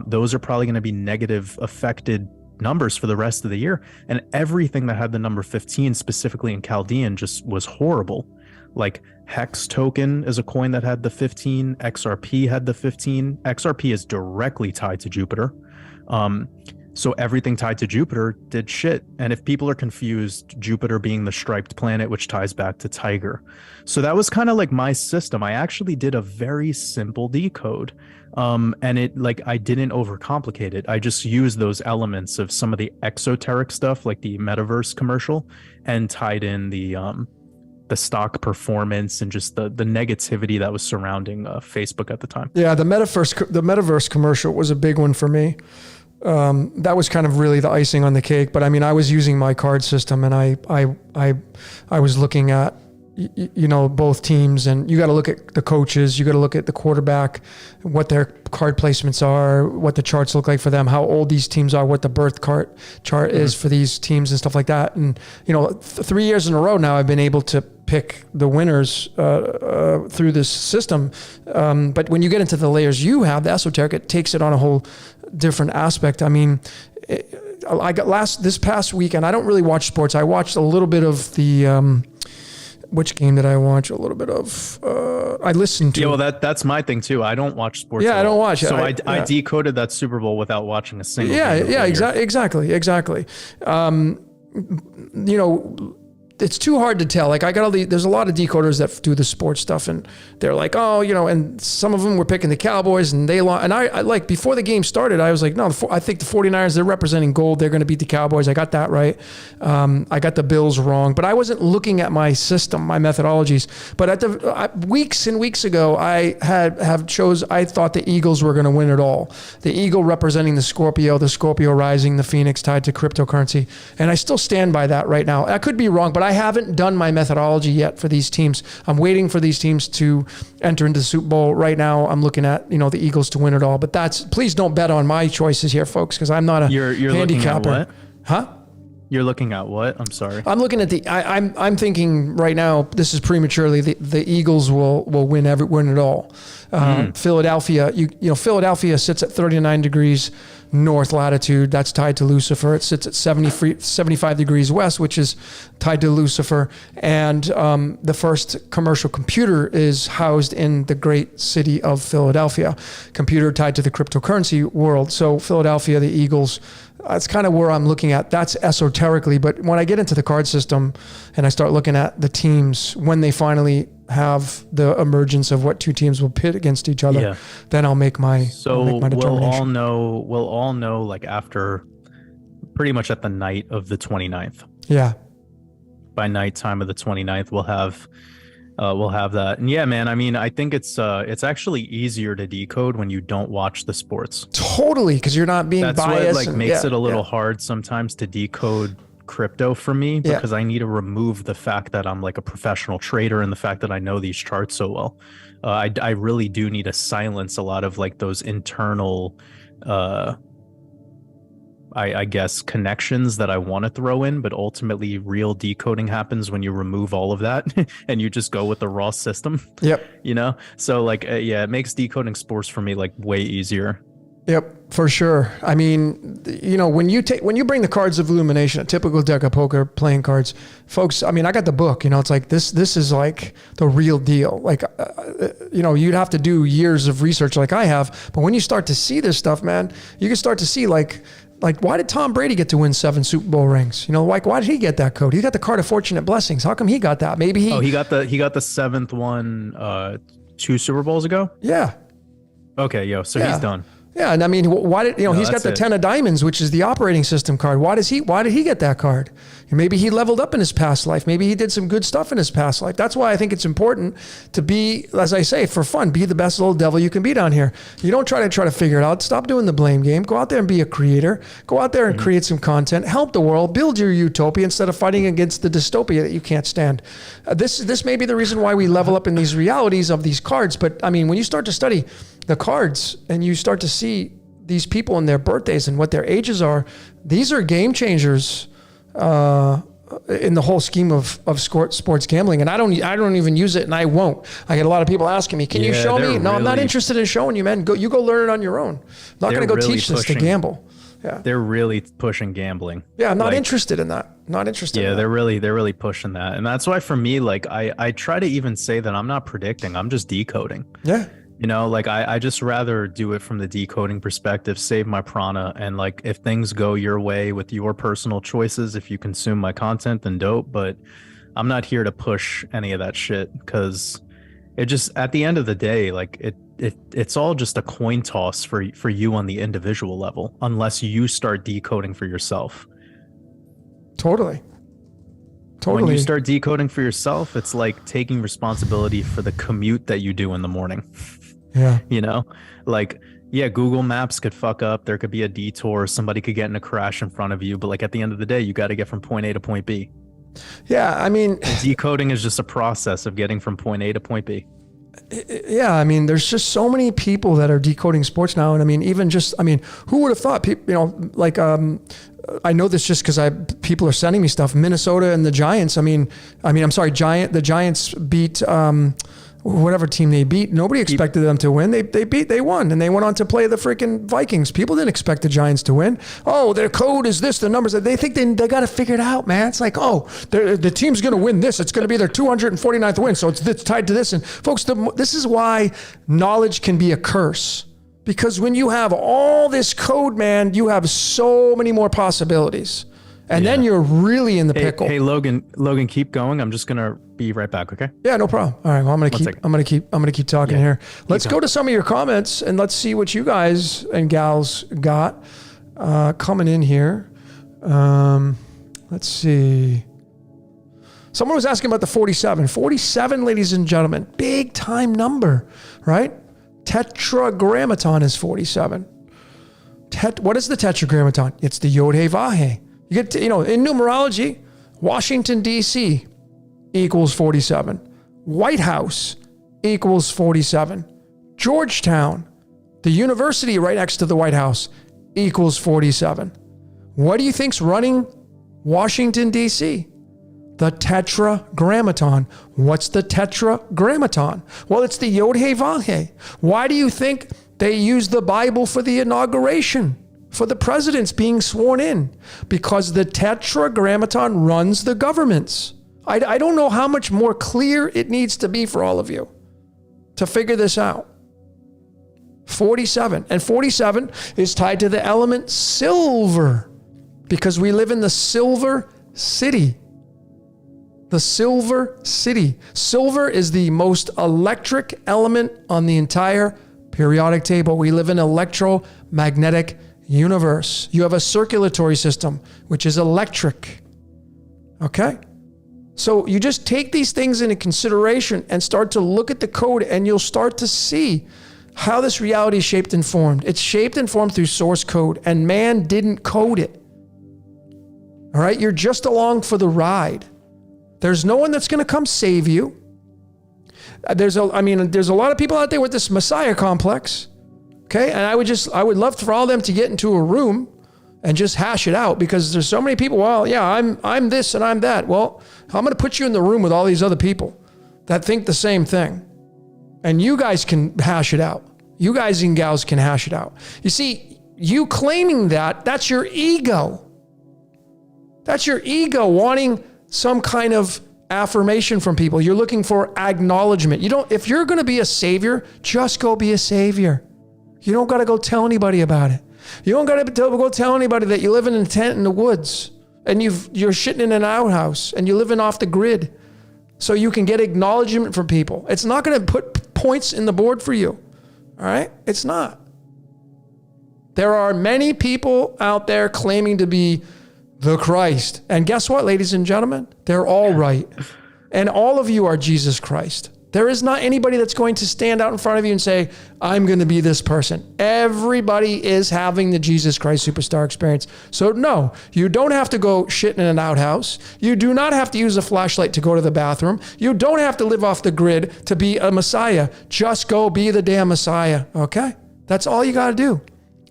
[SPEAKER 2] those are probably going to be negative affected numbers for the rest of the year. And everything that had the number 15, specifically in Chaldean, just was horrible. Like Hex token is a coin that had the 15, XRP had the 15. XRP is directly tied to Jupiter. So everything tied to Jupiter did shit. And if people are confused, Jupiter being the striped planet, which ties back to Tiger. So that was kind of like my system. I actually did a very simple decode. And it, like, I didn't overcomplicate it. I just used those elements of some of the exoteric stuff, like the Metaverse commercial, and tied in the stock performance and just the negativity that was surrounding Facebook at the time.
[SPEAKER 1] Yeah, the Metaverse commercial was a big one for me. That was kind of really the icing on the cake. But I mean, I was using my card system, and I was looking at, you know, both teams, and you got to look at the coaches, you got to look at the quarterback, what their card placements are, what the charts look like for them, how old these teams are, what the birth chart is for these teams and stuff like that. And, you know, 3 years in a row now, I've been able to pick the winners through this system. But when you get into the layers you have, the esoteric, it takes it on a whole different aspect. I mean, this past weekend, I don't really watch sports. I watched a little bit of the, which game did I watch? A little bit of, I listened to.
[SPEAKER 2] Yeah, well, that's my thing too. I don't watch sports.
[SPEAKER 1] Yeah, I don't watch it.
[SPEAKER 2] So I decoded that Super Bowl without watching a single.
[SPEAKER 1] Yeah, exactly. You know, it's too hard to tell. Like, there's a lot of decoders that do the sports stuff, and they're like, oh, you know, and some of them were picking the Cowboys, and I like, before the game started, I was like, no, I think the 49ers, they're representing gold. They're going to beat the Cowboys. I got that right. I got the Bills wrong, but I wasn't looking at my system, my methodologies. But weeks and weeks ago, I thought the Eagles were going to win it all. The Eagle representing the Scorpio rising, the Phoenix tied to cryptocurrency. And I still stand by that right now. I could be wrong, but I haven't done my methodology yet for these teams. I'm waiting for these teams to enter into the Super Bowl. Right now, I'm looking at, you know, the Eagles to win it all. But please don't bet on my choices here, folks, because I'm not a
[SPEAKER 2] you're
[SPEAKER 1] handicapper.
[SPEAKER 2] Looking at what?
[SPEAKER 1] Huh?
[SPEAKER 2] You're looking at what? I'm sorry.
[SPEAKER 1] I'm looking at I'm thinking right now, this is prematurely, the Eagles will win it all. Philadelphia, you know, Philadelphia sits at 39 degrees north latitude. That's tied to Lucifer. It sits at 75 degrees west, which is tied to Lucifer. And the first commercial computer is housed in the great city of Philadelphia. Computer tied to the cryptocurrency world. So Philadelphia, the Eagles, that's kind of where I'm looking at. That's esoterically. But when I get into the card system and I start looking at the teams, when they finally have the emergence of what two teams will pit against each other, then I'll make my determination.
[SPEAKER 2] We'll all know like after pretty much at the night of the 29th.
[SPEAKER 1] Yeah.
[SPEAKER 2] By nighttime of the 29th, we'll have that. And yeah, man, I mean, I think it's actually easier to decode when you don't watch the sports.
[SPEAKER 1] Totally, because you're not being biased.
[SPEAKER 2] That's what makes it a little hard sometimes to decode crypto for me because I need to remove the fact that I'm like a professional trader and the fact that I know these charts so well. I really do need to silence a lot of like those internal, I guess, connections that I want to throw in, but ultimately real decoding happens when you remove all of that and you just go with the raw system.
[SPEAKER 1] Yep.
[SPEAKER 2] You know? So like, yeah, it makes decoding sports for me like way easier.
[SPEAKER 1] Yep, for sure. I mean, you know, when you bring the cards of illumination, a typical deck of poker playing cards, folks, I mean, I got the book, you know, it's like this is like the real deal. Like, you know, you'd have to do years of research like I have, but when you start to see this stuff, man, you can start to see like, why did Tom Brady get to win 7 Super Bowl rings? You know, like, why did he get that code? He got the card of fortunate blessings. How come he got that? Maybe he
[SPEAKER 2] got the 7th one 2 Super Bowls ago?
[SPEAKER 1] Yeah.
[SPEAKER 2] Okay, so he's done.
[SPEAKER 1] Yeah, and I mean, why did he's got the 10 of diamonds, which is the operating system card. Why did he get that card? Maybe he leveled up in his past life. Maybe he did some good stuff in his past life. That's why I think it's important to be, as I say, for fun, be the best little devil you can be down here. You don't try to figure it out. Stop doing the blame game. Go out there and be a creator. Go out there and create some content. Help the world. Build your utopia instead of fighting against the dystopia that you can't stand. This may be the reason why we level up in these realities of these cards. But I mean, when you start to study the cards and you start to see these people and their birthdays and what their ages are, these are game changers in the whole scheme of sports gambling. And I don't even use it, and I won't. I get a lot of people asking me, can you show me? No, I'm not interested in showing you, man. You go learn it on your own. I'm not going to go teach this to gamble. Yeah.
[SPEAKER 2] They're really pushing gambling.
[SPEAKER 1] Yeah, I'm not interested in that. Not interested.
[SPEAKER 2] Yeah,
[SPEAKER 1] in that.
[SPEAKER 2] they're really pushing that. And that's why for me, like I try to even say that I'm not predicting, I'm just decoding.
[SPEAKER 1] Yeah.
[SPEAKER 2] You know, like I just rather do it from the decoding perspective, save my prana. And like, if things go your way with your personal choices, if you consume my content, then dope. But I'm not here to push any of that shit, because it just, at the end of the day, like it's all just a coin toss for you on the individual level, unless you start decoding for yourself.
[SPEAKER 1] Totally.
[SPEAKER 2] When you start decoding for yourself, it's like taking responsibility for the commute that you do in the morning.
[SPEAKER 1] Yeah.
[SPEAKER 2] You know, like, yeah, Google Maps could fuck up. There could be a detour. Somebody could get in a crash in front of you. But like, at the end of the day, you got to get from point A to point B.
[SPEAKER 1] Yeah. I mean,
[SPEAKER 2] decoding is just a process of getting from point A to point B.
[SPEAKER 1] Yeah. I mean, there's just so many people that are decoding sports now. And I mean, who would have thought people, you know, like, I know this just because people are sending me stuff. Minnesota and the Giants. The Giants beat whatever team they beat. Nobody expected them to win. They won, and they went on to play the freaking Vikings. People didn't expect the Giants to win. Oh, their code is this. The numbers. They think they got to figure it out, man. It's like, oh, the team's going to win this. It's going to be their 249th win, so it's tied to this. And folks, this is why knowledge can be a curse. Because when you have all this code, man, you have so many more possibilities. And then you're really in the pickle.
[SPEAKER 2] Hey, Logan, keep going. I'm just going to be right back, okay?
[SPEAKER 1] Yeah, no problem. All right, well, I'm going to keep talking here. Let's go to some of your comments and let's see what you guys and gals got coming in here. Let's see. Someone was asking about the 47. 47, ladies and gentlemen, big time number, right? Tetragrammaton is 47. What is the Tetragrammaton? It's the Yod-Heh-Vah-Heh. You get to, in numerology, Washington, D.C. equals 47. White House equals 47. Georgetown, the university right next to the White House, equals 47. What do you think's running Washington, D.C.? The Tetragrammaton. What's the Tetragrammaton? Well, it's the Yod-Heh-Vah-Heh. Why do you think they use the Bible for the inauguration, for the presidents being sworn in? Because the Tetragrammaton runs the governments. I don't know how much more clear it needs to be for all of you to figure this out. 47. And 47 is tied to the element silver, because we live in the Silver City. The Silver City. Silver is the most electric element on the entire periodic table. We live in an electromagnetic universe. You have a circulatory system, which is electric. Okay? So you just take these things into consideration and start to look at the code, and you'll start to see how this reality is shaped and formed. It's shaped and formed through source code, and man didn't code it. All right. You're just along for the ride. There's no one that's going to come save you. There's a lot of people out there with this Messiah complex. Okay. And I would love for all of them to get into a room and just hash it out, because there's so many people. Well, yeah, I'm this and I'm that. Well, I'm going to put you in the room with all these other people that think the same thing. And you guys can hash it out. You guys and gals can hash it out. You see, you claiming that's your ego. That's your ego wanting some kind of affirmation from people. You're looking for acknowledgement. If you're going to be a savior, just go be a savior. You don't got to go tell anybody about it. You don't got to go tell anybody that you live in a tent in the woods and you're shitting in an outhouse and you're living off the grid so you can get acknowledgement from people. It's not going to put points in the board for you. All right? It's not. There are many people out there claiming to be the Christ. And guess what, ladies and gentlemen? They're all right. And all of you are Jesus Christ. There is not anybody that's going to stand out in front of you and say, I'm going to be this person. Everybody is having the Jesus Christ superstar experience. So no, you don't have to go shit in an outhouse. You do not have to use a flashlight to go to the bathroom. You don't have to live off the grid to be a Messiah. Just go be the damn Messiah, okay? That's all you got to do.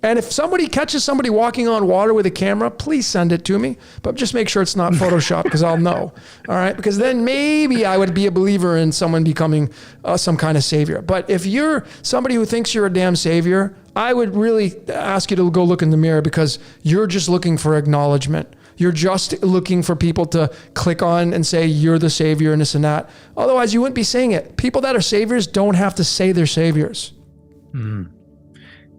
[SPEAKER 1] And if somebody catches somebody walking on water with a camera, please send it to me. But just make sure it's not Photoshop, because I'll know. All right? Because then maybe I would be a believer in someone becoming some kind of savior. But if you're somebody who thinks you're a damn savior, I would really ask you to go look in the mirror, because you're just looking for acknowledgement. You're just looking for people to click on and say, you're the savior and this and that. Otherwise, you wouldn't be saying it. People that are saviors don't have to say they're saviors.
[SPEAKER 2] Mm.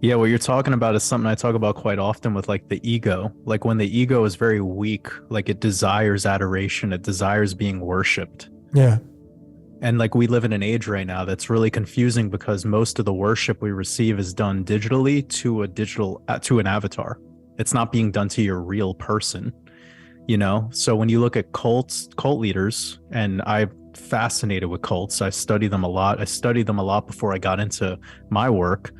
[SPEAKER 2] Yeah, what you're talking about is something I talk about quite often with like the ego. Like when the ego is very weak, like it desires adoration, it desires being worshipped.
[SPEAKER 1] Yeah.
[SPEAKER 2] And like we live in an age right now that's really confusing, because most of the worship we receive is done digitally to an avatar. It's not being done to your real person, you know? So when you look at cult leaders, and I'm fascinated with cults, I study them a lot. I studied them a lot before I got into my work.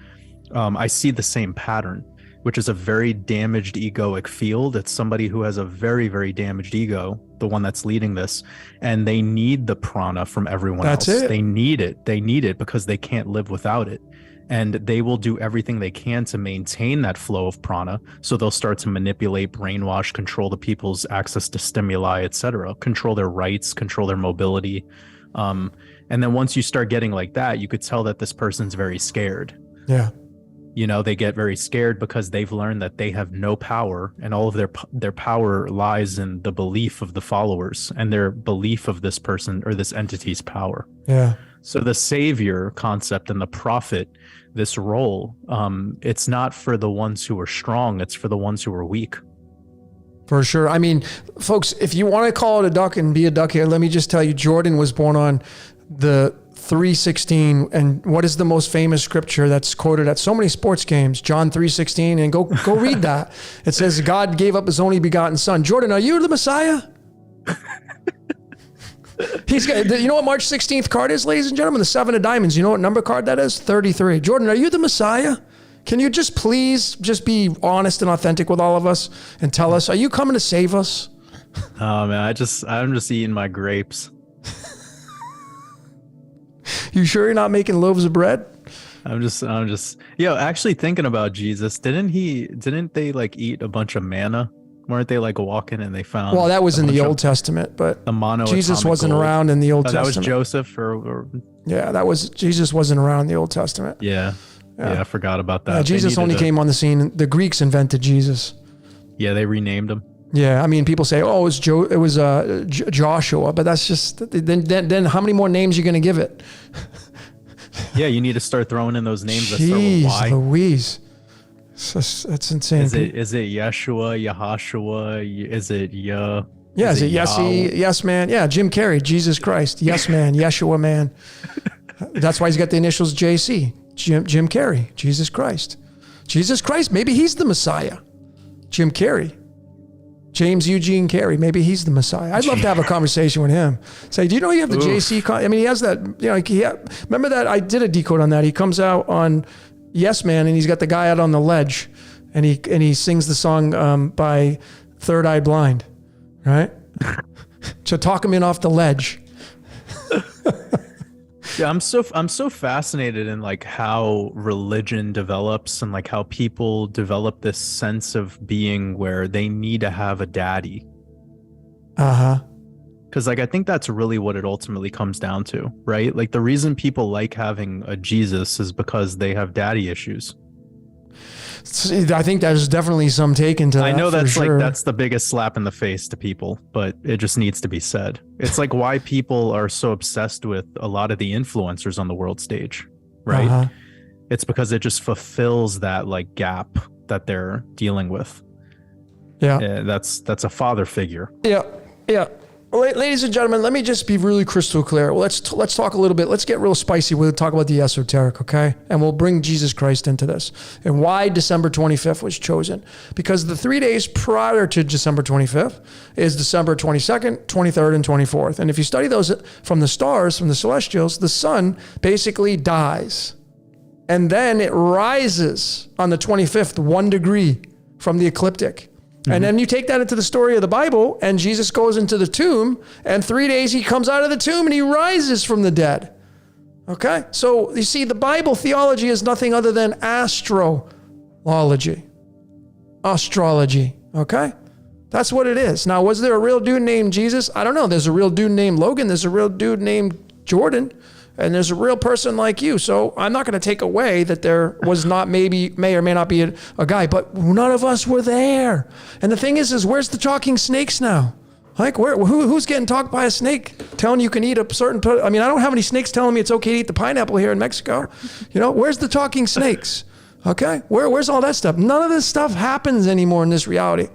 [SPEAKER 2] I see the same pattern, which is a very damaged egoic field. It's somebody who has a very, very damaged ego, the one that's leading this, and they need the prana from everyone else. They need it. They need it because they can't live without it. And they will do everything they can to maintain that flow of prana. So they'll start to manipulate, brainwash, control the people's access to stimuli, etc., control their rights, control their mobility. And then once you start getting like that, you could tell that this person's very scared.
[SPEAKER 1] Yeah.
[SPEAKER 2] You know, they get very scared because they've learned that they have no power, and all of their power lies in the belief of the followers and their belief of this person or this entity's power.
[SPEAKER 1] Yeah.
[SPEAKER 2] So the savior concept and the prophet, this role, it's not for the ones who are strong, it's for the ones who are weak.
[SPEAKER 1] For sure. I mean, folks, if you want to call it a duck and be a duck here, let me just tell you, Jordan was born on the 3:16, and what is the most famous scripture that's quoted at so many sports games? John 3:16, and go read that. It says God gave up his only begotten son. Jordan, are you the Messiah? He's got, you know what March 16th card is, ladies and gentlemen? The 7 of diamonds. You know what number card that is? 33. Jordan, are you the Messiah? Can you just please just be honest and authentic with all of us and tell us, are you coming to save us?
[SPEAKER 2] Oh man, I'm just eating my grapes.
[SPEAKER 1] You sure you're not making loaves of bread?
[SPEAKER 2] I'm just, actually thinking about Jesus. Didn't they like eat a bunch of manna? Weren't they like walking and they found?
[SPEAKER 1] Well, that was in the Old Testament, but Jesus wasn't around in the Old Testament.
[SPEAKER 2] That was Joseph or
[SPEAKER 1] yeah, Jesus wasn't around in the Old Testament.
[SPEAKER 2] Yeah, I forgot about that.
[SPEAKER 1] Yeah, Jesus only came on the scene. The Greeks invented Jesus.
[SPEAKER 2] Yeah, they renamed him.
[SPEAKER 1] Yeah, I mean, people say, "Oh, it was Joshua," but that's just then. How many more names are you going to give it?
[SPEAKER 2] Yeah, you need to start throwing in those names that start
[SPEAKER 1] with
[SPEAKER 2] Y.
[SPEAKER 1] Jeez Louise, that's insane.
[SPEAKER 2] Is it Yeshua, Yahashua? Is it Ya?
[SPEAKER 1] Yeah, is it Yesy? Yes, man. Yeah, Jim Carrey, Jesus Christ, yes, man, Yeshua, man. That's why he's got the initials JC. Jim Carrey, Jesus Christ. Jesus Christ, maybe he's the Messiah. Jim Carrey. James Eugene Carey, maybe he's the Messiah. I'd love to have a conversation with him. Say, do you know you have the JC? I mean, he has that, you know, remember that? I did a decode on that. He comes out on Yes Man, and he's got the guy out on the ledge, and he sings the song by Third Eye Blind. right? To talk him in off the ledge.
[SPEAKER 2] Yeah, I'm so fascinated in like how religion develops and like how people develop this sense of being where they need to have a daddy.
[SPEAKER 1] Uh-huh.
[SPEAKER 2] Because like I think that's really what it ultimately comes down to, right? Like the reason people like having a Jesus is because they have daddy issues.
[SPEAKER 1] See, I think there's definitely some take into that.
[SPEAKER 2] I know that's
[SPEAKER 1] sure.
[SPEAKER 2] like that's the biggest slap in the face to people, but it just needs to be said. It's like why people are so obsessed with a lot of the influencers on the world stage, right?
[SPEAKER 1] Uh-huh.
[SPEAKER 2] It's because it just fulfills that like gap that they're dealing with.
[SPEAKER 1] Yeah.
[SPEAKER 2] That's a father figure.
[SPEAKER 1] Yeah. Yeah. Ladies and gentlemen, let me just be really crystal clear. Let's talk a little bit. Let's get real spicy. We'll talk about the esoteric, okay? And we'll bring Jesus Christ into this. And why December 25th was chosen. Because the 3 days prior to December 25th is December 22nd, 23rd, and 24th. And if you study those from the stars, from the celestials, the sun basically dies. And then it rises on the 25th, 1 degree from the ecliptic. And then you take that into the story of the Bible, and Jesus goes into the tomb, and 3 days he comes out of the tomb and he rises from the dead. Okay? So you see, the Bible theology is nothing other than astrology. Astrology. Okay? That's what it is. Now, was there a real dude named Jesus? I don't know. There's a real dude named Logan. There's a real dude named Jordan. And there's a real person like you. So I'm not going to take away that there was not may or may not be a guy, but none of us were there. And the thing is where's the talking snakes now? Like who's getting talked by a snake telling you can eat a certain, I mean, I don't have any snakes telling me it's okay to eat the pineapple here in Mexico. You know, where's the talking snakes? Okay. Where's all that stuff? None of this stuff happens anymore in this reality.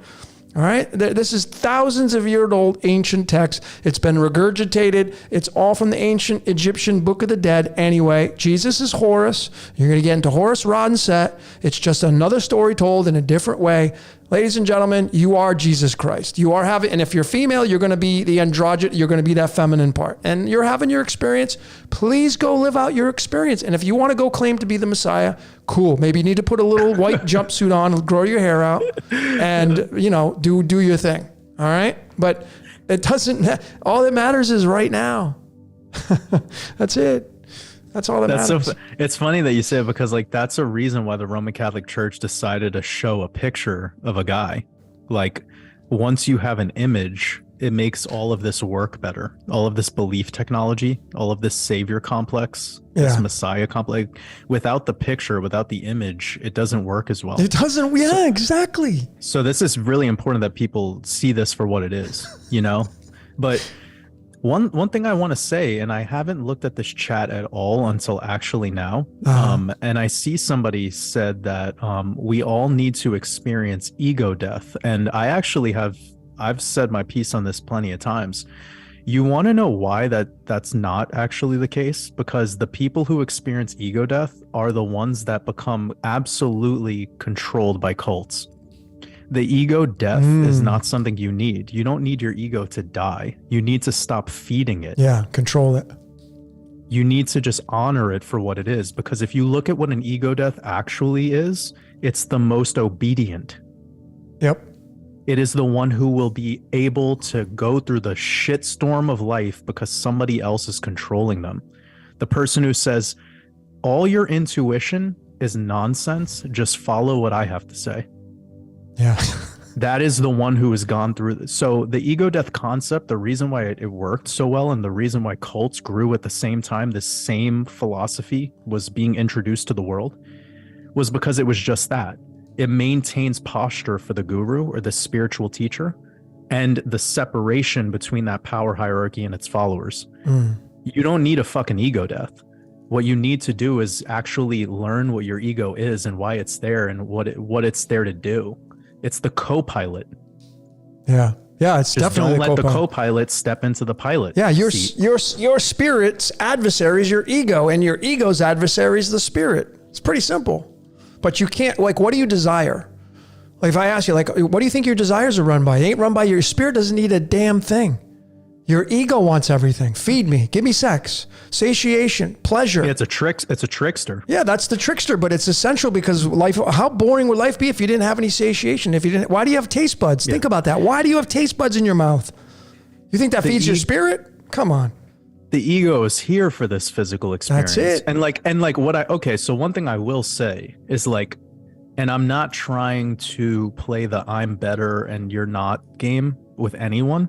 [SPEAKER 1] All right. This is thousands of year old ancient text. It's been regurgitated. It's all from the ancient Egyptian Book of the Dead. Anyway, Jesus is Horus. You're going to get into Horus, Ra, and Set. It's just another story told in a different way. Ladies and gentlemen, you are Jesus Christ. You are having, and if you're female, you're going to be the androgyne, you're going to be that feminine part. And you're having your experience. Please go live out your experience. And if you want to go claim to be the Messiah, cool. Maybe you need to put a little white jumpsuit on, grow your hair out, and, you know, do your thing. All right? But it doesn't, all that matters is right now. That's it. That's all that matters.
[SPEAKER 2] It's funny that you say it because like that's a reason why the Roman Catholic Church decided to show a picture of a guy. Like once you have an image, it makes all of this work better. All of this belief technology, all of this savior complex, this Messiah complex. Without the picture, without the image, it doesn't work as well.
[SPEAKER 1] It doesn't. Yeah, exactly.
[SPEAKER 2] So this is really important that people see this for what it is, you know? But One thing I want to say, and I haven't looked at this chat at all until actually now, and I see somebody said that we all need to experience ego death, and I've said my piece on this plenty of times. You want to know why that's not actually the case? Because the people who experience ego death are the ones that become absolutely controlled by cults. The ego death is not something you need. You don't need your ego to die. You need to stop feeding it.
[SPEAKER 1] Yeah, control it.
[SPEAKER 2] You need to just honor it for what it is. Because if you look at what an ego death actually is, it's the most obedient.
[SPEAKER 1] Yep.
[SPEAKER 2] It is the one who will be able to go through the shitstorm of life because somebody else is controlling them. The person who says, all your intuition is nonsense, just follow what I have to say.
[SPEAKER 1] Yeah.
[SPEAKER 2] That is the one who has gone through this. So the ego death concept, the reason why it worked so well and the reason why cults grew at the same time, the same philosophy was being introduced to the world, was because it was just that. It maintains posture for the guru or the spiritual teacher and the separation between that power hierarchy and its followers. You don't need a fucking ego death. What you need to do is actually learn what your ego is and why it's there and what it's there to do. It's the co-pilot.
[SPEAKER 1] Yeah. Yeah, it's
[SPEAKER 2] just
[SPEAKER 1] definitely
[SPEAKER 2] don't let the co-pilot step into the pilot.
[SPEAKER 1] Yeah, your spirit's adversary is your ego, and your ego's adversary is the spirit. It's pretty simple. But you can't, like, what do you desire? Like, if I ask you, like, what do you think your desires are run by? It ain't run by your spirit. Doesn't need a damn thing. Your ego wants everything. Feed me, give me sex, satiation, pleasure.
[SPEAKER 2] Yeah, it's a trickster.
[SPEAKER 1] Yeah, that's the trickster, but it's essential because life, how boring would life be if you didn't have any satiation? Why do you have taste buds? Think about that. Why do you have taste buds in your mouth? You think that feeds your spirit? Come on.
[SPEAKER 2] The ego is here for this physical experience.
[SPEAKER 1] That's it.
[SPEAKER 2] And like so one thing I will say is like, and I'm not trying to play the I'm better and you're not game with anyone,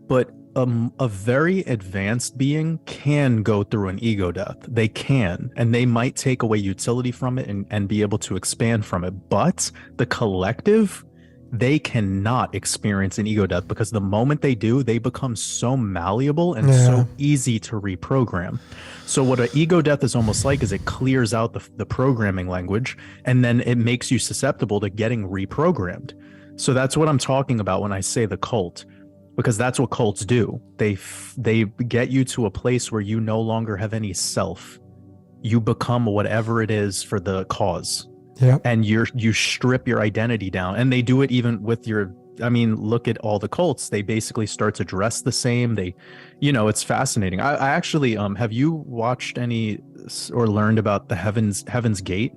[SPEAKER 2] but a very advanced being can go through an ego death. They can, and they might take away utility from it and be able to expand from it. But the collective, they cannot experience an ego death because the moment they do, they become so malleable and so easy to reprogram. So what an ego death is almost like is it clears out the programming language, and then it makes you susceptible to getting reprogrammed. So that's what I'm talking about when I say the cult. Because that's what cults do. They get you to a place where you no longer have any self. You become whatever it is for the cause.
[SPEAKER 1] Yeah.
[SPEAKER 2] And you strip your identity down. And they do it even with look at all the cults. They basically start to dress the same. It's fascinating. I actually, have you watched any or learned about the Heaven's Gate?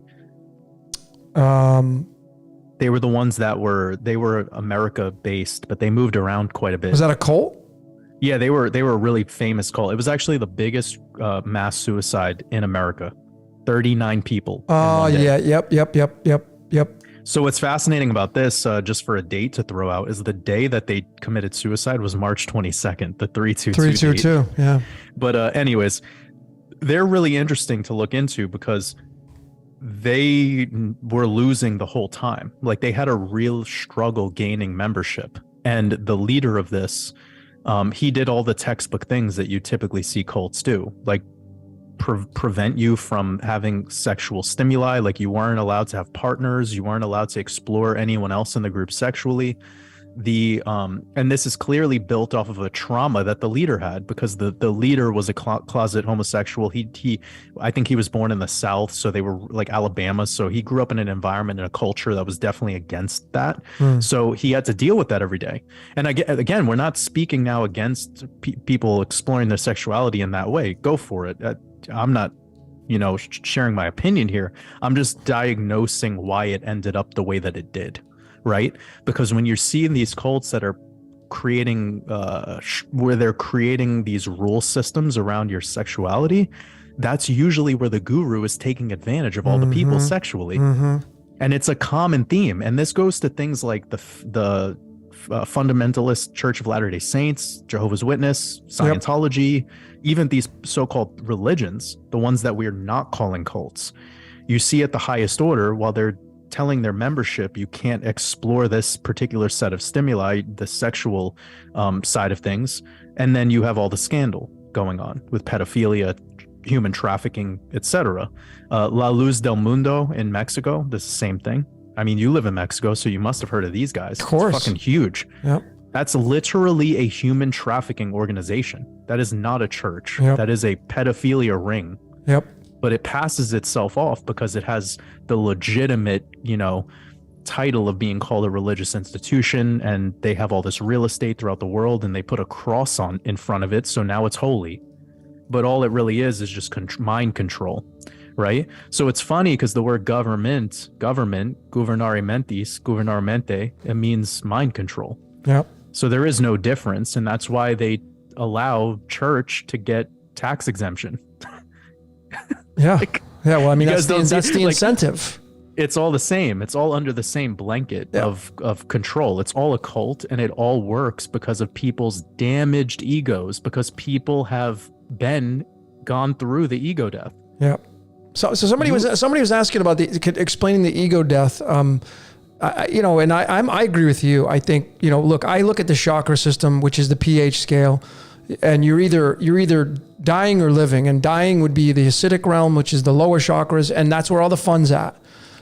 [SPEAKER 2] They were the ones that were America based, but they moved around quite a bit.
[SPEAKER 1] Was that a cult?
[SPEAKER 2] Yeah, they were a really famous cult. It was actually the biggest mass suicide in America. 39 people.
[SPEAKER 1] Oh yeah, yep.
[SPEAKER 2] So what's fascinating about this, just for a date to throw out, is the day that they committed suicide was March 22nd, the 322
[SPEAKER 1] date. Yeah.
[SPEAKER 2] But anyways, they're really interesting to look into because they were losing the whole time. Like they had a real struggle gaining membership, and the leader of this, he did all the textbook things that you typically see cults do, like prevent you from having sexual stimuli. Like you weren't allowed to have partners, you weren't allowed to explore anyone else in the group sexually. And this is clearly built off of a trauma that the leader had, because the leader was a closet homosexual. I think he was born in the South, so they were like Alabama. So he grew up in an environment and a culture that was definitely against that. So he had to deal with that every day. And again, we're not speaking now against people exploring their sexuality in that way. Go for it. I'm not, sharing my opinion here. I'm just diagnosing why it ended up the way that it did. Right? Because when you're seeing these cults that are creating, where they're creating these rule systems around your sexuality, that's usually where the guru is taking advantage of all the people sexually. And it's a common theme. And this goes to things like the fundamentalist Church of Latter-day Saints, Jehovah's Witness, Scientology, even these so-called religions, the ones that we're not calling cults. You see at the highest order, while they're telling their membership you can't explore this particular set of stimuli, the sexual side of things, and then you have all the scandal going on with pedophilia, human trafficking, etc. La Luz del Mundo in Mexico, the same thing. I mean, you live in Mexico, so you must have heard of these guys.
[SPEAKER 1] Of course.
[SPEAKER 2] It's fucking huge.
[SPEAKER 1] Yep.
[SPEAKER 2] That's literally a human trafficking organization. That is not a church.
[SPEAKER 1] Yep.
[SPEAKER 2] That is a pedophilia ring.
[SPEAKER 1] Yep.
[SPEAKER 2] But it passes itself off because it has the legitimate, title of being called a religious institution, and they have all this real estate throughout the world, and they put a cross in front of it, so now it's holy. But all it really is just mind control, right? So it's funny because the word government, gubernare mente, it means mind control.
[SPEAKER 1] Yep.
[SPEAKER 2] So there is no difference, and that's why they allow church to get tax exemption.
[SPEAKER 1] Yeah. Well, I mean, that's the
[SPEAKER 2] like,
[SPEAKER 1] incentive.
[SPEAKER 2] It's all the same. It's all under the same blanket of control. It's all a cult, and it all works because of people's damaged egos, because people have gone through the ego death.
[SPEAKER 1] Yeah. So somebody was asking about explaining the ego death. I agree with you. I think, look, I look at the chakra system, which is the pH scale, and you're either dying or living, and dying would be the acidic realm, which is the lower chakras, and that's where all the fun's at.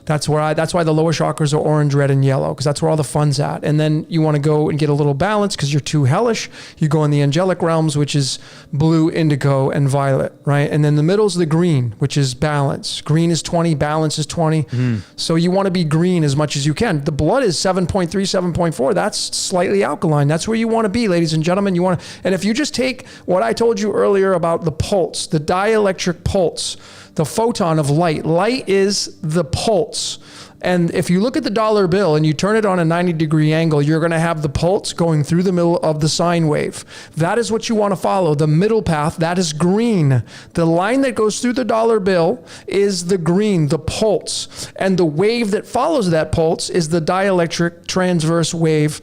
[SPEAKER 1] That's why the lower chakras are orange, red, and yellow, because that's where all the fun's at. And then you want to go and get a little balance because you're too hellish. You go in the angelic realms, which is blue, indigo, and violet, right? And then the middle is the green, which is balance. Green is 20, balance is 20. So you want to be green as much as you can. The blood is 7.3, 7.4. That's slightly alkaline. That's where you want to be, ladies and gentlemen. And if you just take what I told you earlier about the pulse, the dielectric pulse, the photon of light. Light is the pulse. And if you look at the dollar bill and you turn it on a 90-degree angle, you're going to have the pulse going through the middle of the sine wave. That is what you want to follow. The middle path, that is green. The line that goes through the dollar bill is the green, the pulse. And the wave that follows that pulse is the dielectric transverse wave,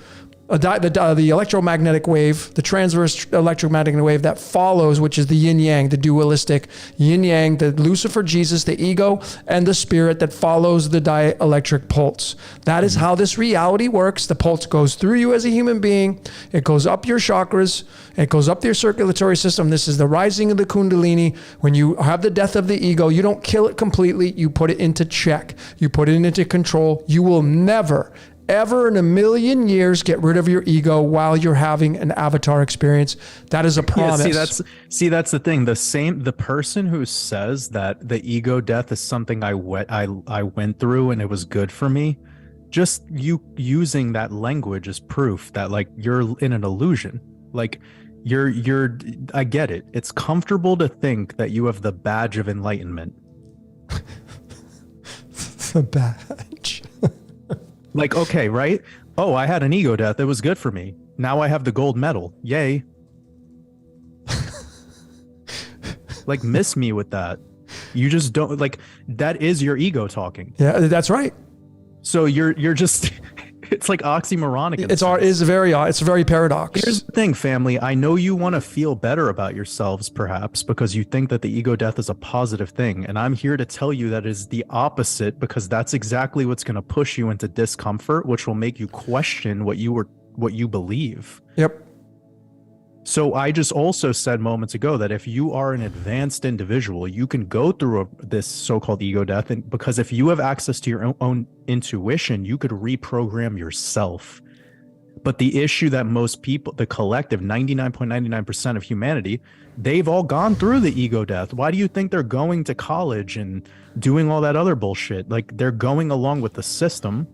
[SPEAKER 1] the electromagnetic wave, the transverse electromagnetic wave that follows, which is the yin-yang, the dualistic yin-yang, the Lucifer, Jesus, the ego, and the spirit that follows the dielectric pulse. That is how this reality works. The pulse goes through you as a human being. It goes up your chakras. It goes up your circulatory system. This is the rising of the Kundalini. When you have the death of the ego, you don't kill it completely. You put it into check. You put it into control. You will never, ever in a million years get rid of your ego while you're having an avatar experience. That is a promise.
[SPEAKER 2] Yeah, that's the thing. The person who says that the ego death is something I went through and it was good for me, just you using that language is proof that like you're in an illusion. Like I get it. It's comfortable to think that you have the badge of enlightenment.
[SPEAKER 1] The badge.
[SPEAKER 2] Like, okay, right? Oh, I had an ego death. It was good for me. Now I have the gold medal. Yay. Like, miss me with that. You just don't, like, that is your ego talking.
[SPEAKER 1] Yeah, that's right.
[SPEAKER 2] So you're just, it's like oxymoronic.
[SPEAKER 1] It's very paradox.
[SPEAKER 2] Here's the thing, family. I know you want to feel better about yourselves, perhaps, because you think that the ego death is a positive thing. And I'm here to tell you that is the opposite, because that's exactly what's going to push you into discomfort, which will make you question what you believe.
[SPEAKER 1] Yep.
[SPEAKER 2] So I just also said moments ago that if you are an advanced individual, you can go through this so-called ego death, and because if you have access to your own intuition, you could reprogram yourself. But the issue that most people, the collective 99.99% of humanity, they've all gone through the ego death. Why do you think they're going to college and doing all that other bullshit? Like, they're going along with the system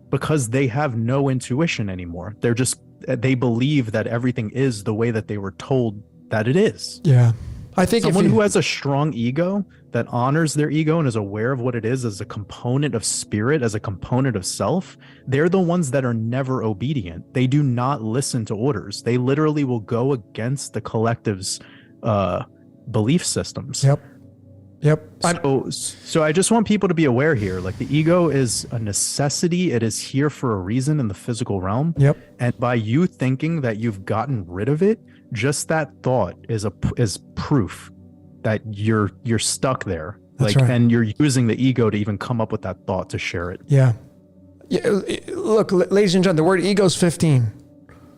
[SPEAKER 2] because they have no intuition anymore. They believe that everything is the way that they were told that it is.
[SPEAKER 1] Yeah. I think
[SPEAKER 2] someone who has a strong ego that honors their ego and is aware of what it is as a component of spirit, as a component of self, they're the ones that are never obedient. They do not listen to orders. They literally will go against the collective's belief systems.
[SPEAKER 1] Yep.
[SPEAKER 2] So I just want people to be aware here. Like, the ego is a necessity. It is here for a reason in the physical realm.
[SPEAKER 1] Yep.
[SPEAKER 2] And by you thinking that you've gotten rid of it, just that thought is proof that you're stuck there.
[SPEAKER 1] That's right.
[SPEAKER 2] And you're using the ego to even come up with that thought to share it.
[SPEAKER 1] Yeah. Look, ladies and gentlemen, the word ego is 15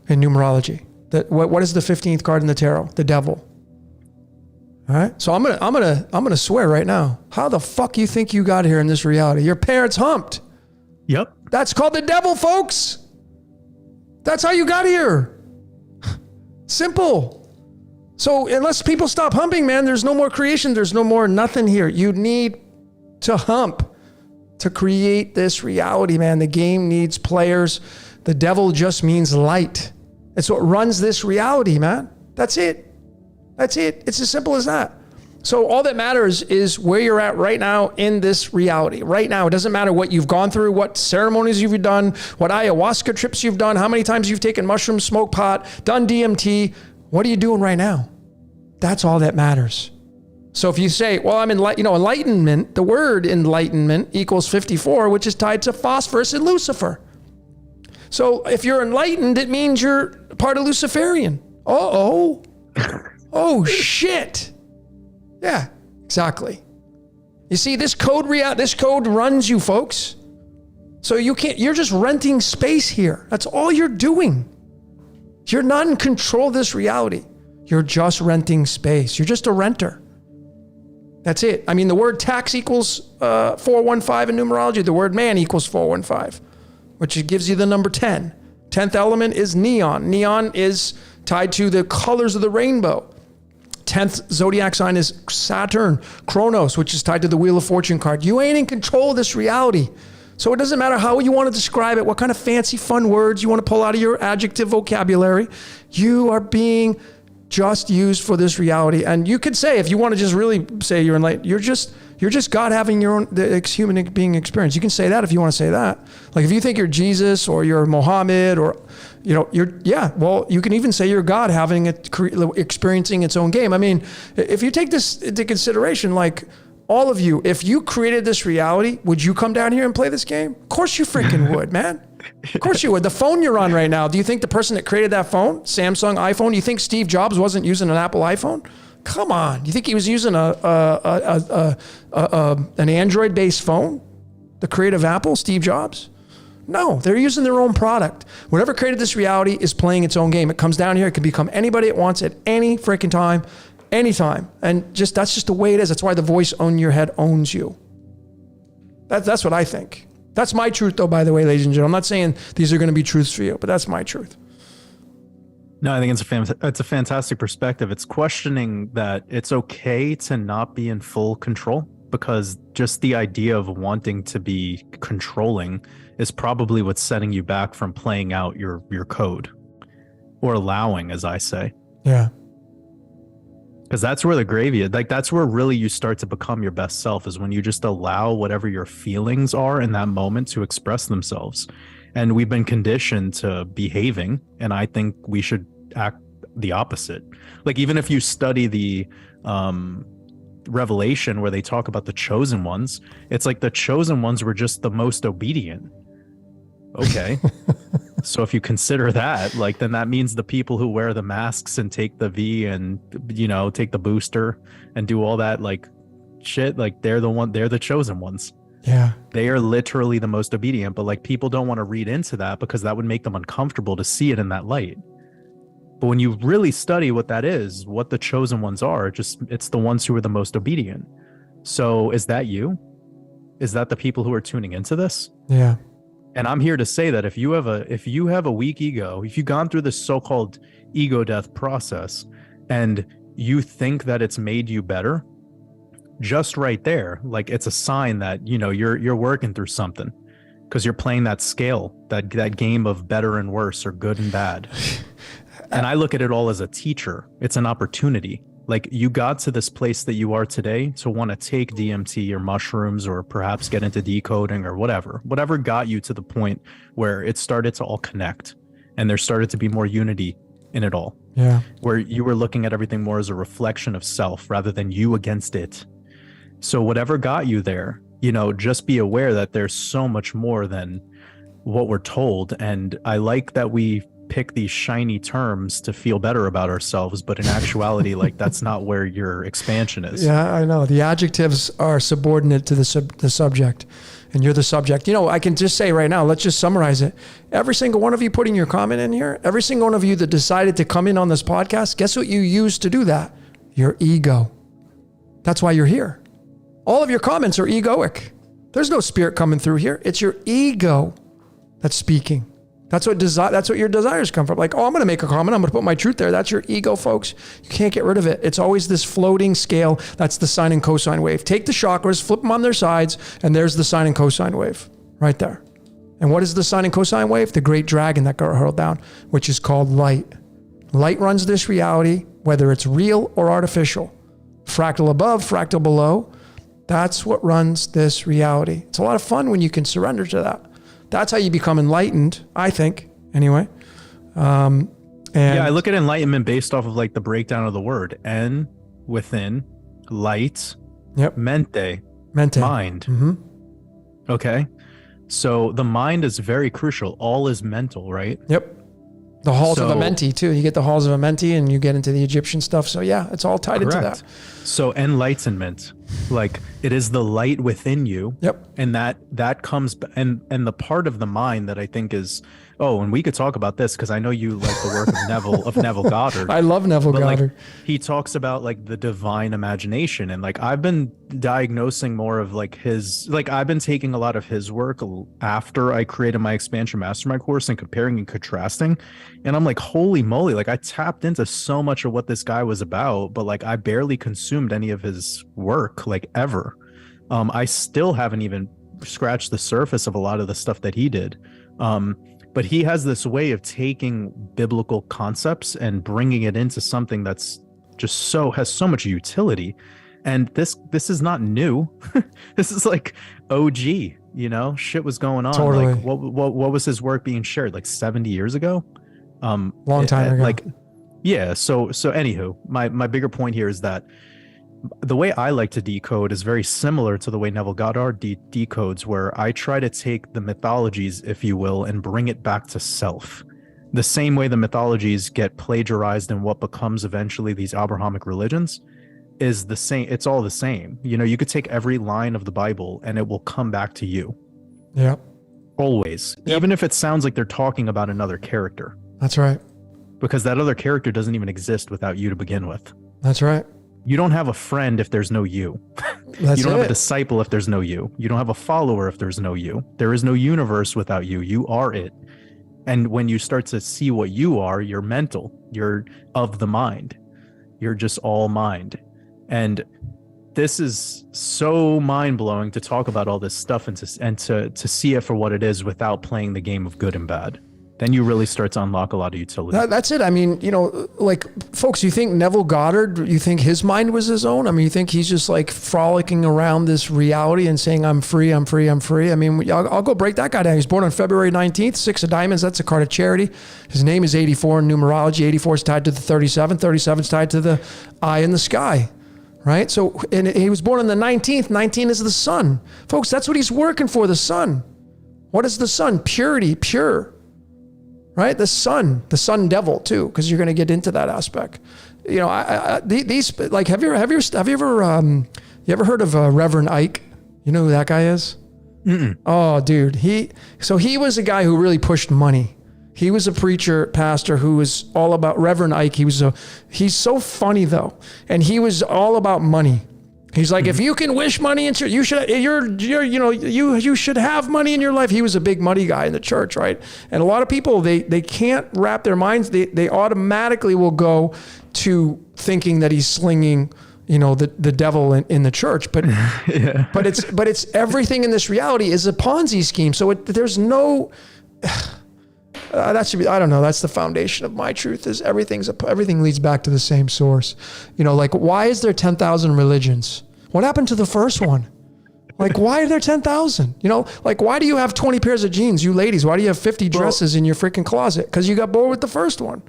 [SPEAKER 1] in numerology. What is the 15th card in the tarot? The devil. All right. So I'm gonna swear right now. How the fuck you think you got here in this reality? Your parents humped.
[SPEAKER 2] Yep.
[SPEAKER 1] That's called the devil, folks. That's how you got here. Simple. So unless people stop humping, man, there's no more creation. There's no more nothing here. You need to hump to create this reality, man. The game needs players. The devil just means light. It's what runs this reality, man. That's it. That's it. It's as simple as that. So all that matters is where you're at right now in this reality. Right now, it doesn't matter what you've gone through, what ceremonies you've done, what ayahuasca trips you've done, how many times you've taken mushrooms, smoked pot, done DMT. What are you doing right now? That's all that matters. So if you say, well, I'm enlightenment, the word enlightenment equals 54, which is tied to phosphorus and Lucifer. So if you're enlightened, it means you're part of Luciferian. Uh-oh. Oh, shit. Yeah, exactly. You see, this code runs you, folks. So you're just renting space here. That's all you're doing. You're not in control of this reality. You're just renting space. You're just a renter. That's it. I mean, the word tax equals 415 in numerology. The word man equals 415, which gives you the number 10. 10th element is neon. Neon is tied to the colors of the rainbow. 10th zodiac sign is Saturn, Chronos, which is tied to the Wheel of Fortune card. You ain't in control of this reality. So it doesn't matter how you want to describe it, what kind of fancy, fun words you want to pull out of your adjective vocabulary. You are being just used for this reality. And you could say, if you want to just really say you're enlightened, you're just God having your own human being experience. You can say that if you want to say that. Like if you think you're Jesus or you're Muhammad or, you can even say you're God having experiencing its own game. I mean, if you take this into consideration, like all of you, if you created this reality, would you come down here and play this game? Of course you freaking would, man. Of course you would. The phone you're on right now, do you think the person that created that phone, Samsung iPhone, do you think Steve Jobs wasn't using an Apple iPhone? Come on. You think he was using an Android-based phone? The creative Apple, Steve Jobs? No, they're using their own product. Whatever created this reality is playing its own game. It comes down here. It can become anybody it wants at any freaking time, anytime. And that's just the way it is. That's why the voice on your head owns you. That's what I think. That's my truth, though, by the way, ladies and gentlemen. I'm not saying these are going to be truths for you, but that's my truth.
[SPEAKER 2] No, I think it's a fantastic perspective. It's questioning that it's okay to not be in full control, because just the idea of wanting to be controlling is probably what's setting you back from playing out your code, or allowing, as I say.
[SPEAKER 1] Yeah.
[SPEAKER 2] Because that's where the gravy is. Like, that's where really you start to become your best self, is when you just allow whatever your feelings are in that moment to express themselves. And we've been conditioned to behaving, and I think we should act the opposite. Like, even if you study the Revelation, where they talk about the chosen ones, it's like the chosen ones were just the most obedient. Okay. So if you consider that, like, then that means the people who wear the masks and take the V and, take the booster and do all that, like, shit, like, they're the chosen ones.
[SPEAKER 1] Yeah.
[SPEAKER 2] They are literally the most obedient, but like, people don't want to read into that because that would make them uncomfortable to see it in that light. But when you really study what that is, what the chosen ones are, it's the ones who are the most obedient. So is that you? Is that the people who are tuning into this?
[SPEAKER 1] Yeah.
[SPEAKER 2] And I'm here to say that if you have a weak ego, if you've gone through this so-called ego death process and you think that it's made you better, just right there, like, it's a sign that, you're working through something, because you're playing that scale, that game of better and worse, or good and bad. And I look at it all as a teacher. It's an opportunity. Like, you got to this place that you are today to want to take DMT or mushrooms, or perhaps get into decoding or whatever got you to the point where it started to all connect and there started to be more unity in it all.
[SPEAKER 1] Yeah. Where
[SPEAKER 2] you were looking at everything more as a reflection of self rather than you against it. So whatever got you there, just be aware that there's so much more than what we're told. And I like that we pick these shiny terms to feel better about ourselves, but in actuality, like, that's not where your expansion is.
[SPEAKER 1] Yeah, I know. The adjectives are subordinate to the subject, and you're the subject. I can just say right now, let's just summarize it. Every single one of you putting your comment in here, every single one of you that decided to come in on this podcast, guess what you used to do that? Your ego. That's why you're here. All of your comments are egoic. There's no spirit coming through here. It's your ego that's speaking. That's what your desires come from. Like, I'm going to make a comment. I'm going to put my truth there. That's your ego, folks. You can't get rid of it. It's always this floating scale. That's the sine and cosine wave. Take the chakras, flip them on their sides, and there's the sine and cosine wave right there. And what is the sine and cosine wave? The great dragon that got hurled down, which is called light. Light runs this reality, whether it's real or artificial. Fractal above, fractal below. That's what runs this reality. It's a lot of fun when you can surrender to that. That's how you become enlightened, I think, anyway. And
[SPEAKER 2] I look at enlightenment based off of, like, the breakdown of the word. En, within, light,
[SPEAKER 1] yep.
[SPEAKER 2] Mente, mind.
[SPEAKER 1] Mm-hmm.
[SPEAKER 2] Okay. So the mind is very crucial. All is mental, right?
[SPEAKER 1] Yep. The halls of Amenti, too. You get the halls of Amenti and you get into the Egyptian stuff. So, yeah, it's all tied into that.
[SPEAKER 2] So enlightenment, Like it is the light within you.
[SPEAKER 1] Yep.
[SPEAKER 2] And that comes and the part of the mind that I think is, oh, and we could talk about this because I know you like the work of Neville Goddard.
[SPEAKER 1] I love Neville Goddard.
[SPEAKER 2] Like, he talks about like the divine imagination, and like I've been diagnosing more of like his, like I've been taking a lot of his work after I created my expansion mastermind course and comparing and contrasting, and I'm like, holy moly, like I tapped into so much of what this guy was about, but like I barely consumed any of his work like ever. I still haven't even scratched the surface of a lot of the stuff that he did. But he has this way of taking biblical concepts and bringing it into something that's just has so much utility. And this is not new. This is like OG, shit was going on.
[SPEAKER 1] Totally.
[SPEAKER 2] Like what was his work being shared? Like 70 years ago?
[SPEAKER 1] Long time ago.
[SPEAKER 2] Like, yeah. So anywho, my bigger point here is that the way I like to decode is very similar to the way Neville Goddard decodes, where I try to take the mythologies, if you will, and bring it back to self. The same way the mythologies get plagiarized in what becomes eventually these Abrahamic religions is the same. It's all the same. You could take every line of the Bible and it will come back to you.
[SPEAKER 1] Yep.
[SPEAKER 2] Always. Yep. Even if it sounds like they're talking about another character.
[SPEAKER 1] That's right.
[SPEAKER 2] Because that other character doesn't even exist without you to begin with.
[SPEAKER 1] That's right.
[SPEAKER 2] You don't have a friend if there's no you.
[SPEAKER 1] That's
[SPEAKER 2] you don't
[SPEAKER 1] it.
[SPEAKER 2] have a disciple if there's no you. You don't have a follower if there's no you. There is no universe without you. You are it. And when you start to see what you are, you're mental. You're of the mind. You're just all mind. And this is so mind-blowing to talk about all this stuff and to see it for what it is without playing the game of good and bad. Then you really start to unlock a lot of utility.
[SPEAKER 1] That's it. I mean, like, folks, you think Neville Goddard, you think his mind was his own? I mean, you think he's just like frolicking around this reality and saying, I'm free, I'm free, I'm free? I mean, I'll go break that guy down. He's born on February 19th, 6 of diamonds. That's a card of charity. His name is 84 in numerology. 84 is tied to the 37. 37 is tied to the eye in the sky. Right? So, and he was born on the 19th. 19 is the sun. Folks, that's what he's working for, the sun. What is the sun? Purity, pure. Right? The sun devil too, because you're going to get into that aspect. These like, have you ever heard of Reverend Ike? You know who that guy is?
[SPEAKER 2] Mm-mm.
[SPEAKER 1] Oh, dude. He was a guy who really pushed money. He was a preacher, pastor who was all about Reverend Ike. He's so funny though. And he was all about money. He's like, if you can wish money into you should have money in your life. He was a big money guy in the church, right? And a lot of people, they can't wrap their minds. They automatically will go to thinking that he's slinging, the devil in the church. But
[SPEAKER 2] yeah.
[SPEAKER 1] but it's everything in this reality is a Ponzi scheme. So there's no. That should be, I don't know. That's the foundation of my truth is everything leads back to the same source. Like, why is there 10,000 religions? What happened to the first one? Like, why are there 10,000? Like, why do you have 20 pairs of jeans, you ladies? Why do you have 50 dresses in your freaking closet? Because you got bored with the first one.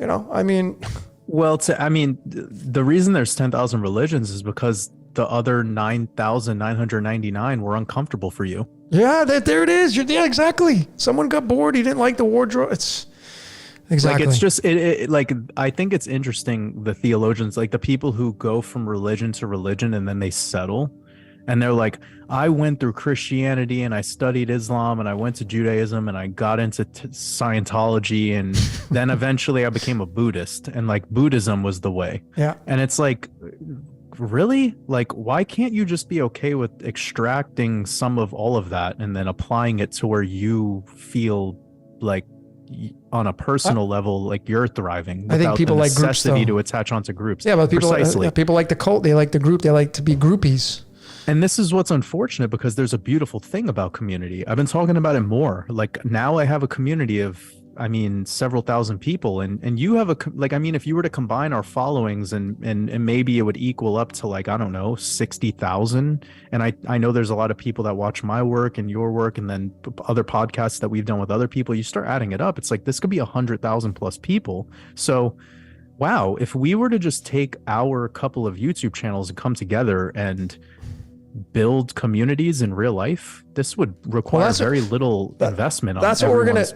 [SPEAKER 1] I mean.
[SPEAKER 2] Well, the reason there's 10,000 religions is because the other 9,999 were uncomfortable for you.
[SPEAKER 1] Yeah, there it is. Yeah, exactly. Someone got bored. He didn't like the wardrobe. It's exactly.
[SPEAKER 2] Like, it's just like, I think it's interesting, the theologians, like the people who go from religion to religion and then they settle and they're like, I went through Christianity and I studied Islam and I went to Judaism and I got into Scientology and then eventually I became a Buddhist and like Buddhism was the way.
[SPEAKER 1] Yeah.
[SPEAKER 2] And it's like, really? Like, why can't you just be okay with extracting some of all of that and then applying it to where you feel like on a personal level, like you're thriving?
[SPEAKER 1] I think people like groups, though.
[SPEAKER 2] To attach onto groups.
[SPEAKER 1] Yeah, but people like the cult. They like the group. They like to be groupies.
[SPEAKER 2] And this is what's unfortunate because there's a beautiful thing about community. I've been talking about it more. Like now I have a community of, several thousand people and you have if you were to combine our followings and maybe it would equal up to like, I don't know, 60,000. And I know there's a lot of people that watch my work and your work and then other podcasts that we've done with other people. You start adding it up. It's like, this could be 100,000 plus people. So wow, if we were to just take our couple of YouTube channels and come together and build communities in real life, this would require very little investment.
[SPEAKER 1] That's what we're gonna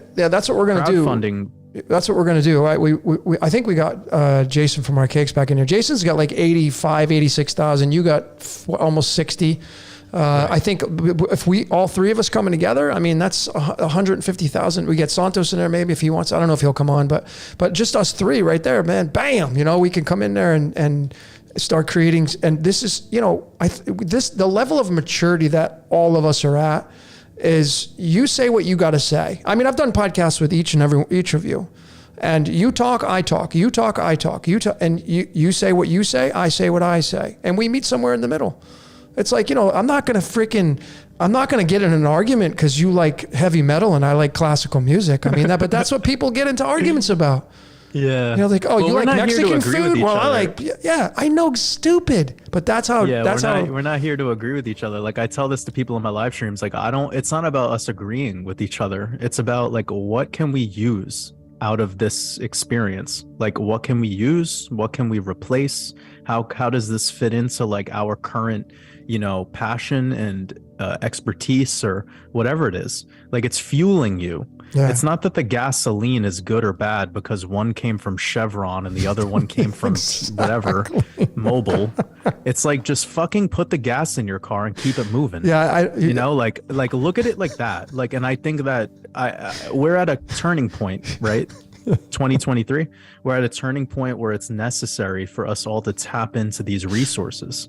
[SPEAKER 1] do.
[SPEAKER 2] Funding
[SPEAKER 1] That's what we're going to do. Right? I think we got Jason from our cakes back in here. Jason's got like 85, 86,000. You got almost 60. Right. I think if we, all three of us coming together, I mean, that's 150,000. We get Santos in there maybe if he wants. I don't know if he'll come on, but just us three right there, man, bam, we can come in there and start creating. And this is, the level of maturity that all of us are at is you say what you got to say. I mean, I've done podcasts with each of you, and you talk, I talk, you talk, I talk, and you say what you say, I say what I say, and we meet somewhere in the middle. It's like, I'm not going to get in an argument because you like heavy metal and I like classical music. I mean, but that's what people get into arguments about.
[SPEAKER 2] Yeah.
[SPEAKER 1] Like, oh, well, you like Mexican food? Well, I like, yeah, I know, stupid, but that's how,
[SPEAKER 2] we're not here to agree with each other. Like I tell this to people in my live streams, like it's not about us agreeing with each other. It's about like, what can we use out of this experience? Like, what can we use? What can we replace? How does this fit into like our current, passion and expertise or whatever it is? Like it's fueling you. Yeah. It's not that the gasoline is good or bad because one came from Chevron and the other one came from whatever, Mobil. It's like, just fucking put the gas in your car and keep it moving.
[SPEAKER 1] Yeah.
[SPEAKER 2] Like look at it like that. Like, and I think that we're at a turning point, right? 2023, we're at a turning point where it's necessary for us all to tap into these resources.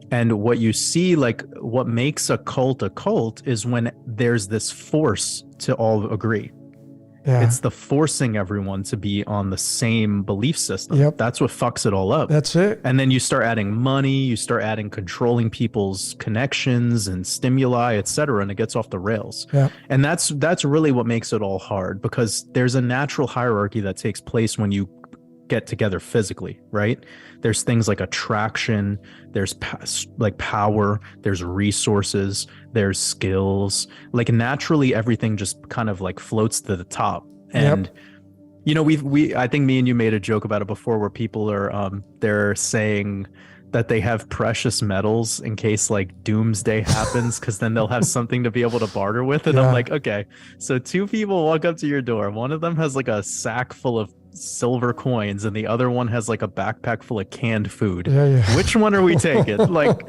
[SPEAKER 2] And what you see, like what makes a cult is when there's this force to all agree. Yeah. It's the forcing everyone to be on the same belief system. Yep. That's what fucks it all up.
[SPEAKER 1] That's it.
[SPEAKER 2] And then you start adding money, you start adding controlling people's connections and stimuli, etc., and it gets off the rails. Yeah. And that's really what makes it all hard, because there's a natural hierarchy that takes place when you get together physically, right? There's things like attraction, there's like power, there's resources, there's skills. Like naturally everything just kind of like floats to the top. And I think me and you made a joke about it before, where people are they're saying that they have precious metals in case like doomsday happens, because then they'll have something to be able to barter with. And I'm like, okay, so two people walk up to your door. One of them has like a sack full of silver coins and the other one has like a backpack full of canned food. Which one are we taking? Like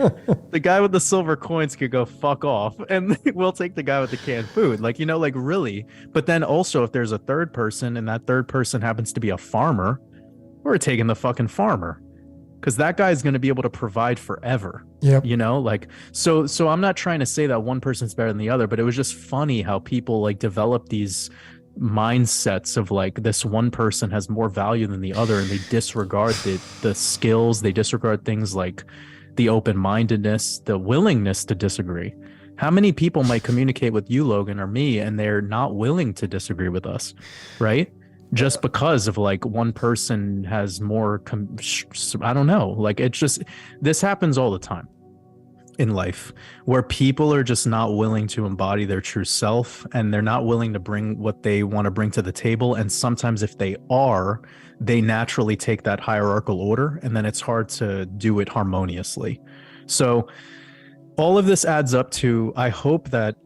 [SPEAKER 2] the guy with the silver coins could go fuck off and we'll take the guy with the canned food. Like, like really. But then also if there's a third person and that third person happens to be a farmer, we're taking the fucking farmer, because that guy is going to be able to provide forever. Yep. Like, so I'm not trying to say that one person's better than the other, but it was just funny how people like develop these mindsets of like this one person has more value than the other, and they disregard the skills, they disregard things like the open-mindedness, the willingness to disagree. How many people might communicate with you, Logan, or me, and they're not willing to disagree with us, right? Just because of like one person has more I don't know, like it's just, this happens all the time in life, where people are just not willing to embody their true self, and they're not willing to bring what they want to bring to the table. And sometimes if they are, they naturally take that hierarchical order, and then it's hard to do it harmoniously. So all of this adds up to, I hope that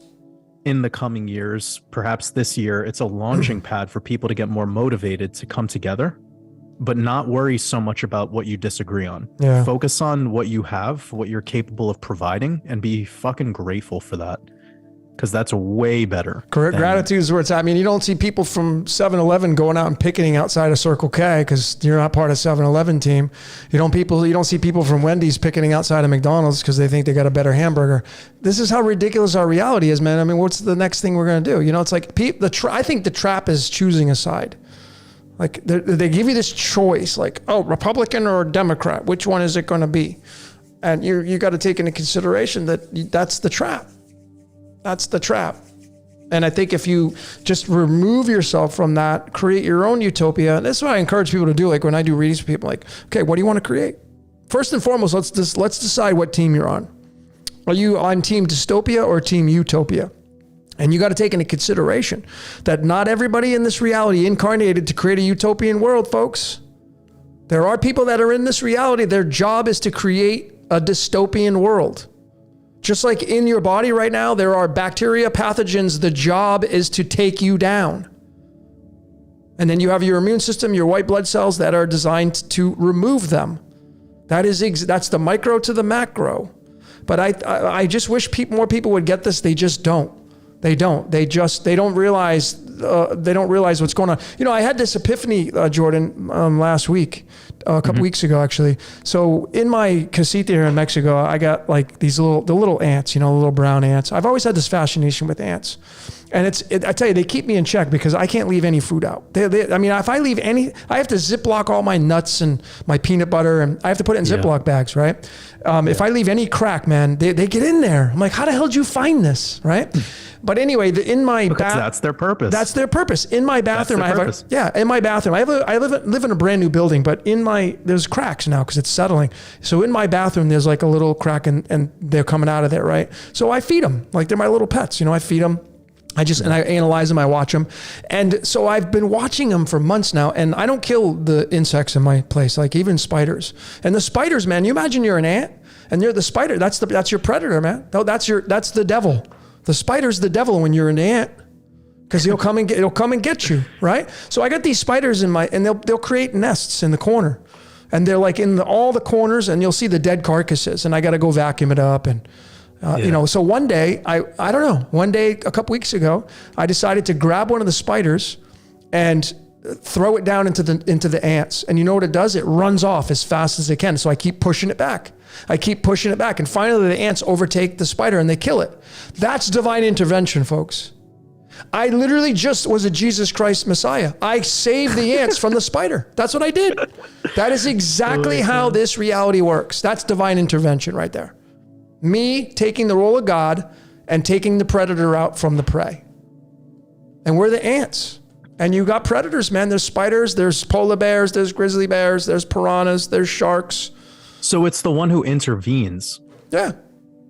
[SPEAKER 2] in the coming years, perhaps this year, it's a launching pad for people to get more motivated to come together, but not worry so much about what you disagree on. Yeah. Focus on what you have, what you're capable of providing, and be fucking grateful for that, because that's way better.
[SPEAKER 1] Gratitude is where it's at. I mean, you don't see people from 7-Eleven going out and picketing outside of Circle K because you're not part of 7-Eleven team. You don't see people from Wendy's picketing outside of McDonald's because they think they got a better hamburger. This is how ridiculous our reality is, man. I mean, what's the next thing we're going to do? It's like I think the trap is choosing a side. Like they give you this choice, like, oh, Republican or Democrat, which one is it going to be? And you got to take into consideration that's the trap. That's the trap. And I think if you just remove yourself from that, create your own utopia, and that's what I encourage people to do. Like when I do readings with people, like, okay, what do you want to create? First and foremost, let's decide what team you're on. Are you on team dystopia or team utopia? And you got to take into consideration that not everybody in this reality incarnated to create a utopian world, folks. There are people that are in this reality. Their job is to create a dystopian world. Just like in your body right now, there are bacteria, pathogens. The job is to take you down. And then you have your immune system, your white blood cells that are designed to remove them. That's the micro to the macro. But I just wish more people would get this. They just don't. They don't. They don't realize. They don't realize what's going on. You know, I had this epiphany, Jordan, last week, a couple weeks ago, actually. So in my casita here in Mexico, I got like the little ants, you know, little brown ants. I've always had this fascination with ants. And I tell you, they keep me in check because I can't leave any food out. I mean, if I leave any, I have to Ziploc all my nuts and my peanut butter, and I have to put it in Ziploc bags, right? If I leave any crack, man, they get in there. I'm like, how the hell did you find this, right? But anyway,
[SPEAKER 2] that's their purpose.
[SPEAKER 1] That's their purpose. In my bathroom, in my bathroom, I live in a brand new building, but there's cracks now because it's settling. So in my bathroom, there's like a little crack, and they're coming out of there, right? So I feed them like they're my little pets. You know, I feed them. And I analyze them, I watch them. And so I've been watching them for months now, and I don't kill the insects in my place, like even spiders. And the spiders, man, you imagine you're an ant and you're the spider. That's your predator, man. No, that's the devil. The spider's the devil when you're an ant, because he'll come and get you, right? So I got these spiders and they'll create nests in the corner. And they're like in all the corners, and you'll see the dead carcasses, and I got to go vacuum it up and you know, so one day, I don't know, one day a couple weeks ago, I decided to grab one of the spiders and throw it down into the ants. And you know what it does? It runs off as fast as it can. So I keep pushing it back. And finally the ants overtake the spider and they kill it. That's divine intervention, folks. I literally just was a Jesus Christ Messiah. I saved the ants from the spider. That's what I did. That is exactly how this reality works. That's divine intervention right there. Me taking the role of God and taking the predator out from the prey. And we're the ants. And you got predators, man. There's spiders, there's polar bears, there's grizzly bears, there's piranhas, there's sharks.
[SPEAKER 2] So it's the one who intervenes.
[SPEAKER 1] Yeah.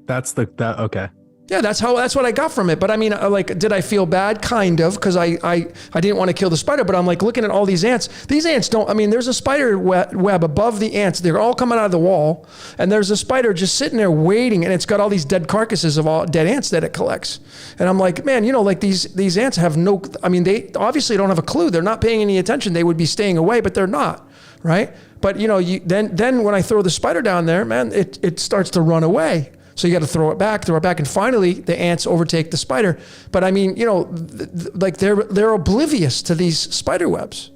[SPEAKER 2] Okay.
[SPEAKER 1] Yeah, that's what I got from it. But I mean, like, did I feel bad? Kind of, because I didn't want to kill the spider. But I'm like looking at all these ants. These ants don't. I mean, there's a spider web above the ants. They're all coming out of the wall, and there's a spider just sitting there waiting, and it's got all these dead carcasses of all dead ants that it collects. And I'm like, man, you know, like these ants have no. I mean, they obviously don't have a clue. They're not paying any attention. They would be staying away, but they're not, right? But you know, then when I throw the spider down there, man, it starts to run away. So you got to throw it back, and finally the ants overtake the spider. But I mean, you know, like they're oblivious to these spider webs,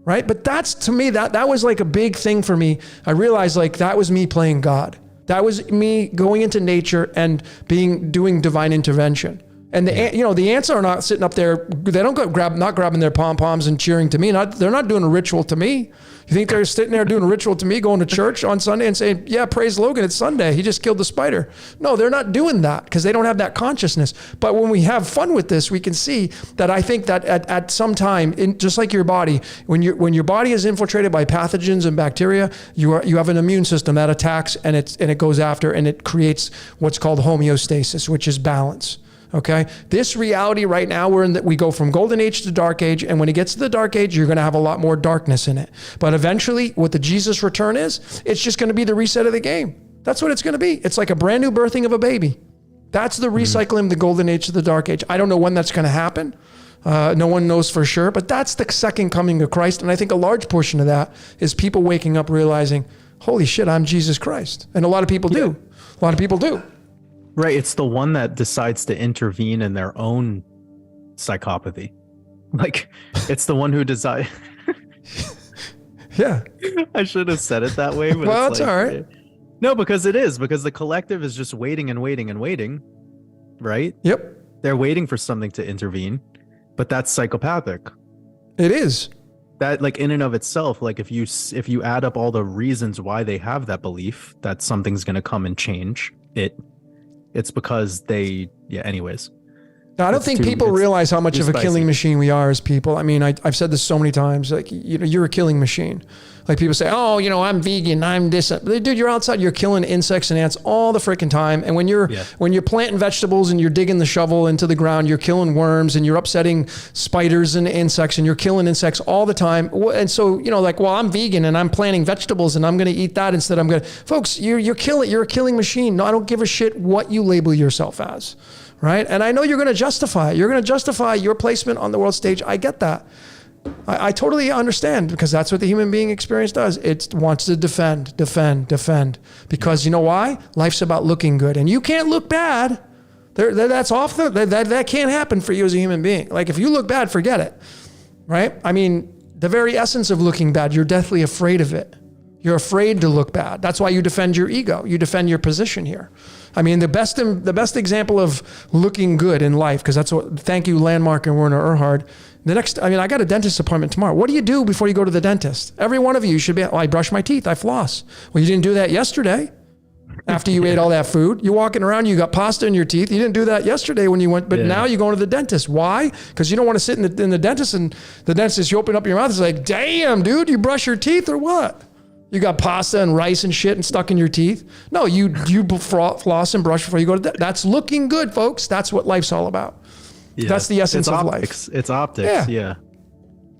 [SPEAKER 1] right? But that's, to me, that was like a big thing for me. I realized like that was me playing God. That was me going into nature and doing divine intervention. And the ants are not sitting up there. They don't not grabbing their pom-poms and cheering to me. They're not doing a ritual to me. You think they're sitting there doing a ritual to me, going to church on Sunday and saying, yeah, praise Logan, it's Sunday. He just killed the spider. No, they're not doing that because they don't have that consciousness. But when we have fun with this, we can see that I think that at some time, just like your body, when your body is infiltrated by pathogens and bacteria, you have an immune system that attacks and it goes after, and it creates what's called homeostasis, which is balance. Okay, this reality right now, we go from golden age to dark age, and when it gets to the dark age, you're going to have a lot more darkness in it. But eventually, what the Jesus return is, it's just going to be the reset of the game. That's what it's going to be. It's like a brand new birthing of a baby. That's the recycling of the golden age to the dark age. I don't know when that's going to happen. No one knows for sure, but that's the second coming of Christ. And I think a large portion of that is people waking up realizing, holy shit, I'm Jesus Christ. And a lot of people do. A lot of people do.
[SPEAKER 2] Right. It's the one that decides to intervene in their own psychopathy. Like, it's the one who decides.
[SPEAKER 1] Yeah.
[SPEAKER 2] I should have said it that way. But
[SPEAKER 1] well, it's like, all right.
[SPEAKER 2] No, because the collective is just waiting and waiting and waiting. Right?
[SPEAKER 1] Yep.
[SPEAKER 2] They're waiting for something to intervene, but that's psychopathic.
[SPEAKER 1] It is.
[SPEAKER 2] That, like, in and of itself, like if you add up all the reasons why they have that belief that something's going to come and change it, it's because anyways.
[SPEAKER 1] Now, I don't think people realize how much of a killing machine we are as people. I mean, I've said this so many times, like, you know, you're a killing machine. Like people say, oh, you know, I'm vegan, I'm this. Dude, you're outside, you're killing insects and ants all the freaking time. And when you're planting vegetables and you're digging the shovel into the ground, you're killing worms and you're upsetting spiders and insects and you're killing insects all the time. And so, you know, like, well, I'm vegan and I'm planting vegetables and I'm going to eat that instead. Folks, you're a killing machine. No, I don't give a shit what you label yourself as. Right? And I know you're going to justify it. You're going to justify your placement on the world stage. I get that. I totally understand, because that's what the human being experience does. It wants to defend, because you know why? Life's about looking good, and you can't look bad. That's off that can't happen for you as a human being. Like if you look bad, forget it, right? I mean, the very essence of looking bad, you're deathly afraid of it. You're afraid to look bad. That's why you defend your ego. You defend your position here. I mean, the best example of looking good in life, because that's what, thank you, Landmark and Werner Erhard. I got a dentist appointment tomorrow. What do you do before you go to the dentist? Every one of you should be, I brush my teeth, I floss. Well, you didn't do that yesterday after you ate all that food. You're walking around, you got pasta in your teeth. You didn't do that yesterday when you went, but now you're going to the dentist. Why? Because you don't want to sit in the dentist, and the dentist, you open up your mouth, it's like, damn, dude, you brush your teeth or what? You got pasta and rice and shit and stuck in your teeth. No, you floss and brush before you go to that's looking good, folks. That's what life's all about. Yeah. That's the essence of life.
[SPEAKER 2] It's optics. Yeah.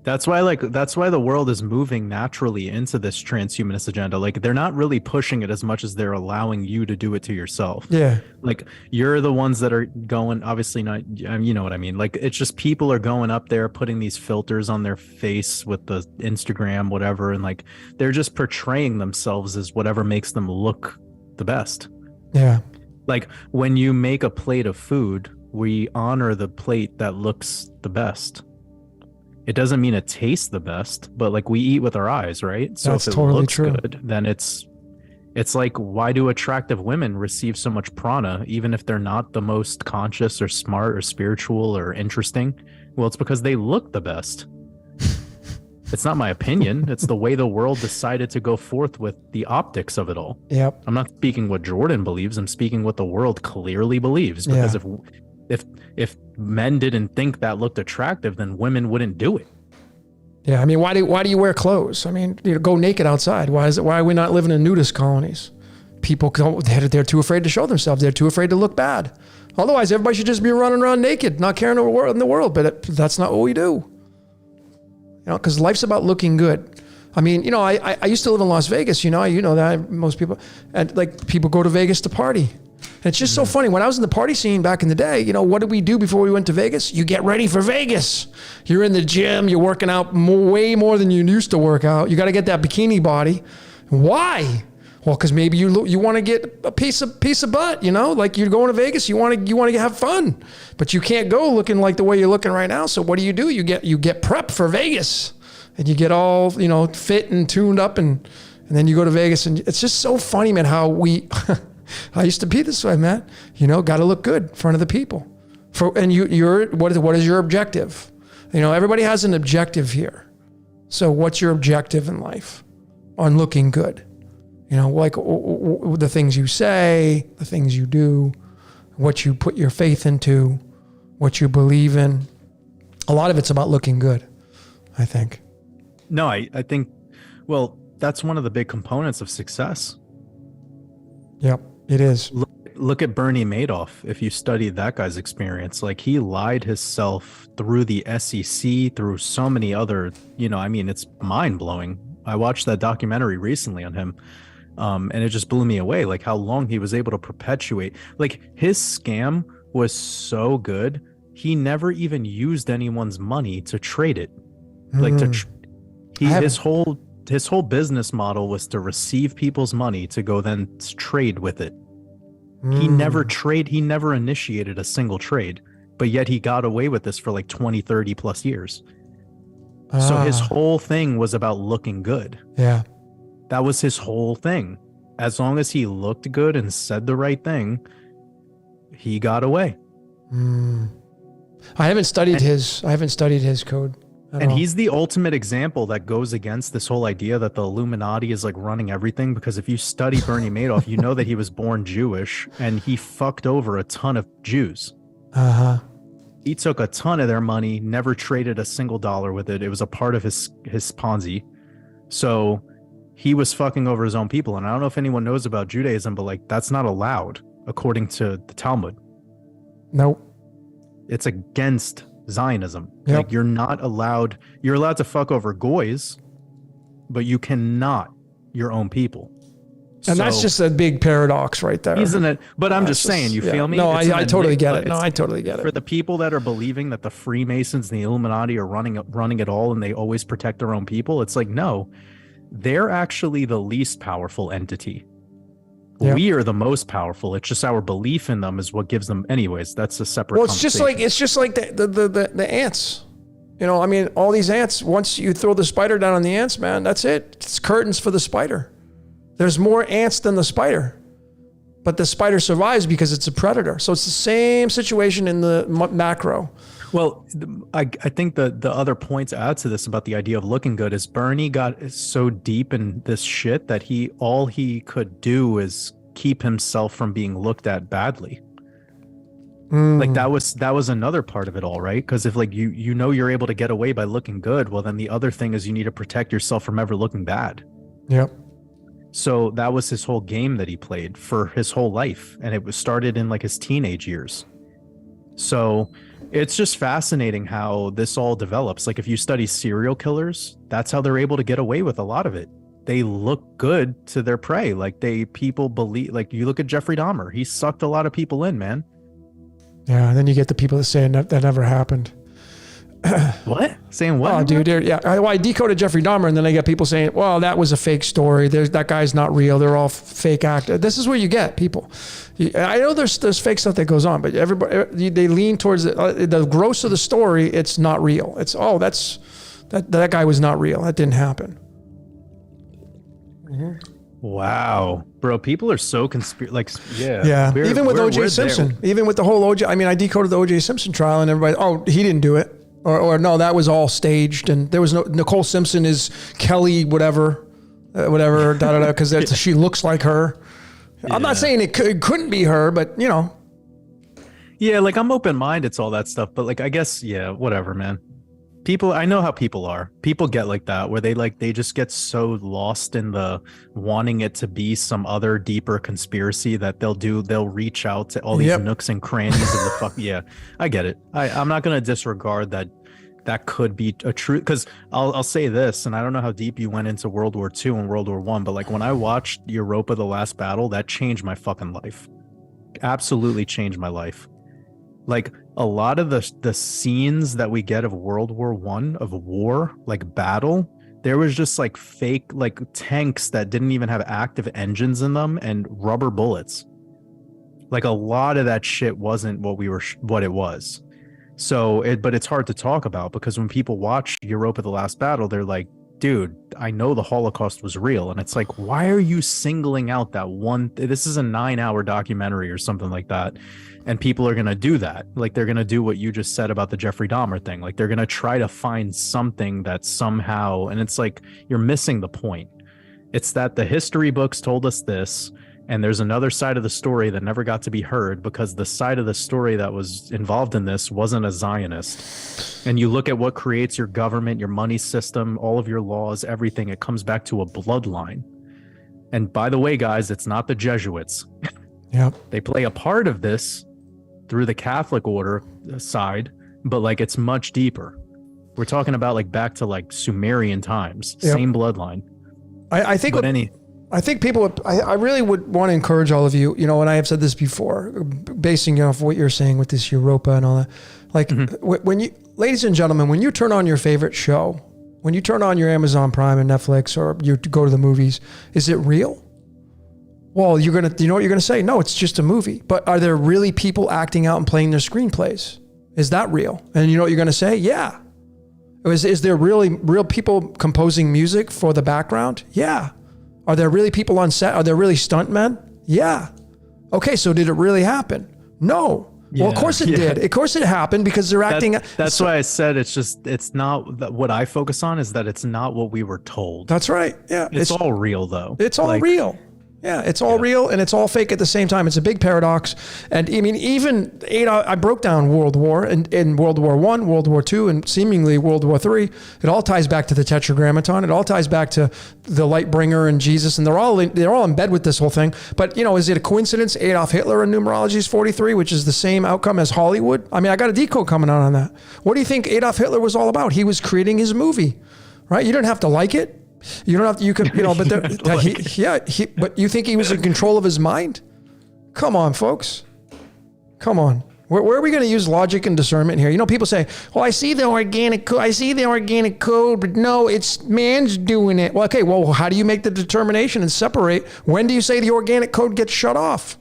[SPEAKER 2] That's why the world is moving naturally into this transhumanist agenda. Like they're not really pushing it as much as they're allowing you to do it to yourself.
[SPEAKER 1] Yeah.
[SPEAKER 2] Like you're the ones that are going, obviously not, you know what I mean? Like it's just people are going up there, putting these filters on their face with the Instagram, whatever. And like, they're just portraying themselves as whatever makes them look the best.
[SPEAKER 1] Yeah.
[SPEAKER 2] Like when you make a plate of food, we honor the plate that looks the best. It doesn't mean it tastes the best, but like we eat with our eyes, right? So
[SPEAKER 1] that's
[SPEAKER 2] if it
[SPEAKER 1] totally
[SPEAKER 2] looks
[SPEAKER 1] true.
[SPEAKER 2] good, then it's like, why do attractive women receive so much prana, even if they're not the most conscious or smart or spiritual or interesting? Well, it's because they look the best. It's not my opinion. It's the way the world decided to go forth with the optics of it all.
[SPEAKER 1] Yep.
[SPEAKER 2] I'm not speaking what Jordan believes. I'm speaking what the world clearly believes. Because if men didn't think that looked attractive, then women wouldn't do it.
[SPEAKER 1] Yeah, I mean, why do you wear clothes? I mean, go naked outside. Why are we not living in nudist colonies? People they're too afraid to show themselves. They're too afraid to look bad. Otherwise, everybody should just be running around naked, not caring in the world. But that's not what we do. Because life's about looking good. I mean, I used to live in Las Vegas. You know that most people, and like people go to Vegas to party. And it's just so funny. When I was in the party scene back in the day, what did we do before we went to Vegas? You get ready for Vegas. You're in the gym. You're working out way more than you used to work out. You got to get that bikini body. Why? Well, because maybe you want to get a piece of butt. Like you're going to Vegas. You want to have fun, but you can't go looking like the way you're looking right now. So what do? You get prep for Vegas, and you get all fit and tuned up, and then you go to Vegas, and it's just so funny, man. How we. I used to be this way, man. Got to look good in front of the people. What is your objective? Everybody has an objective here. So what's your objective in life on looking good? Like the things you say, the things you do, what you put your faith into, what you believe in. A lot of it's about looking good, I think.
[SPEAKER 2] No, I think, well, that's one of the big components of success.
[SPEAKER 1] Yep. It is.
[SPEAKER 2] Look at Bernie Madoff. If you study that guy's experience, like he lied himself through the SEC, through so many other, it's mind blowing. I watched that documentary recently on him. And it just blew me away. Like how long he was able to perpetuate, like his scam was so good. He never even used anyone's money to trade it. Like his whole business model was to receive people's money to go then trade with it. He never initiated a single trade, but yet he got away with this for like 20, 30 plus years. So his whole thing was about looking good.
[SPEAKER 1] Yeah.
[SPEAKER 2] That was his whole thing. As long as he looked good and said the right thing, he got away.
[SPEAKER 1] I haven't studied his code.
[SPEAKER 2] And he's the ultimate example that goes against this whole idea that the Illuminati is like running everything. Because if you study Bernie Madoff, you know that he was born Jewish and he fucked over a ton of Jews. He took a ton of their money, never traded a single dollar with it. It was a part of his Ponzi. So he was fucking over his own people. And I don't know if anyone knows about Judaism, but like that's not allowed according to the Talmud.
[SPEAKER 1] Nope.
[SPEAKER 2] It's against Zionism.
[SPEAKER 1] Yep.
[SPEAKER 2] Like you're allowed to fuck over goys, but you cannot your own people.
[SPEAKER 1] And that's just a big paradox right there.
[SPEAKER 2] Isn't it? But I'm just saying, you feel me?
[SPEAKER 1] No, I totally get it. No, I totally get it.
[SPEAKER 2] For the people that are believing that the Freemasons and the Illuminati are running it all and they always protect their own people, it's like, no, they're actually the least powerful entity. Yep. We are the most powerful. It's just our belief in them is what gives them. Anyways, that's a separate.
[SPEAKER 1] Well, it's just like the ants. You know, I mean, all these ants. Once you throw the spider down on the ants, man, that's it. It's curtains for the spider. There's more ants than the spider, but the spider survives because it's a predator. So it's the same situation in the macro.
[SPEAKER 2] Well, I think the other point to add to this about the idea of looking good is Bernie got so deep in this shit that all he could do is keep himself from being looked at badly. Like that was another part of it all, right? Because if like you know you're able to get away by looking good, well then the other thing is you need to protect yourself from ever looking bad.
[SPEAKER 1] Yep.
[SPEAKER 2] So that was his whole game that he played for his whole life, and it was started in like his teenage years. So it's just fascinating how this all develops. Like if you study serial killers, that's how they're able to get away with a lot of it. They look good to their prey. Like people believe, like you look at Jeffrey Dahmer, he sucked a lot of people in, man.
[SPEAKER 1] Yeah, and then you get the people that say that never happened.
[SPEAKER 2] What? Saying what?
[SPEAKER 1] Oh, dude, yeah. I decoded Jeffrey Dahmer, and then I get people saying, well, that was a fake story. That guy's not real. They're all fake actors. This is where you get people. I know there's fake stuff that goes on, but everybody, they lean towards the gross of the story. It's not real. It's, that guy was not real. That didn't happen.
[SPEAKER 2] Mm-hmm. Wow, bro, people are so
[SPEAKER 1] yeah. Even with O.J. Simpson, even with the whole O.J. I mean, I decoded the O.J. Simpson trial, and everybody, he didn't do it. Or no, that was all staged, and there was no Nicole Simpson is Kelly whatever, because she looks like her. Yeah. I'm not saying it couldn't be her, but you know.
[SPEAKER 2] Yeah, like I'm open-minded to all that stuff, but like I guess whatever, man. People, I know how people are. People get like that, where they just get so lost in the wanting it to be some other deeper conspiracy that they'll reach out to all these nooks and crannies of the fuck. Yeah, I get it. I'm not gonna disregard that could be a truth, because I'll say this, and I don't know how deep you went into World War II and World War I, but like when I watched Europa: The Last Battle, that changed my fucking life. Absolutely changed my life. Like a lot of the scenes that we get of World War I, of war, like battle, there was just like fake like tanks that didn't even have active engines in them and rubber bullets. Like a lot of that shit wasn't what it was. So but it's hard to talk about, because when people watch Europa: The Last Battle, they're like, dude, I know the Holocaust was real. And it's like, why are you singling out that one? This is a 9-hour documentary or something like that. And people are going to do that. Like they're going to do what you just said about the Jeffrey Dahmer thing. Like they're going to try to find something that somehow, and it's like, you're missing the point. It's that the history books told us this, and there's another side of the story that never got to be heard, because the side of the story that was involved in this wasn't a Zionist. And you look at what creates your government, your money system, all of your laws, everything, it comes back to a bloodline. And by the way, guys, it's not the Jesuits.
[SPEAKER 1] Yep.
[SPEAKER 2] They play a part of this through the Catholic order side, but like it's much deeper. We're talking about like back to like Sumerian times, same bloodline.
[SPEAKER 1] I think people, I really would want to encourage all of you, you know, and I have said this before, basing off what you're saying with this Europa and all that. Like when you, ladies and gentlemen, when you turn on your favorite show, when you turn on your Amazon Prime and Netflix, or you go to the movies, is it real? Well, you know what you're going to say? No, it's just a movie. But are there really people acting out and playing their screenplays? Is that real? And you know what you're going to say? Yeah. Is there really real people composing music for the background? Yeah. Are there really people on set? Are there really stuntmen? Yeah. Okay, so did it really happen? No. Yeah, well, of course it did. Of course it happened, because they're acting.
[SPEAKER 2] That's why I said it's not what I focus on, is that it's not what we were told.
[SPEAKER 1] That's right. Yeah.
[SPEAKER 2] It's all real though.
[SPEAKER 1] It's all real. Yeah, it's all real and it's all fake at the same time. It's a big paradox. And I mean, even I broke down World War and in World War I, World War II, and seemingly World War III. It all ties back to the Tetragrammaton. It all ties back to the Lightbringer and Jesus, and they're all in bed with this whole thing. But you know, is it a coincidence? Adolf Hitler in numerology is 43, which is the same outcome as Hollywood. I mean, I got a decode coming on that. What do you think Adolf Hitler was all about? He was creating his movie, right? You didn't have to like it. You don't have to, you could, you know, but but you think he was in control of his mind? Come on, folks. Come on. Where are we going to use logic and discernment here? You know, people say, well, I see the organic code, but no, it's man's doing it. Well, okay, well, how do you make the determination and separate? When do you say the organic code gets shut off?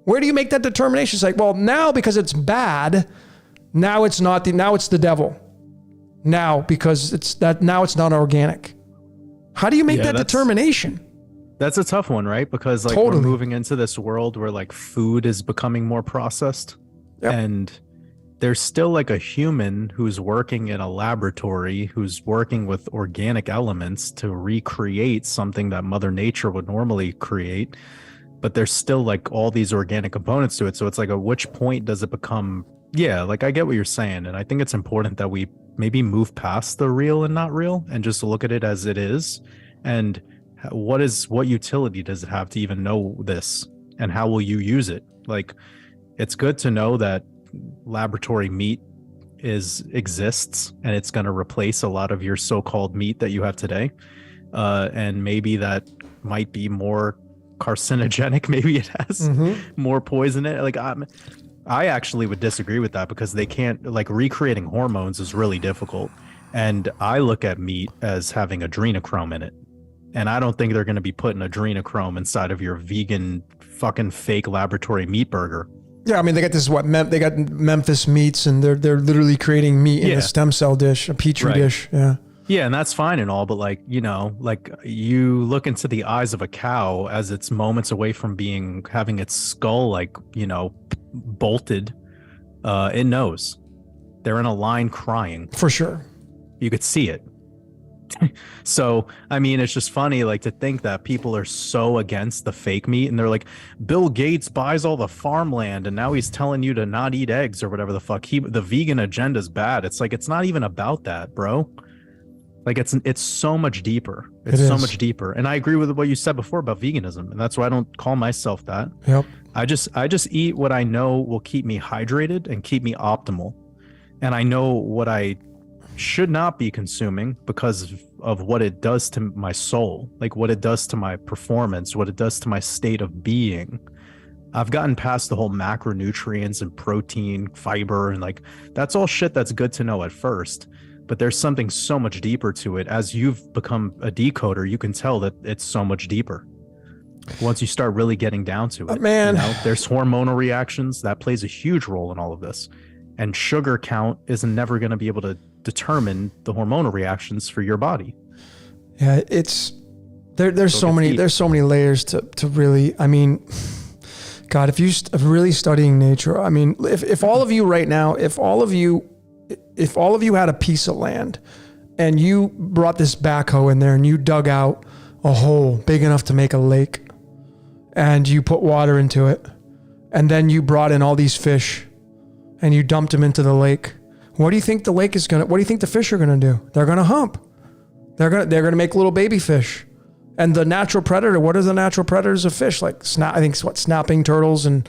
[SPEAKER 1] Where do you make that determination? It's like, well, now because it's bad, now it's the devil. Now, because now it's not organic. How do you make that determination?
[SPEAKER 2] That's a tough one, right? Because like we're moving into this world where like food is becoming more processed. Yep. And there's still like a human who's working in a laboratory, who's working with organic elements to recreate something that Mother Nature would normally create. But there's still like all these organic components to it. So it's like, at which point does it become, like I get what you're saying. And I think it's important that we maybe move past the real and not real and just look at it as it is. And what utility does it have to even know this? And how will you use it? Like, it's good to know that laboratory meat exists and it's going to replace a lot of your so-called meat that you have today. And maybe that might be more carcinogenic. Maybe it has more poison in it. Like I actually would disagree with that because they can't, like, recreating hormones is really difficult. And I look at meat as having adrenochrome in it. And I don't think they're going to be putting adrenochrome inside of your vegan fucking fake laboratory meat burger.
[SPEAKER 1] Yeah, I mean, they got they got Memphis meats, and they're literally creating meat in a stem cell dish, a petri dish. Yeah,
[SPEAKER 2] and that's fine and all, but like, you know, like you look into the eyes of a cow as it's moments away from having its skull, like, you know, bolted. It knows. They're in a line crying.
[SPEAKER 1] For sure.
[SPEAKER 2] You could see it. So, I mean, it's just funny, like, to think that people are so against the fake meat, and they're like, Bill Gates buys all the farmland and now he's telling you to not eat eggs or whatever the fuck. The vegan agenda is bad. It's like, it's not even about that, bro. Like, it's so much deeper. It's so much deeper. And I agree with what you said before about veganism, and that's why I don't call myself that.
[SPEAKER 1] Yep.
[SPEAKER 2] I just eat what I know will keep me hydrated and keep me optimal. And I know what I should not be consuming because of what it does to my soul, like what it does to my performance, what it does to my state of being. I've gotten past the whole macronutrients and protein, fiber, and like, that's all shit that's good to know at first. But there's something so much deeper to it. As you've become a decoder, you can tell that it's so much deeper once you start really getting down to it.
[SPEAKER 1] Man,
[SPEAKER 2] you know, there's hormonal reactions that plays a huge role in all of this. And sugar count is never going to be able to determine the hormonal reactions for your body.
[SPEAKER 1] Yeah, there's so many layers to really, I mean, God, if you really studying nature, I mean, if all of you right now, if all of you had a piece of land and you brought this backhoe in there and you dug out a hole big enough to make a lake and you put water into it, and then you brought in all these fish and you dumped them into the lake, what do you think what do you think the fish are going to do? They're going to hump. They're going to make little baby fish. And the natural predator, what are the natural predators of fish? Like snapping turtles and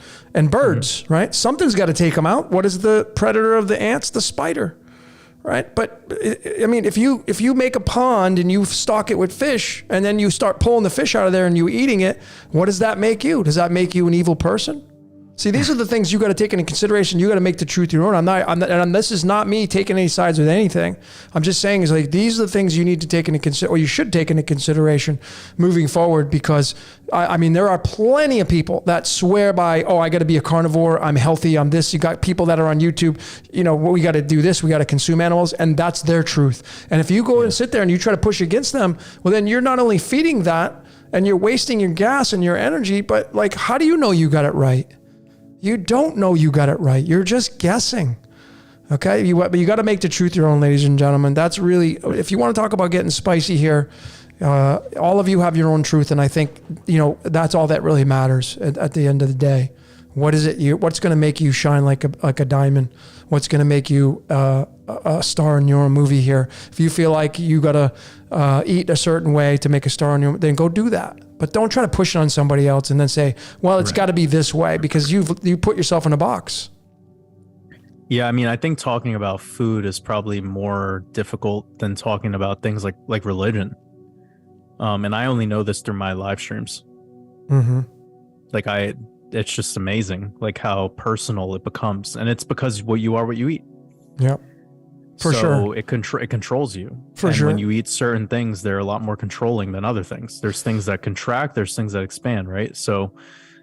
[SPEAKER 1] birds, right? Something's got to take them out. What is the predator of the ants? The spider, right? But I mean, if you make a pond and you stock it with fish and then you start pulling the fish out of there and you eating it, what does that make you? Does that make you an evil person? See, these are the things you got to take into consideration. You got to make the truth your own. And this is not me taking any sides with anything. I'm just saying is like, these are the things you need to take into consideration, or you should take into consideration moving forward, because I mean, there are plenty of people that swear by, I got to be a carnivore. I'm healthy. I'm this. You got people that are on YouTube, you know, we got to do this. We got to consume animals, and that's their truth. And if you go and sit there and you try to push against them, well, then you're not only feeding that and you're wasting your gas and your energy, but like, how do you know you got it right? You don't know you got it right. You're just guessing. Okay? But you got to make the truth your own, ladies and gentlemen. That's really, if you want to talk about getting spicy here, all of you have your own truth. And I think, you know, that's all that really matters at the end of the day. What is it? What's going to make you shine like a diamond? What's going to make you a star in your own movie here? If you feel like you got to eat a certain way to make a star in your, then go do that. But don't try to push it on somebody else and then say, well, it's got to be this way, because you put yourself in a box.
[SPEAKER 2] Yeah, I mean, I think talking about food is probably more difficult than talking about things like religion. And I only know this through my live streams.
[SPEAKER 1] Mm-hmm.
[SPEAKER 2] Like it's just amazing, like how personal it becomes, and it's because what you are, what you eat.
[SPEAKER 1] Yep. For
[SPEAKER 2] so
[SPEAKER 1] sure.
[SPEAKER 2] It controls you.
[SPEAKER 1] For
[SPEAKER 2] and
[SPEAKER 1] sure.
[SPEAKER 2] When you eat certain things, they're a lot more controlling than other things. There's things that contract, there's things that expand, right? So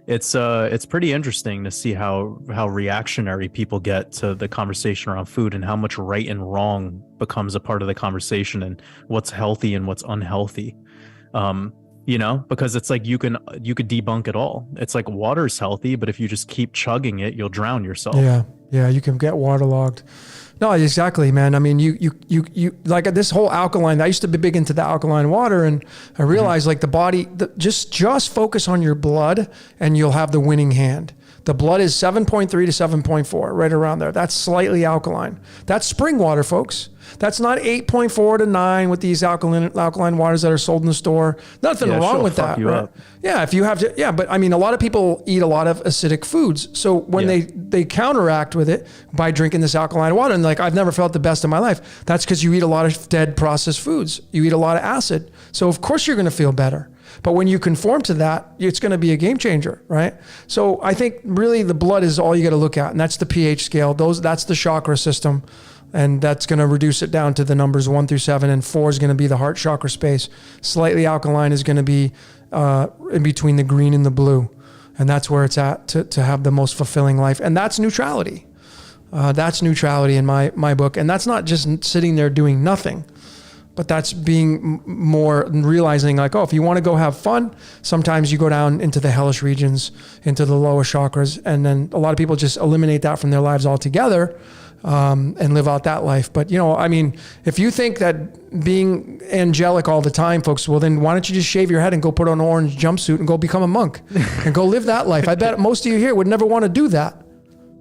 [SPEAKER 2] it's pretty interesting to see how reactionary people get to the conversation around food, and how much right and wrong becomes a part of the conversation, and what's healthy and what's unhealthy. Because it's like you could debunk it all. It's like water's healthy, but if you just keep chugging it, you'll drown yourself.
[SPEAKER 1] Yeah, you can get waterlogged. No, exactly, man. I mean, you like this whole alkaline. I used to be big into the alkaline water, and I realized like the body, just focus on your blood, and you'll have the winning hand. The blood is 7.3 to 7.4, right around there. That's slightly alkaline. That's spring water, folks. That's not 8.4 to 9 with these alkaline waters that are sold in the store. Nothing wrong with that.
[SPEAKER 2] You
[SPEAKER 1] right?
[SPEAKER 2] up.
[SPEAKER 1] Yeah, if you have to, yeah, but I mean, a lot of people eat a lot of acidic foods. So when they counteract with it by drinking this alkaline water, and like, I've never felt the best in my life. That's because you eat a lot of dead processed foods. You eat a lot of acid. So of course you're going to feel better. But when you conform to that, it's going to be a game changer, right? So I think really the blood is all you got to look at, and that's the pH scale. That's the chakra system, and that's going to reduce it down to the numbers 1 through 7, and 4 is going to be the heart chakra space. Slightly alkaline is going to be in between the green and the blue, and that's where it's at to have the most fulfilling life, and that's neutrality. That's neutrality in my book, and that's not just sitting there doing nothing. But that's being more realizing like, oh, if you want to go have fun, sometimes you go down into the hellish regions, into the lower chakras. And then a lot of people just eliminate that from their lives altogether and live out that life. But, I mean, if you think that being angelic all the time, folks, well, then why don't you just shave your head and go put on an orange jumpsuit and go become a monk and go live that life? I bet most of you here would never want to do that.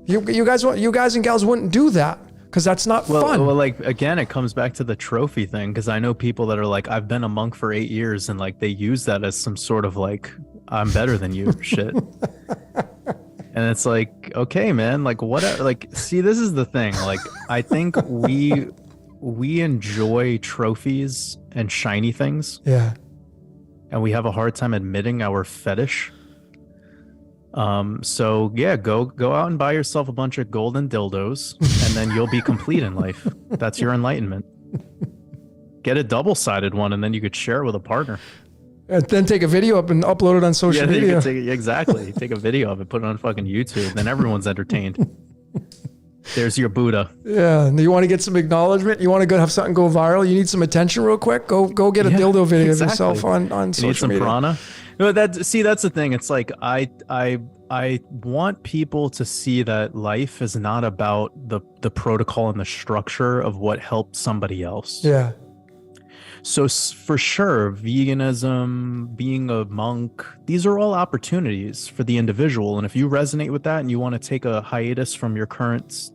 [SPEAKER 1] You guys and gals wouldn't do that. Because that's not fun.
[SPEAKER 2] Well, like, again, it comes back to the trophy thing. Because I know people that are like, I've been a monk for 8 years, and like they use that as some sort of like, I'm better than you shit. And it's like, okay, man, like what? Like, see, this is the thing. Like, I think we enjoy trophies and shiny things.
[SPEAKER 1] Yeah.
[SPEAKER 2] And we have a hard time admitting our fetish. So yeah, go out and buy yourself a bunch of golden dildos, and then you'll be complete in life. That's your enlightenment. Get a double-sided one, and then you could share it with a partner.
[SPEAKER 1] And then take a video up and upload it on social media.
[SPEAKER 2] Exactly. Take a video of it, put it on fucking YouTube, then everyone's entertained. There's your Buddha.
[SPEAKER 1] Yeah. You want to get some acknowledgement? You want to go have something go viral? You need some attention real quick? Go get a dildo video of yourself on social
[SPEAKER 2] need some
[SPEAKER 1] media.
[SPEAKER 2] Prana? No, that's the thing. It's like I want people to see that life is not about the protocol and the structure of what helped somebody else.
[SPEAKER 1] Yeah.
[SPEAKER 2] So for sure, veganism, being a monk, these are all opportunities for the individual. And if you resonate with that and you want to take a hiatus from your current,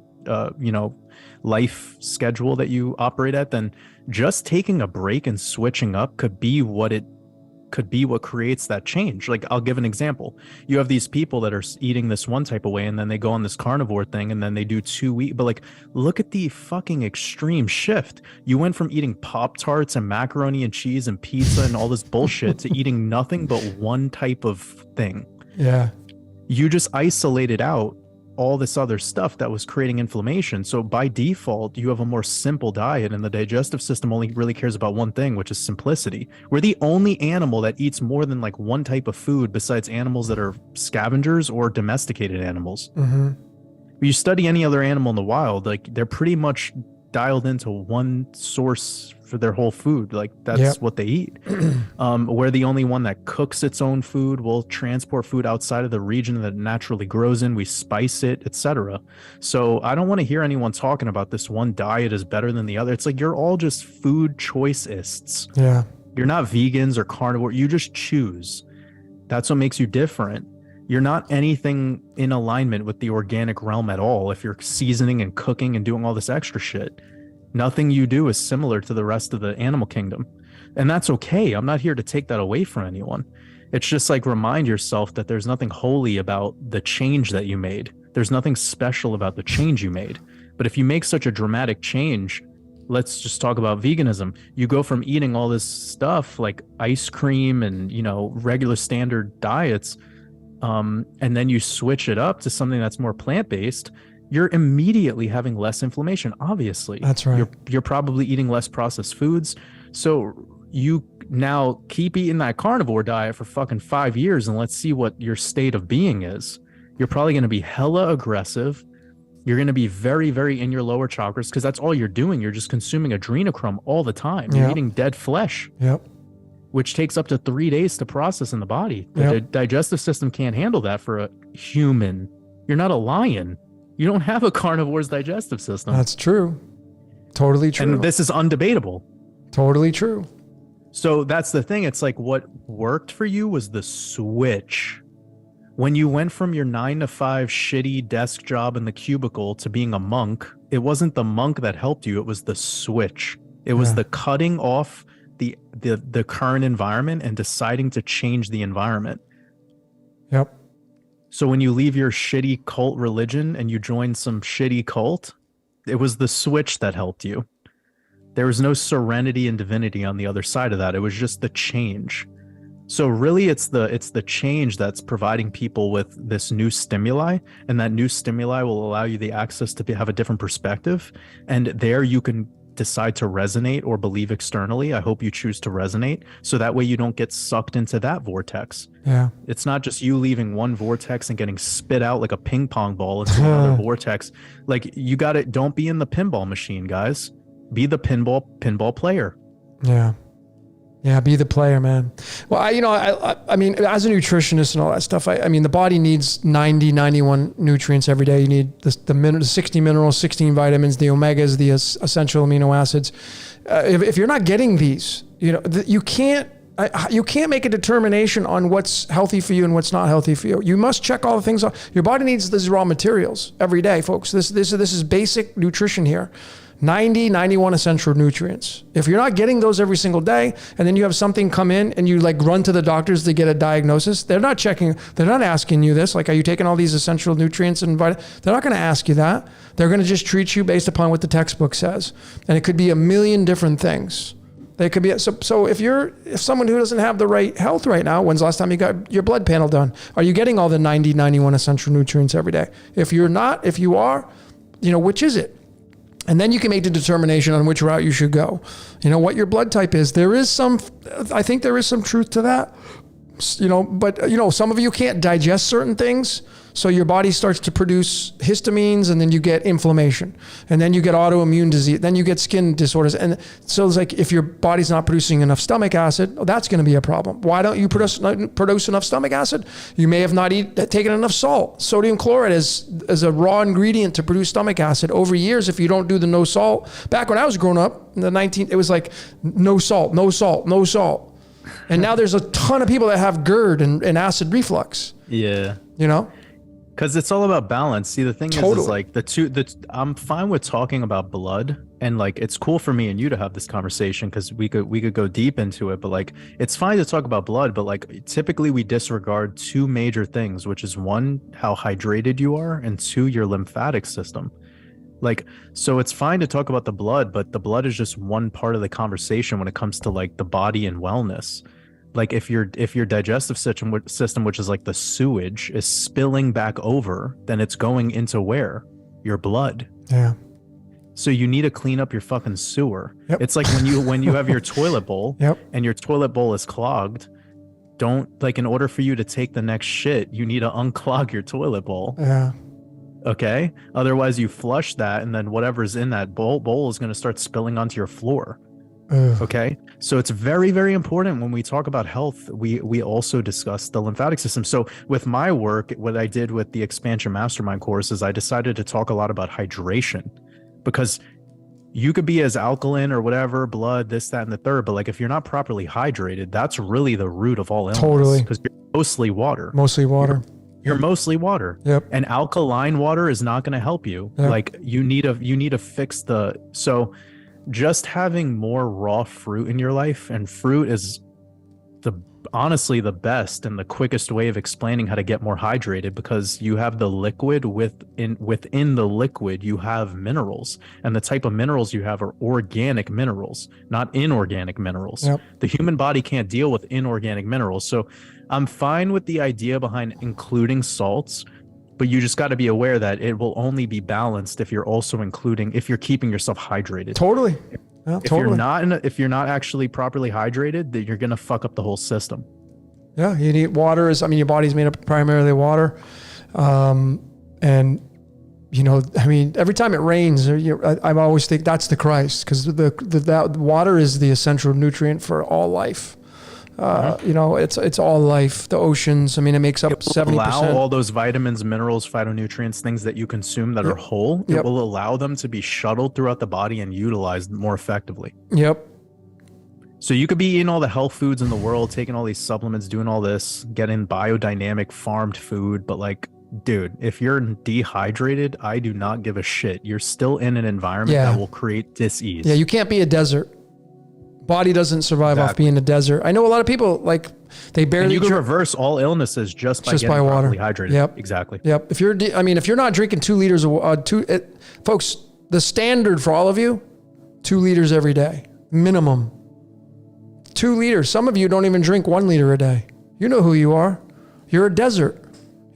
[SPEAKER 2] life schedule that you operate at, then just taking a break and switching up could be what creates that change. Like, I'll give an example. You have these people that are eating this one type of way, and then they go on this carnivore thing, and then they do 2 weeks. But like, look at the fucking extreme shift. You went from eating Pop-Tarts and macaroni and cheese and pizza and all this bullshit to eating nothing but one type of thing.
[SPEAKER 1] Yeah.
[SPEAKER 2] You just isolated out all this other stuff that was creating inflammation. So by default, you have a more simple diet, and the digestive system only really cares about one thing, which is simplicity. We're the only animal that eats more than like one type of food besides animals that are scavengers or domesticated animals.
[SPEAKER 1] Mm-hmm.
[SPEAKER 2] You study any other animal in the wild, like they're pretty much dialed into one source for their whole food. Like that's what they eat. We're the only one that cooks its own food. We'll transport food outside of the region that it naturally grows in. We spice it, etc. So I don't want to hear anyone talking about this one diet is better than the other. It's like, you're all just food choiceists.
[SPEAKER 1] Yeah.
[SPEAKER 2] You're not vegans or carnivore. You just choose. That's what makes you different. You're not anything in alignment with the organic realm at all. If you're seasoning and cooking and doing all this extra shit, nothing you do is similar to the rest of the animal kingdom. And that's okay. I'm not here to take that away from anyone. It's just like, remind yourself that there's nothing holy about the change that you made. There's nothing special about the change you made. But if you make such a dramatic change, let's just talk about veganism. You go from eating all this stuff like ice cream and, you know, regular standard diets, and then you switch it up to something that's more plant-based, you're immediately having less inflammation. Obviously,
[SPEAKER 1] That's right.
[SPEAKER 2] You're probably eating less processed foods. So you now keep eating that carnivore diet for fucking 5 years, and let's see what your state of being is. You're probably going to be hella aggressive. You're going to be very, very in your lower chakras, because that's all you're doing. You're just consuming adrenochrome all the time. You're eating dead flesh,
[SPEAKER 1] Yep.
[SPEAKER 2] which takes up to 3 days to process in the body. The digestive system can't handle that for a human. You're not a lion. You don't have a carnivore's digestive system.
[SPEAKER 1] That's true. Totally true.
[SPEAKER 2] And this is undebatable.
[SPEAKER 1] Totally true.
[SPEAKER 2] So that's the thing. It's like, what worked for you was the switch. When you went from your 9 to 5 shitty desk job in the cubicle to being a monk, it wasn't the monk that helped you. It was the switch. It was the cutting off the current environment and deciding to change the environment.
[SPEAKER 1] Yep.
[SPEAKER 2] So when you leave your shitty cult religion and you join some shitty cult, it was the switch that helped you. There was no serenity and divinity on the other side of that. It was just the change. So really it's the change that's providing people with this new stimuli, and that new stimuli will allow you the access to have a different perspective. And there you can decide to resonate or believe externally. I hope you choose to resonate, so that way you don't get sucked into that vortex.
[SPEAKER 1] Yeah.
[SPEAKER 2] It's not just you leaving one vortex and getting spit out like a ping pong ball into another vortex. Like, you got to, don't be in the pinball machine, guys. Be the pinball player.
[SPEAKER 1] Yeah. Yeah, be the player, man. Well, I mean, as a nutritionist and all that stuff, I mean, the body needs 90, 91 nutrients every day. You need the 60 minerals, 16 vitamins, the omegas, the essential amino acids. If you're not getting these, you can't make a determination on what's healthy for you and what's not healthy for you. You must check all the things. Your body needs these raw materials every day, folks. This is basic nutrition here. 90, 91 essential nutrients. If you're not getting those every single day, and then you have something come in and you like run to the doctors to get a diagnosis, they're not asking you this. Like, are you taking all these essential nutrients and vitamins? They're not going to ask you that. They're going to just treat you based upon what the textbook says. And it could be a million different things. They could be, so if someone who doesn't have the right health right now, when's the last time you got your blood panel done? Are you getting all the 90, 91 essential nutrients every day? If you are, which is it? And then you can make the determination on which route you should go. What your blood type is. I think there is some truth to that. But some of you can't digest certain things. So your body starts to produce histamines, and then you get inflammation, and then you get autoimmune disease, then you get skin disorders. And so it's like, if your body's not producing enough stomach acid, that's going to be a problem. Why don't you produce enough stomach acid? You may have not taken enough salt. Sodium chloride is a raw ingredient to produce stomach acid. Over years, if you don't do the no salt, back when I was growing up in it was like no salt, no salt, no salt. And now there's a ton of people that have GERD and acid reflux.
[SPEAKER 2] Yeah. Because it's all about balance. See, the thing is like I'm fine with talking about blood, and like, it's cool for me and you to have this conversation because we could go deep into it. But like, it's fine to talk about blood, but like, typically we disregard two major things, which is one, how hydrated you are, and two, your lymphatic system. Like, so it's fine to talk about the blood, but the blood is just one part of the conversation when it comes to like the body and wellness. Like, if your digestive system, which is like the sewage, is spilling back over, then it's going into where? Your blood.
[SPEAKER 1] Yeah.
[SPEAKER 2] So you need to clean up your fucking sewer.
[SPEAKER 1] Yep.
[SPEAKER 2] It's like when you have your toilet bowl and your toilet bowl is clogged, in order for you to take the next shit, you need to unclog your toilet bowl.
[SPEAKER 1] Yeah.
[SPEAKER 2] Okay? Otherwise you flush that, and then whatever's in that bowl is going to start spilling onto your floor.
[SPEAKER 1] Ugh.
[SPEAKER 2] Okay, so it's very, very important when we talk about health, we also discuss the lymphatic system. So with my work, what I did with the Expansion Mastermind course is I decided to talk a lot about hydration, because you could be as alkaline or whatever, blood, this, that, and the third, but like, if you're not properly hydrated, that's really the root of all illness. Totally. Because you're mostly water. You're mostly water.
[SPEAKER 1] Yep.
[SPEAKER 2] And alkaline water is not going to help you.
[SPEAKER 1] Yep.
[SPEAKER 2] Like, you need to fix just having more raw fruit in your life, and fruit is the honestly the best and the quickest way of explaining how to get more hydrated, because you have the liquid within the liquid you have minerals, and the type of minerals you have are organic minerals, not inorganic minerals.
[SPEAKER 1] Yep.
[SPEAKER 2] The human body can't deal with inorganic minerals. So I'm fine with the idea behind including salts, but you just got to be aware that it will only be balanced if you're keeping yourself hydrated.
[SPEAKER 1] Totally. Yeah,
[SPEAKER 2] If
[SPEAKER 1] totally.
[SPEAKER 2] if you're not actually properly hydrated, then you're gonna fuck up the whole system.
[SPEAKER 1] Yeah, you need water. Your body's made up primarily of water, and every time it rains, I always think that's the Christ, because that water is the essential nutrient for all life. It's all life. The oceans. It makes up 70%.
[SPEAKER 2] Allow all those vitamins, minerals, phytonutrients, things that you consume that are whole. It will allow them to be shuttled throughout the body and utilized more effectively.
[SPEAKER 1] Yep.
[SPEAKER 2] So you could be eating all the health foods in the world, taking all these supplements, doing all this, getting biodynamic farmed food, but like, dude, if you're dehydrated, I do not give a shit. You're still in an environment that will create dis-ease.
[SPEAKER 1] Yeah, you can't be a desert. Body doesn't survive off being a desert. I know a lot of people, like, they barely.
[SPEAKER 2] And you can reverse all illnesses just by getting
[SPEAKER 1] water.
[SPEAKER 2] properly hydrated.
[SPEAKER 1] Yep.
[SPEAKER 2] Exactly.
[SPEAKER 1] Yep. If you're not drinking 2 liters of folks, the standard for all of you, 2 liters every day, minimum. 2 liters. Some of you don't even drink 1 liter a day. You know who you are. You're a desert.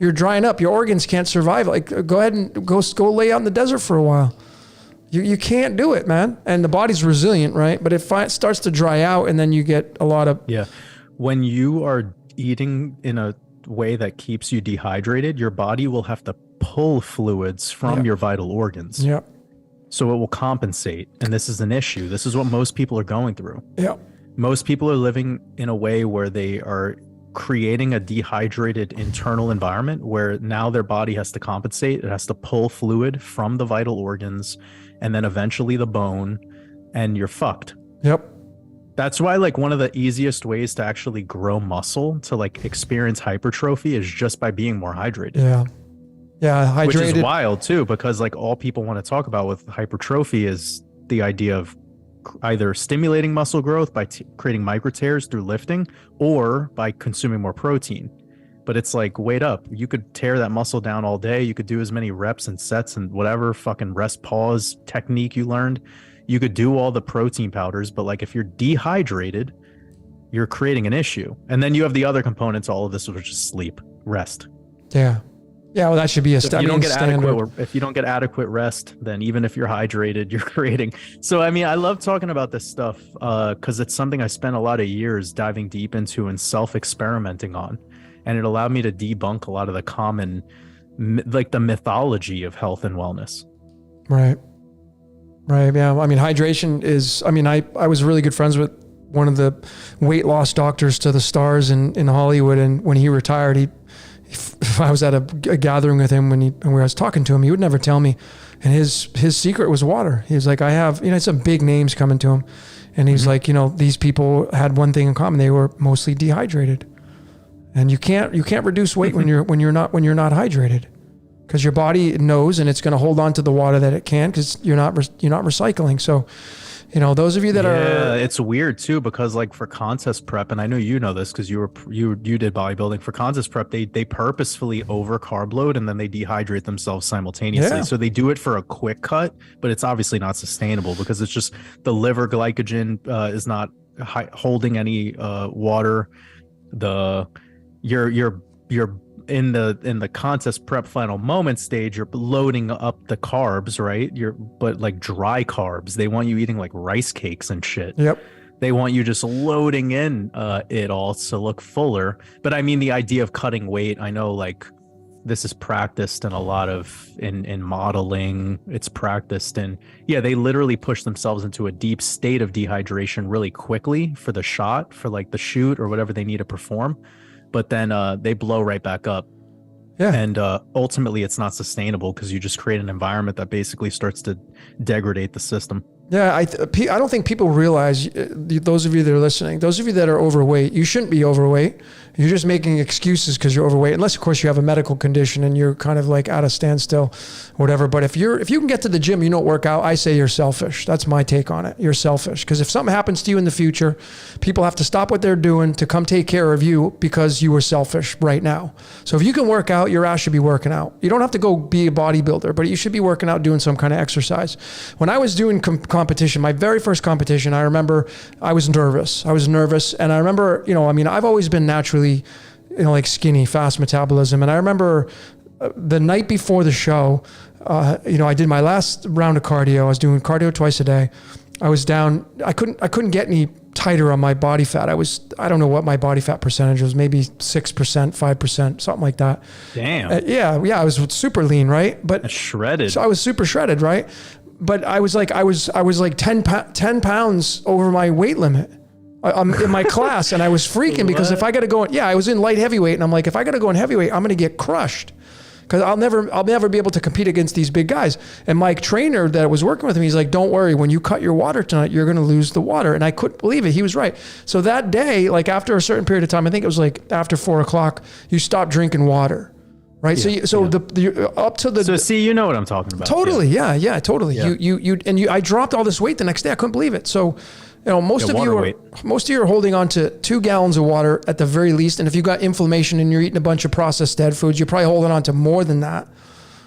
[SPEAKER 1] You're drying up. Your organs can't survive. Like, go ahead and go lay out in the desert for a while. You can't do it, man. And the body's resilient, right? But it starts to dry out, and then you get a lot of...
[SPEAKER 2] Yeah. When you are eating in a way that keeps you dehydrated, your body will have to pull fluids from your vital organs.
[SPEAKER 1] Yeah.
[SPEAKER 2] So it will compensate. And this is an issue. This is what most people are going through.
[SPEAKER 1] Yeah.
[SPEAKER 2] Most people are living in a way where they are creating a dehydrated internal environment where now their body has to compensate. It has to pull fluid from the vital organs and then eventually the bone, and you're fucked.
[SPEAKER 1] Yep.
[SPEAKER 2] That's why, like, one of the easiest ways to actually grow muscle, to like experience hypertrophy, is just by being more hydrated.
[SPEAKER 1] Yeah. Yeah. Hydrated.
[SPEAKER 2] Which is wild too, because like all people want to talk about with hypertrophy is the idea of either stimulating muscle growth by creating micro tears through lifting, or by consuming more protein. But it's like, wait up, you could tear that muscle down all day. You could do as many reps and sets and whatever fucking rest pause technique you learned. You could do all the protein powders, but like if you're dehydrated, you're creating an issue. And then you have the other components, all of this, which is sleep, rest.
[SPEAKER 1] Yeah. Yeah, well, that should be a standard.
[SPEAKER 2] If you don't get adequate rest, then even if you're hydrated, you're creating. So, I love talking about this stuff because it's something I spent a lot of years diving deep into and self-experimenting on. And it allowed me to debunk a lot of the common, like the mythology of health and wellness.
[SPEAKER 1] Right. Right. Yeah. Hydration is, I was really good friends with one of the weight loss doctors to the stars in Hollywood. And when he retired, if I was at a gathering with him and I was talking to him, he would never tell me. And his secret was water. He was like, I have, some big names coming to him. And he's like, these people had one thing in common. They were mostly dehydrated. And you can't reduce weight when you're not hydrated, because your body knows, and it's going to hold on to the water that it can, because you're not recycling. So, those of you that are...
[SPEAKER 2] it's weird too, because like for contest prep, and I know you know this because you did bodybuilding. For contest prep, they purposefully over carb load and then they dehydrate themselves simultaneously.
[SPEAKER 1] Yeah.
[SPEAKER 2] So they do it for a quick cut, but it's obviously not sustainable because it's just the liver glycogen is not holding any water. You're in the contest prep final moment stage, you're loading up the carbs, right? But like dry carbs, they want you eating like rice cakes and shit.
[SPEAKER 1] Yep.
[SPEAKER 2] They want you just loading in it all to look fuller. But the idea of cutting weight, I know like this is practiced in a lot of in modeling. It's practiced in, they literally push themselves into a deep state of dehydration really quickly for the shot, for like the shoot or whatever they need to perform. But then they blow right back up.
[SPEAKER 1] Yeah.
[SPEAKER 2] And ultimately, it's not sustainable because you just create an environment that basically starts to degrade the system.
[SPEAKER 1] Yeah, I don't think people realize, those of you that are listening, those of you that are overweight, you shouldn't be overweight. You're just making excuses because you're overweight, unless of course you have a medical condition and you're kind of like at a standstill, whatever. But if you can get to the gym, you don't work out, I say you're selfish. That's my take on it. You're selfish, because if something happens to you in the future, people have to stop what they're doing to come take care of you because you were selfish right now. So if you can work out, your ass should be working out. You don't have to go be a bodybuilder, but you should be working out, doing some kind of exercise. When I was doing competition, my very first competition, I remember I was nervous. And I remember, I've always been naturally, like skinny, fast metabolism. And I remember the night before the show, I did my last round of cardio. I was doing cardio twice a day. I was down. I couldn't get any tighter on my body fat. I don't know what my body fat percentage was, maybe 6%, 5%, something like that.
[SPEAKER 2] Damn.
[SPEAKER 1] Yeah. I was super lean, right? But
[SPEAKER 2] that's shredded.
[SPEAKER 1] So I was super shredded, right? But I was like 10 pounds over my weight limit. I'm in my class, and I was freaking because if I got to go, I was in light heavyweight, and I'm like, if I got to go in heavyweight, I'm going to get crushed, because I'll never be able to compete against these big guys. And my trainer that was working with me, he's like, don't worry, when you cut your water tonight, you're going to lose the water. And I couldn't believe it. He was right. So that day, like after a certain period of time, I think it was like after 4:00, you stop drinking water. Right. Yeah, so the up to the. So
[SPEAKER 2] see, you know what I'm talking about.
[SPEAKER 1] Totally. Yeah. Totally. Yeah. I dropped all this weight the next day. I couldn't believe it. So, most of you are holding on to 2 gallons of water at the very least. And if you've got inflammation and you're eating a bunch of processed dead foods, you're probably holding on to more than that.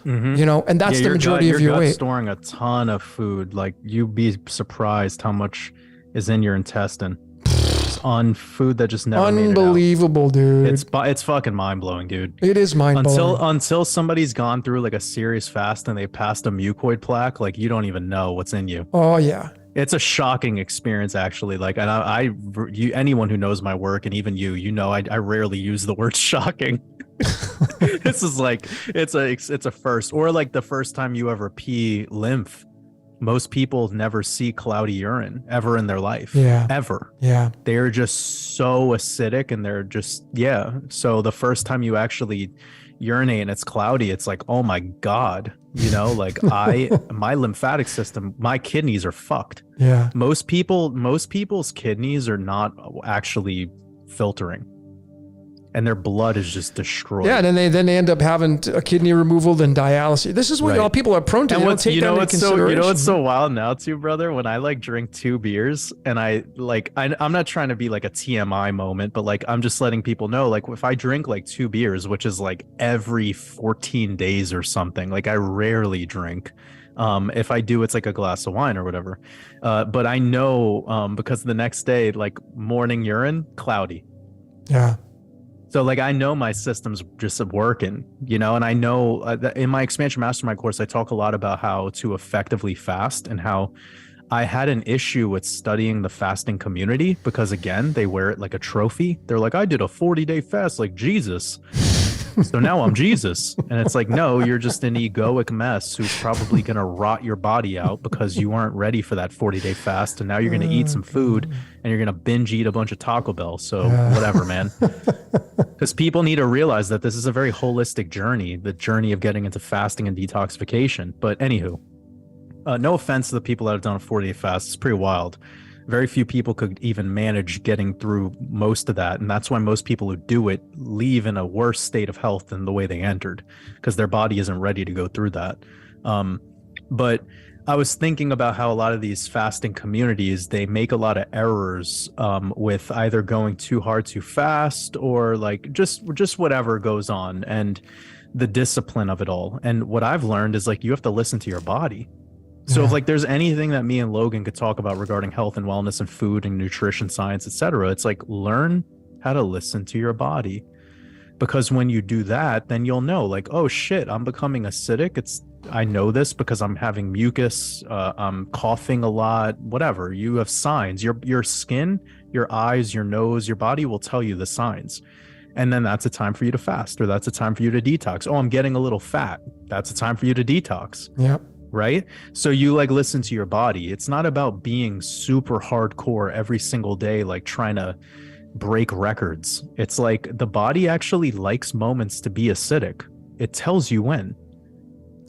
[SPEAKER 1] Mm-hmm. And that's the majority of your weight.
[SPEAKER 2] Storing a ton of food. Like, you'd be surprised how much is in your intestine. On food that just never
[SPEAKER 1] unbelievable,
[SPEAKER 2] made it out. It's fucking mind-blowing, dude.
[SPEAKER 1] It is mind-blowing.
[SPEAKER 2] Until somebody's gone through like a serious fast and they passed a mucoid plaque, like, you don't even know what's in you.
[SPEAKER 1] Oh yeah.
[SPEAKER 2] It's a shocking experience, actually. Like, and anyone who knows my work, and even I rarely use the word shocking. This is like, it's a first, or like the first time you ever pee lymph. Most people never see cloudy urine ever in their life.
[SPEAKER 1] Yeah.
[SPEAKER 2] Ever.
[SPEAKER 1] Yeah.
[SPEAKER 2] They're just so acidic, and they're just, So the first time you actually urinate and it's cloudy, it's like, oh my God, like my lymphatic system, my kidneys are fucked.
[SPEAKER 1] Yeah.
[SPEAKER 2] Most people's kidneys are not actually filtering, and their blood is just destroyed.
[SPEAKER 1] Yeah, and then they end up having a kidney removal, then dialysis. This is what all people are prone to.
[SPEAKER 2] And what's so wild now too, brother? When I like drink 2 beers, and I'm not trying to be like a TMI moment, but like, I'm just letting people know, like, if I drink like 2 beers, which is like every 14 days or something, like I rarely drink. If I do, it's like a glass of wine or whatever. But I know because the next day, like morning urine, cloudy.
[SPEAKER 1] Yeah.
[SPEAKER 2] So like, I know my system's just working, and I know that in my expansion mastermind course, I talk a lot about how to effectively fast, and how I had an issue with studying the fasting community because, again, they wear it like a trophy. They're like, I did a 40-day fast like Jesus. So now I'm Jesus. And it's like, no, you're just an egoic mess who's probably going to rot your body out because you weren't ready for that 40-day fast. And now you're going to eat some food and you're going to binge eat a bunch of Taco Bell. So whatever, man. Because people need to realize that this is a very holistic journey, the journey of getting into fasting and detoxification. But anywho, no offense to the people that have done a 40-day fast. It's pretty wild. Very few people could even manage getting through most of that. And that's why most people who do it leave in a worse state of health than the way they entered, because their body isn't ready to go through that. But I was thinking about how a lot of these fasting communities, they make a lot of errors with either going too hard too fast, or like just whatever goes on, and the discipline of it all. And what I've learned is, like, you have to listen to your body. So if like there's anything that me and Logan could talk about regarding health and wellness and food and nutrition science, etc., it's like, learn how to listen to your body. Because when you do that, then you'll know, like, oh shit, I'm becoming acidic. I know this because I'm having mucus, I'm coughing a lot, whatever. You have signs. Your skin, your eyes, your nose, your body will tell you the signs. And then that's a time for you to fast, or that's a time for you to detox. Oh, I'm getting a little fat. That's a time for you to detox.
[SPEAKER 1] Yeah.
[SPEAKER 2] Right? So you like listen to your body. It's not about being super hardcore every single day, like trying to break records. It's like the body actually likes moments to be acidic. It tells you when.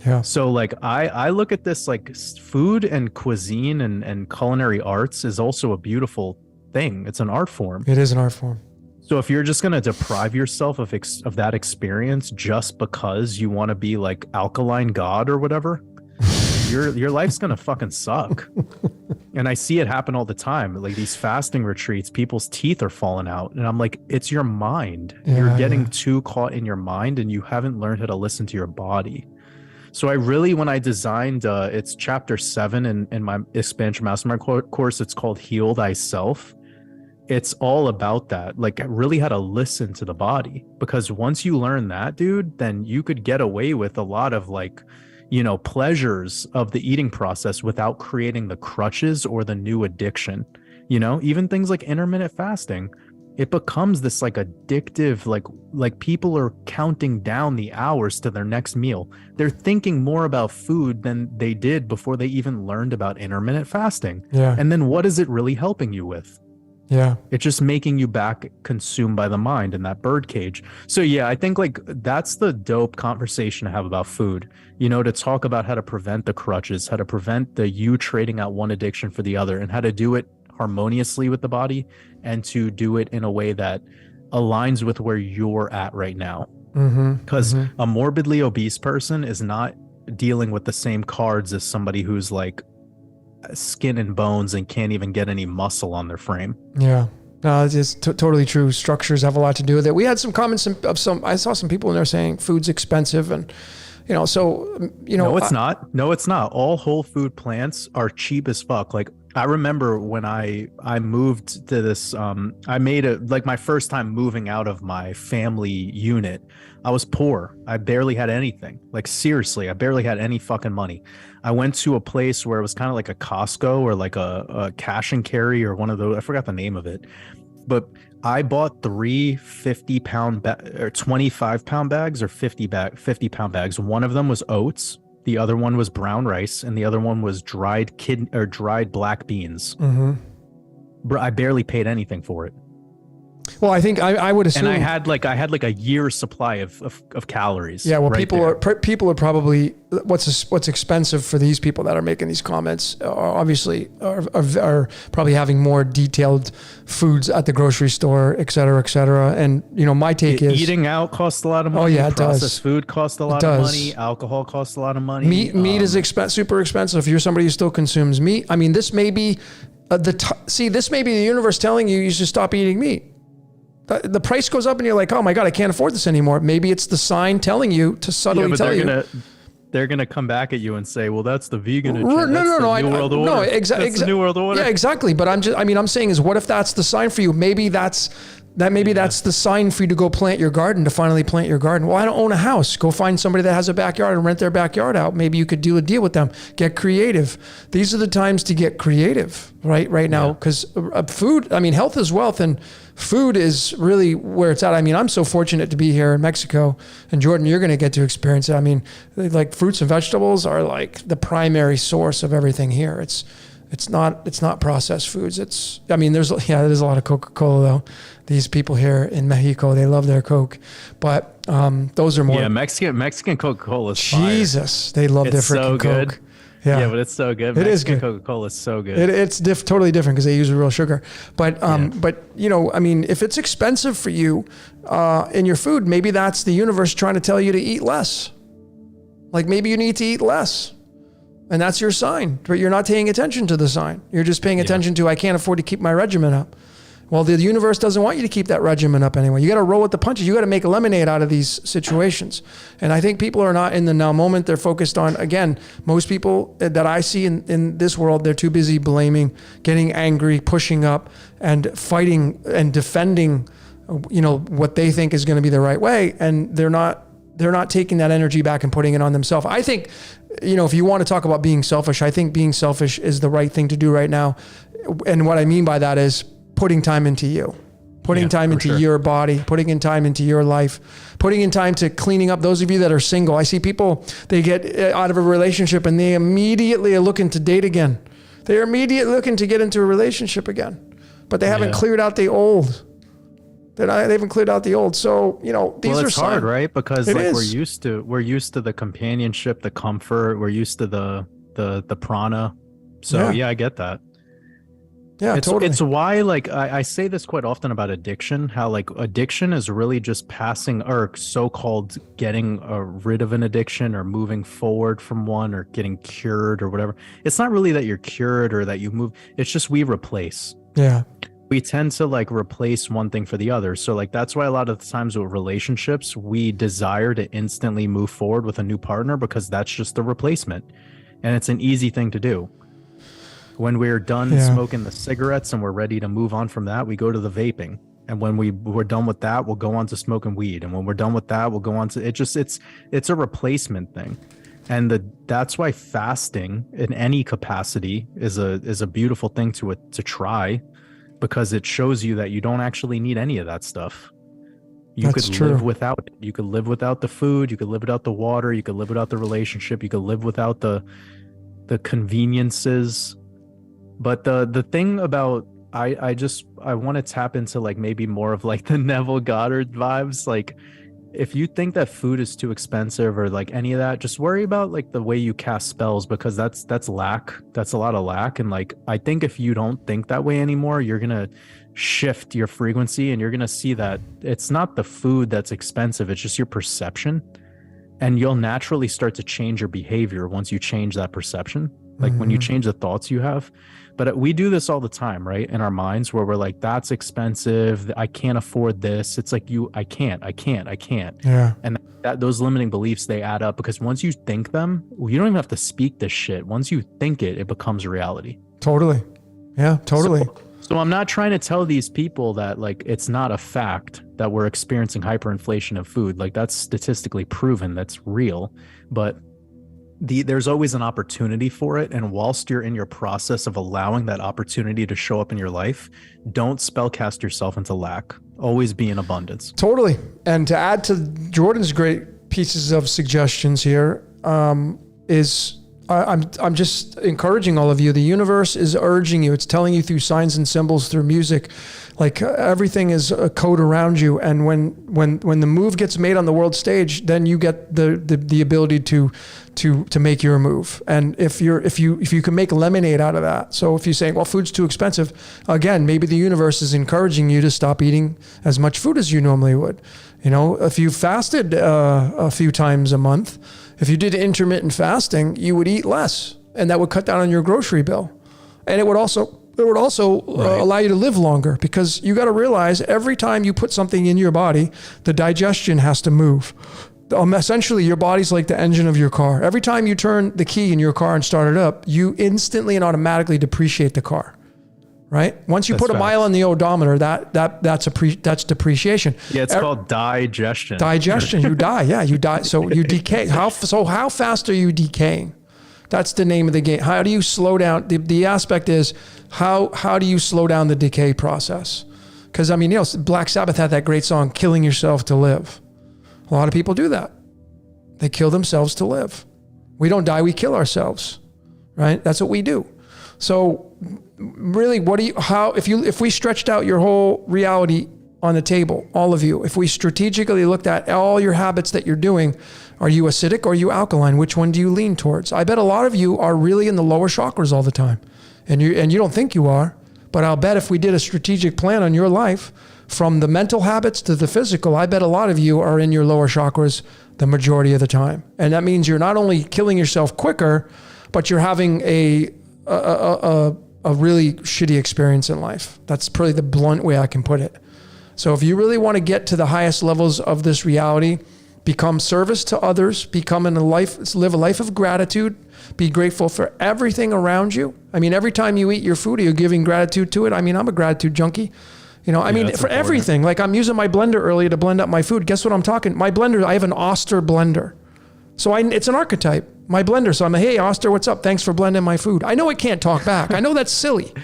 [SPEAKER 1] Yeah.
[SPEAKER 2] So like I look at this like food and cuisine and culinary arts is also a beautiful thing. It's an art form.
[SPEAKER 1] It is an art form.
[SPEAKER 2] So if you're just going to deprive yourself of that experience just because you want to be like alkaline god or whatever, your life's going to fucking suck. And I see it happen all the time. Like these fasting retreats, people's teeth are falling out. And I'm like, it's your mind. You're getting too caught in your mind and you haven't learned how to listen to your body. So I really, when I designed, it's chapter 7 in my expansion mastermind course, it's called Heal Thyself. It's all about that. Like really how to listen to the body, because once you learn that, dude, then you could get away with a lot of like, you know, pleasures of the eating process without creating the crutches or the new addiction. You know, even things like intermittent fasting, it becomes this like addictive, like people are counting down the hours to their next meal. They're thinking more about food than they did before they even learned about intermittent fasting.
[SPEAKER 1] Yeah.
[SPEAKER 2] And then what is it really helping you with?
[SPEAKER 1] Yeah.
[SPEAKER 2] It's just making you back consumed by the mind in that bird cage. So yeah, I think like that's the dope conversation to have about food, you know, to talk about how to prevent the crutches, how to prevent the you trading out one addiction for the other, and how to do it harmoniously with the body and to do it in a way that aligns with where you're at right now. Because a morbidly obese person is not dealing with the same cards as somebody who's like skin and bones and can't even get any muscle on their frame.
[SPEAKER 1] Yeah. No, it's just totally true. Structures have a lot to do with it. We had some comments of some, I saw some people in there saying food's expensive and, you know, so, you know.
[SPEAKER 2] No, it's not. No, it's not. All whole food plants are cheap as fuck. Like I remember when I moved to this, I made like my first time moving out of my family unit. I was poor. I barely had anything. Like seriously, I barely had any fucking money. I went to a place where it was kind of like a Costco or like a cash and carry or one of those. I forgot the name of it, but I bought 3 50-pound or 25-pound bags or 50-pound bags. One of them was oats. The other one was brown rice, and the other one was dried black beans. Bro, I barely paid anything for it.
[SPEAKER 1] Well, I think I would assume,
[SPEAKER 2] and I had like a year's supply of calories.
[SPEAKER 1] Yeah, well,
[SPEAKER 2] right
[SPEAKER 1] people are probably what's expensive for these people that are making these comments are obviously are probably having more detailed foods at the grocery store, et cetera, and you know my take is
[SPEAKER 2] eating out costs a lot of money.
[SPEAKER 1] Oh yeah, it
[SPEAKER 2] processed
[SPEAKER 1] does.
[SPEAKER 2] Food costs a lot of money. Alcohol costs a lot of money.
[SPEAKER 1] Meat is super expensive. If you're somebody who still consumes meat, I mean, this may be this may be the universe telling you should stop eating meat. The price goes up and you're like, oh my God, I can't afford this anymore. Maybe it's the sign telling you to subtly tell you.
[SPEAKER 2] They're gonna come back at you and say, well, that's the vegan agenda.
[SPEAKER 1] No,
[SPEAKER 2] That's the New World Order.
[SPEAKER 1] Yeah, exactly. But I'm saying is, what if that's the sign for you? Maybe that's the sign for you to go plant your garden, to finally plant your garden. Well, I don't own a house. Go find somebody that has a backyard and rent their backyard out. Maybe you could do a deal with them. Get creative. These are the times to get creative, right now, because food, I mean, health is wealth, and food is really where it's at. I mean, I'm so fortunate to be here in Mexico, and Jordan, you're going to get to experience it. I mean, like fruits and vegetables are like the primary source of everything here. It's not processed foods. There's a lot of Coca-Cola though. These people here in Mexico, they love their Coke, but those are more.
[SPEAKER 2] Yeah, Mexican Coca-Cola is
[SPEAKER 1] Jesus, fire. They love their freaking Coke.
[SPEAKER 2] Good. Yeah, but it's so good.
[SPEAKER 1] It is good.
[SPEAKER 2] Coca-Cola is so good.
[SPEAKER 1] It's totally different because they use real sugar. But you know, I mean, if it's expensive for you in your food, maybe that's the universe trying to tell you to eat less. Like maybe you need to eat less. And that's your sign, but you're not paying attention to the sign. You're just paying attention to, I can't afford to keep my regimen up. Well, the universe doesn't want you to keep that regimen up anyway. You got to roll with the punches. You got to make lemonade out of these situations. And I think people are not in the now moment. They're focused on, again, most people that I see in this world, they're too busy blaming, getting angry, pushing up and fighting and defending, you know, what they think is going to be the right way. And they're not taking that energy back and putting it on themselves. I think, you know, if you want to talk about being selfish, I think being selfish is the right thing to do right now. And what I mean by that is putting time into you, putting time into your body, putting in time into your life, putting in time to cleaning up. Those of you that are single, I see people, they get out of a relationship and they immediately are looking to date again. They're immediately looking to get into a relationship again, but they haven't cleared out the old. They haven't cleared out the old. So, you know, these
[SPEAKER 2] Well,
[SPEAKER 1] are
[SPEAKER 2] it's hard, right? Because
[SPEAKER 1] It
[SPEAKER 2] like
[SPEAKER 1] is.
[SPEAKER 2] we're used to the companionship, the comfort, we're used to the prana. So
[SPEAKER 1] Yeah.
[SPEAKER 2] yeah, I get that.
[SPEAKER 1] Yeah, totally.
[SPEAKER 2] It's why like I say this quite often about addiction, how like addiction is really just passing or so-called getting rid of an addiction or moving forward from one or getting cured or whatever. It's not really that you're cured or that you move. It's just we replace.
[SPEAKER 1] Yeah.
[SPEAKER 2] We tend to like replace one thing for the other. So like that's why a lot of the times with relationships, we desire to instantly move forward with a new partner because that's just the replacement. And it's an easy thing to do. When we're done smoking the cigarettes and we're ready to move on from that, we go to the vaping. And when we're done with that, we'll go on to smoking weed. And when we're done with that, we'll go on to it's a replacement thing. And that's why fasting in any capacity is a beautiful thing to try, because it shows you that you don't actually need any of that stuff. You
[SPEAKER 1] That's
[SPEAKER 2] could
[SPEAKER 1] true.
[SPEAKER 2] live without it. You could live without the food, you could live without the water, you could live without the relationship, you could live without the conveniences. But the thing about I want to tap into like maybe more of like the Neville Goddard vibes. Like if you think that food is too expensive or like any of that, just worry about like the way you cast spells, because that's lack. That's a lot of lack. And like I think if you don't think that way anymore, you're gonna shift your frequency and you're gonna see that it's not the food that's expensive, it's just your perception. And you'll naturally start to change your behavior once you change that perception. Like when you change the thoughts you have. But we do this all the time, right? In our minds, where we're like, that's expensive, I can't afford this. It's like I can't.
[SPEAKER 1] Yeah.
[SPEAKER 2] And those limiting beliefs, they add up, because once you think them, you don't even have to speak this shit. Once you think it, it becomes reality.
[SPEAKER 1] Totally. Yeah, totally.
[SPEAKER 2] So I'm not trying to tell these people that like it's not a fact that we're experiencing hyperinflation of food. Like that's statistically proven, that's real. But there's always an opportunity for it. And whilst you're in your process of allowing that opportunity to show up in your life, don't spellcast yourself into lack. Always be in abundance.
[SPEAKER 1] Totally. And to add to Jordan's great pieces of suggestions here, I'm just encouraging all of you. The universe is urging you. It's telling you through signs and symbols, through music, like everything is a code around you. And when the move gets made on the world stage, then you get the ability to make your move. And if you can make lemonade out of that. So if you're saying, well, food's too expensive, again, maybe the universe is encouraging you to stop eating as much food as you normally would. You know, if you fasted a few times a month, if you did intermittent fasting, you would eat less, and that would cut down on your grocery bill. And it would also allow you to live longer, because you got to realize every time you put something in your body, the digestion has to move. Essentially, your body's like the engine of your car. Every time you turn the key in your car and start it up, you instantly and automatically depreciate the car. Right? Once you put a mile on the odometer, that's depreciation.
[SPEAKER 2] Yeah, it's called digestion.
[SPEAKER 1] Digestion, you die. Yeah, you die. So you decay. How fast are you decaying? That's the name of the game. How do you slow down? The aspect is how do you slow down the decay process? Because I mean, you know, Black Sabbath had that great song, "Killing Yourself to Live." A lot of people do that. They kill themselves to live. We don't die, we kill ourselves. Right? That's what we do. So really, if we stretched out your whole reality on the table, all of you, if we strategically looked at all your habits that you're doing, are you acidic or are you alkaline? Which one do you lean towards? I bet a lot of you are really in the lower chakras all the time, and you don't think you are, but I'll bet if we did a strategic plan on your life, from the mental habits to the physical, I bet a lot of you are in your lower chakras the majority of the time. And that means you're not only killing yourself quicker, but you're having a really shitty experience in life. That's probably the blunt way I can put it. So if you really want to get to the highest levels of this reality, become service to others, live a life of gratitude, be grateful for everything around you. I mean, every time you eat your food, you're giving gratitude to it. I mean, I'm a gratitude junkie. You know, I mean, for important. Everything. Like I'm using my blender earlier to blend up my food. Guess what I'm talking? My blender, I have an Oster blender. So it's an archetype, my blender. So I'm like, hey, Oster, what's up? Thanks for blending my food. I know it can't talk back. I know that's silly.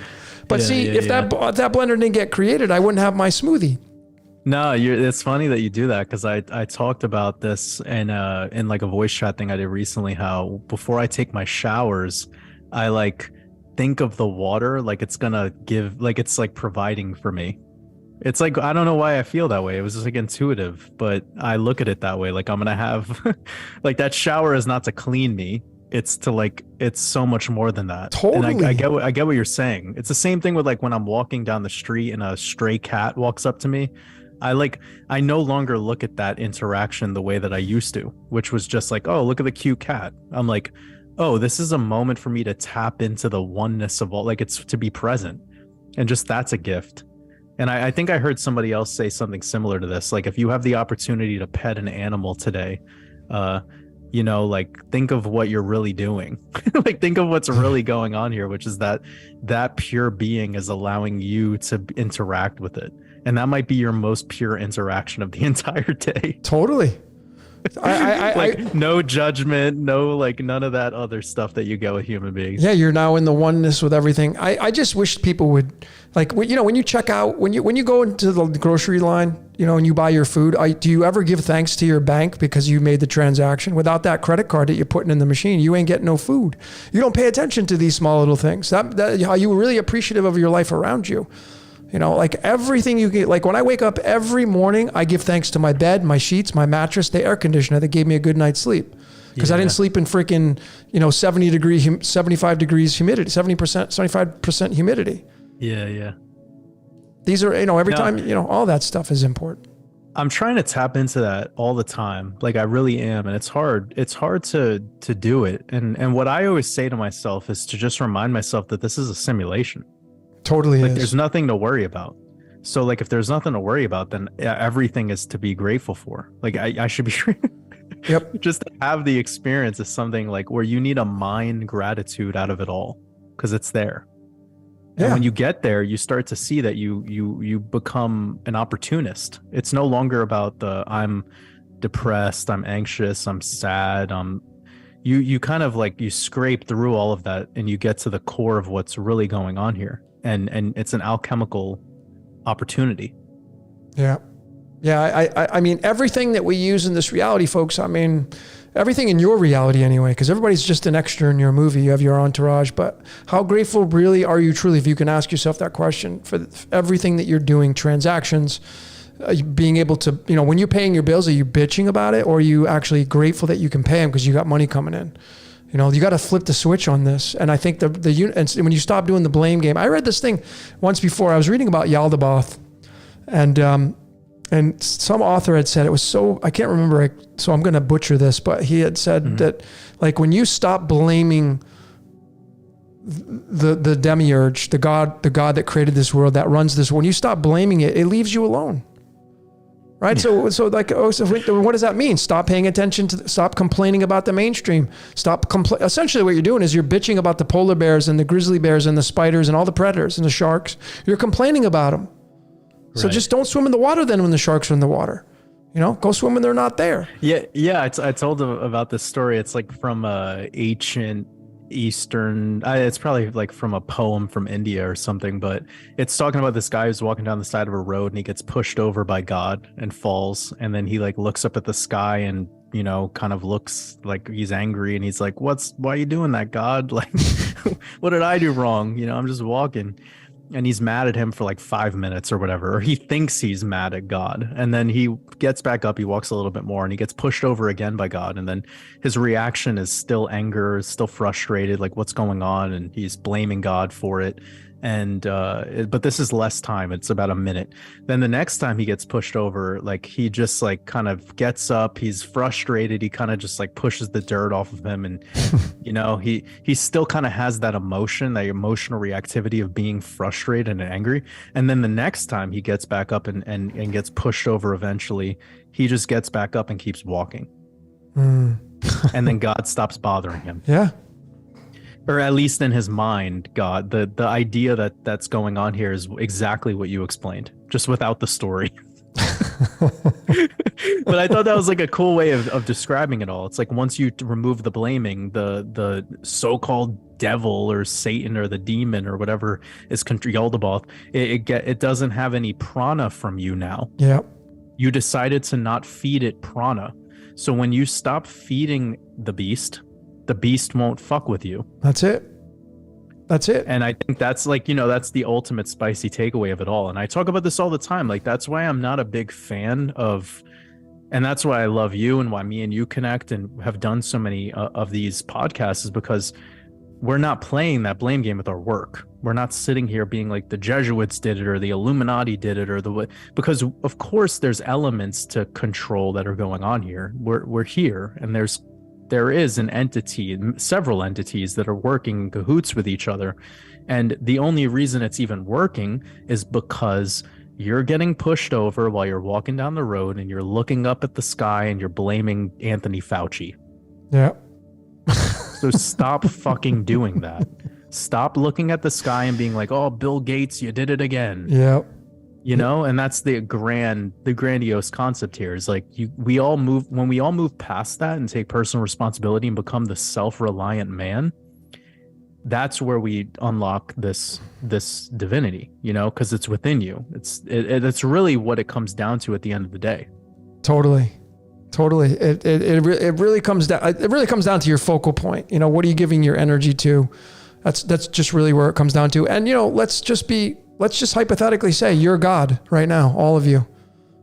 [SPEAKER 1] But if that blender didn't get created, I wouldn't have my smoothie.
[SPEAKER 2] No, it's funny that you do that, because I talked about this in like a voice chat thing I did recently, how before I take my showers, I like think of the water like it's gonna give, like it's like providing for me. It's like, I don't know why I feel that way. It was just like intuitive, but I look at it that way. Like I'm gonna have like that shower is not to clean me. It's to like it's so much more than that. And
[SPEAKER 1] Totally.
[SPEAKER 2] I get what you're saying. It's the same thing with like when I'm walking down the street and a stray cat walks up to me. I no longer look at that interaction the way that I used to, which was just like, oh, look at the cute cat. I'm like, oh, this is a moment for me to tap into the oneness of all, like it's to be present. And just that's a gift. And I think I heard somebody else say something similar to this. Like if you have the opportunity to pet an animal today, like think of what you're really doing. Like think of what's really going on here, which is that pure being is allowing you to interact with it. And that might be your most pure interaction of the entire day.
[SPEAKER 1] Totally.
[SPEAKER 2] No judgment, no like none of that other stuff that you get with human beings.
[SPEAKER 1] Yeah, you're now in the oneness with everything. I just wish people would like, when you check out, when you go into the grocery line, and you buy your food, do you ever give thanks to your bank because you made the transaction? Without that credit card that you're putting in the machine, you ain't getting no food. You don't pay attention to these small little things. That how you really appreciative of your life around you. Like everything you get, like when I wake up every morning, I give thanks to my bed, my sheets, my mattress, the air conditioner that gave me a good night's sleep. Because I didn't sleep in freaking, 75 degrees humidity, 75% humidity.
[SPEAKER 2] Yeah.
[SPEAKER 1] These are, every time, all that stuff is important.
[SPEAKER 2] I'm trying to tap into that all the time. Like I really am. And it's hard. It's hard to do it. And what I always say to myself is to just remind myself that this is a simulation.
[SPEAKER 1] Totally
[SPEAKER 2] like
[SPEAKER 1] is.
[SPEAKER 2] There's nothing to worry about. So like if there's nothing to worry about, then everything is to be grateful for. Like I should be
[SPEAKER 1] Yep.
[SPEAKER 2] just to have the experience is something like where you need a mind gratitude out of it all because it's there. And when you get there, you start to see that you become an opportunist. It's no longer about I'm depressed, I'm anxious, I'm sad, you kind of like you scrape through all of that and you get to the core of what's really going on here. And it's an alchemical opportunity.
[SPEAKER 1] Yeah. I mean, everything that we use in this reality, folks, I mean, everything in your reality anyway, because everybody's just an extra in your movie. You have your entourage, but how grateful really are you truly, if you can ask yourself that question, for everything that you're doing, transactions, being able to, when you're paying your bills, are you bitching about it, or are you actually grateful that you can pay them because you got money coming in? You got to flip the switch on this. And I think and when you stop doing the blame game, I read this thing once before. I was reading about Yaldabaoth, and some author had said, it was so, I can't remember, so I'm going to butcher this, but he had said that like when you stop blaming the demiurge, the God that created this world, that runs this, when you stop blaming it, it leaves you alone. Right. Yeah. So what does that mean? Stop paying attention stop complaining about the mainstream. Essentially what you're doing is you're bitching about the polar bears and the grizzly bears and the spiders and all the predators and the sharks. You're complaining about them. So just don't swim in the water then when the sharks are in the water. Go swim when they're not there.
[SPEAKER 2] Yeah. I told them about this story. It's like from ancient Eastern, it's probably like from a poem from India or something, but it's talking about this guy who's walking down the side of a road and he gets pushed over by God and falls, and then he like looks up at the sky and kind of looks like he's angry, and he's like, why are you doing that, God? Like what did I do wrong? I'm just walking. And he's mad at him for like 5 minutes or whatever, or he thinks he's mad at God. And then he gets back up, he walks a little bit more, and he gets pushed over again by God. And then his reaction is still anger, still frustrated, like what's going on? And he's blaming God for it. And but this is less time, it's about a minute. Then the next time he gets pushed over, like he just like kind of gets up, he's frustrated, he kind of just like pushes the dirt off of him, and he still kind of has that emotion, that emotional reactivity of being frustrated and angry. And then the next time he gets back up and gets pushed over eventually, he just gets back up and keeps walking. And then God stops bothering him.
[SPEAKER 1] Yeah.
[SPEAKER 2] Or at least in his mind, God, the idea that's going on here is exactly what you explained, just without the story. But I thought that was like a cool way of describing it all. It's like once you remove the blaming, the so-called devil or Satan or the demon or whatever is Yaldabaoth, it doesn't have any prana from you now.
[SPEAKER 1] Yeah.
[SPEAKER 2] You decided to not feed it prana. So when you stop feeding the beast won't fuck with you.
[SPEAKER 1] That's it. That's it.
[SPEAKER 2] And I think that's like, that's the ultimate spicy takeaway of it all. And I talk about this all the time. Like, that's why I'm not a big fan of, and that's why I love you and why me and you connect and have done so many of these podcasts, is because we're not playing that blame game with our work. We're not sitting here being like the Jesuits did it or the Illuminati did it, or because of course there's elements to control that are going on here. We're here, and there is an entity, several entities that are working in cahoots with each other. And the only reason it's even working is because you're getting pushed over while you're walking down the road and you're looking up at the sky and you're blaming Anthony Fauci.
[SPEAKER 1] Yeah.
[SPEAKER 2] So stop fucking doing that. Stop looking at the sky and being like, oh, Bill Gates, you did it again.
[SPEAKER 1] Yeah.
[SPEAKER 2] And that's the grandiose concept here, is like when we all move past that and take personal responsibility and become the self-reliant man, that's where we unlock this divinity, because it's within you. It's really what it comes down to at the end of the day.
[SPEAKER 1] Totally. It really comes down to your focal point. What are you giving your energy to? That's just really where it comes down to. And let's just hypothetically say you're God right now, all of you.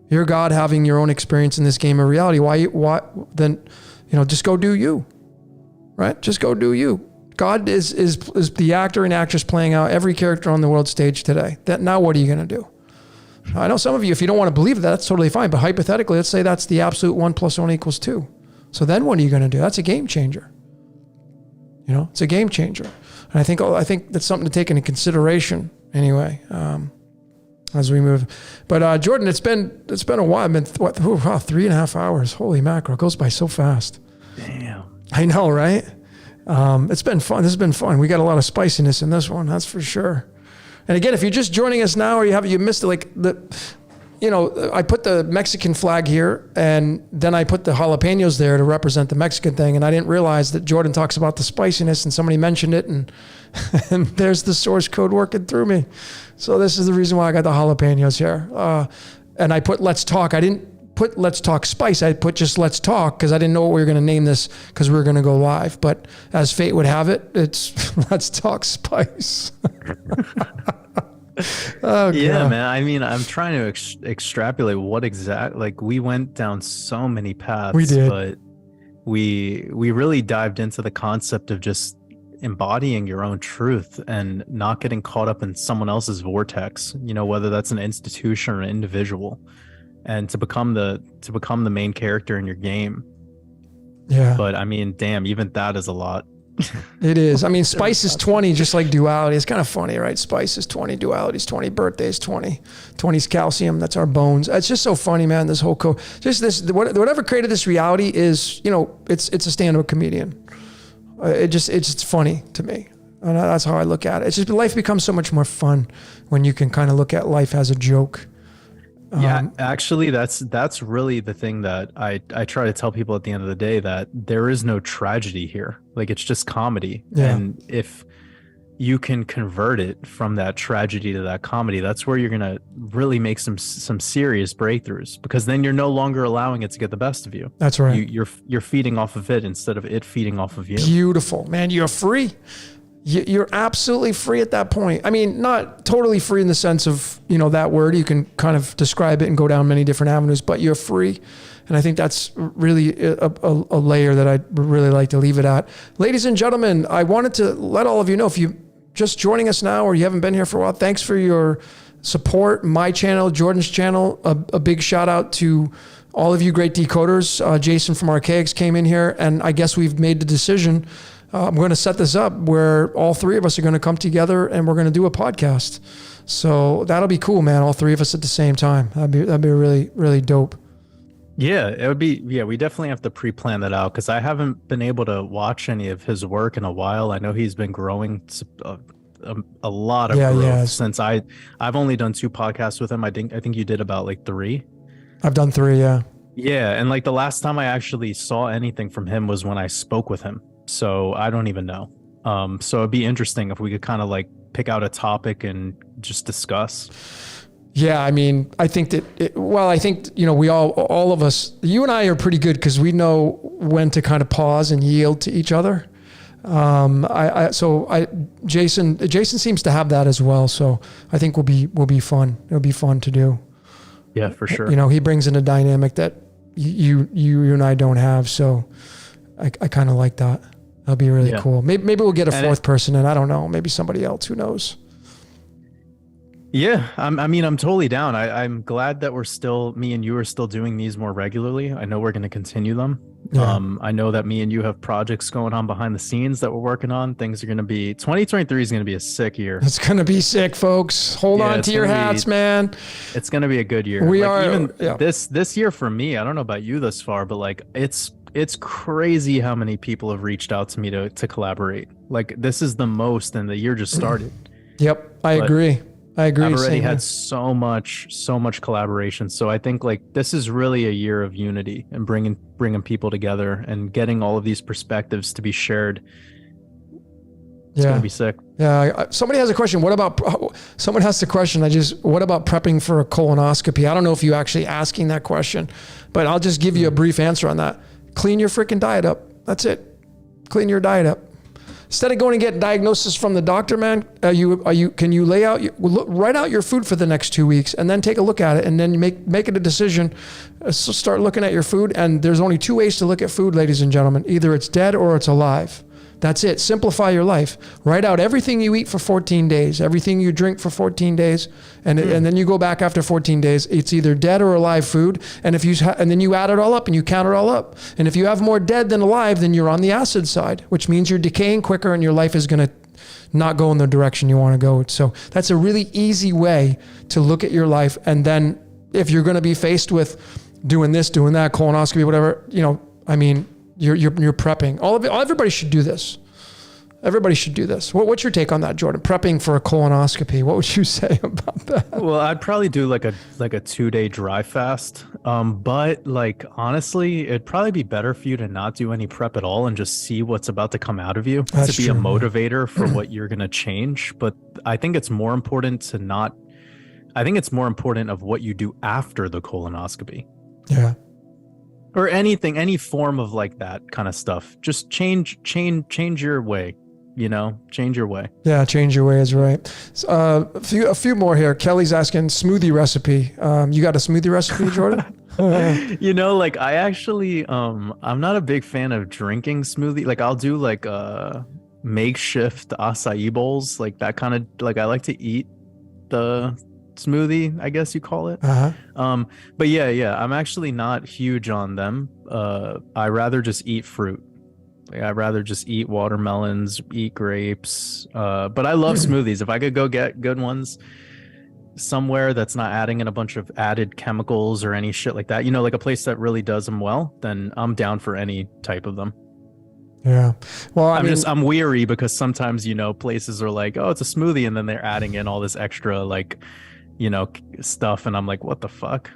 [SPEAKER 1] You're God having your own experience in this game of reality. Why then, just go do you, right? Just go do you. God is the actor and actress playing out every character on the world stage today. Now what are you going to do? I know some of you, if you don't want to believe that, that's totally fine. But hypothetically, let's say that's the absolute 1 + 1 = 2. So then what are you going to do? That's a game changer. It's a game changer. And I think that's something to take into consideration anyway, as we move. But Jordan, it's been a while. I've been 3.5 hours. Holy mackerel, it goes by so fast.
[SPEAKER 2] Damn.
[SPEAKER 1] I know, right? It's been fun. This has been fun. We got a lot of spiciness in this one, that's for sure. And again, if you're just joining us now, or you missed it, I put the Mexican flag here, and then I put the jalapenos there to represent the Mexican thing. And I didn't realize that Jordan talks about the spiciness, and somebody mentioned it, and there's the source code working through me. So this is the reason why I got the jalapenos here. And I put Let's Talk. I didn't put Let's Talk Spice. I put just Let's Talk because I didn't know what we were going to name this, because we were going to go live. But as fate would have it, it's Let's Talk Spice. Oh,
[SPEAKER 2] yeah,
[SPEAKER 1] God.
[SPEAKER 2] man. I mean, I'm trying to extrapolate what we went down so many paths.
[SPEAKER 1] We did.
[SPEAKER 2] But we really dived into the concept of just embodying your own truth and not getting caught up in someone else's vortex, whether that's an institution or an individual, and to become the main character in your game.
[SPEAKER 1] Yeah.
[SPEAKER 2] But I mean, damn, even that is a lot.
[SPEAKER 1] It is. I mean, Spice is 20, just like duality. It's kind of funny, right? Spice is 20, duality is 20, birthday is 20. 20 is calcium. That's our bones. It's just so funny, man. This whole whatever created this reality is, it's a stand-up comedian. It's funny to me. And that's how I look at it. It's just life becomes so much more fun when you can kind of look at life as a joke.
[SPEAKER 2] Yeah, actually, that's really the thing that I try to tell people at the end of the day, that there is no tragedy here. Like, it's just comedy.
[SPEAKER 1] Yeah.
[SPEAKER 2] And if you can convert it from that tragedy to that comedy, that's where you're going to really make some serious breakthroughs, because then you're no longer allowing it to get the best of you.
[SPEAKER 1] That's right.
[SPEAKER 2] You're feeding off of it instead of it feeding off of you.
[SPEAKER 1] Beautiful, man. You're free. You're absolutely free at that point. I mean, not totally free in the sense of, that word. You can kind of describe it and go down many different avenues, but you're free. And I think that's really a layer that I'd really like to leave it at. Ladies and gentlemen, I wanted to let all of you know, if you just joining us now or you haven't been here for a while, thanks for your support. My channel, Jordan's channel, a big shout out to all of you great decoders. Jason from Archaics came in here, and I guess we've made the decision. I'm going to set this up where all three of us are going to come together and we're going to do a podcast. So that'll be cool, man. All three of us at the same time. That'd be really, really dope.
[SPEAKER 2] Yeah, it would be. Yeah, we definitely have to pre-plan that out, because I haven't been able to watch any of his work in a while. I know he's been growing a lot of growth since I've only done 2 podcasts with him. I think you did about like 3.
[SPEAKER 1] I've done 3, yeah.
[SPEAKER 2] Yeah, and like the last time I actually saw anything from him was when I spoke with him. So I don't even know. So it'd be interesting if we could kind of like pick out a topic and just discuss.
[SPEAKER 1] Yeah, I mean, I think that, we all of us, you and I are pretty good because we know when to kind of pause and yield to each other. Jason seems to have that as well. So I think will be fun. It'll be fun to do.
[SPEAKER 2] Yeah, for sure.
[SPEAKER 1] You know, he brings in a dynamic that you and I don't have. So I kind of like that. That'll be really cool. Maybe we'll get a fourth person in. I don't know. Maybe somebody else. Who knows?
[SPEAKER 2] Yeah, I'm totally down. I'm glad that me and you are still doing these more regularly. I know we're going to continue them.
[SPEAKER 1] Yeah.
[SPEAKER 2] I know that me and you have projects going on behind the scenes that we're working on. 2023 is going to be a sick year.
[SPEAKER 1] It's going to be sick, folks. Hold on to your hats, man.
[SPEAKER 2] It's going to be a good year. This year for me, I don't know about you thus far, but like it's crazy how many people have reached out to me to collaborate. Like this is the most, and the year just started.
[SPEAKER 1] Yep, I agree. I've
[SPEAKER 2] already had so much collaboration. So I think like this is really a year of unity and bringing people together and getting all of these perspectives to be shared. It's going to be sick.
[SPEAKER 1] Yeah. Somebody has a question. Someone has the question. What about prepping for a colonoscopy? I don't know if you're actually asking that question, but I'll just give you a brief answer on that. Clean your freaking diet up. That's it. Clean your diet up. Instead of going and get diagnosis from the doctor, man, can you write out your food for the next 2 weeks and then take a look at it and then make it a decision. So start looking at your food. And there's only 2 ways to look at food, ladies and gentlemen. Either it's dead or it's alive. That's it. Simplify your life. Write out everything you eat for 14 days, everything you drink for 14 days, and then you go back after 14 days. It's either dead or alive food. And and then you add it all up and you count it all up. And if you have more dead than alive, then you're on the acid side, which means you're decaying quicker and your life is going to not go in the direction you want to go. So that's a really easy way to look at your life. And then if you're going to be faced with doing this, doing that, colonoscopy, whatever, you're prepping. Everybody should do this. Everybody should do this. What's your take on that, Jordan? Prepping for a colonoscopy. What would you say about that?
[SPEAKER 2] Well, I'd probably do like a 2-day dry fast. But like honestly, it'd probably be better for you to not do any prep at all and just see what's about to come out of you.
[SPEAKER 1] That's
[SPEAKER 2] to be
[SPEAKER 1] true,
[SPEAKER 2] a motivator for what you're gonna change. But I think it's more important of what you do after the colonoscopy.
[SPEAKER 1] Yeah.
[SPEAKER 2] Or anything, any form of like that kind of stuff. Just change your way, change your way.
[SPEAKER 1] Yeah, change your way is right. A few more here. Kelly's asking smoothie recipe. You got a smoothie recipe, Jordan?
[SPEAKER 2] Like I actually, I'm not a big fan of drinking smoothie. Like I'll do like makeshift acai bowls, like that kind of, like I like to eat the smoothie, I guess you call it. But yeah, I'm actually not huge on them. I rather just eat fruit. Like I'd rather just eat watermelons, eat grapes. But I love smoothies. If I could go get good ones somewhere that's not adding in a bunch of added chemicals or any shit like that, like a place that really does them well, then I'm down for any type of them.
[SPEAKER 1] Yeah. Well,
[SPEAKER 2] I'm weary because sometimes, places are like, oh, it's a smoothie. And then they're adding in all this extra like, stuff. And I'm like, what the fuck?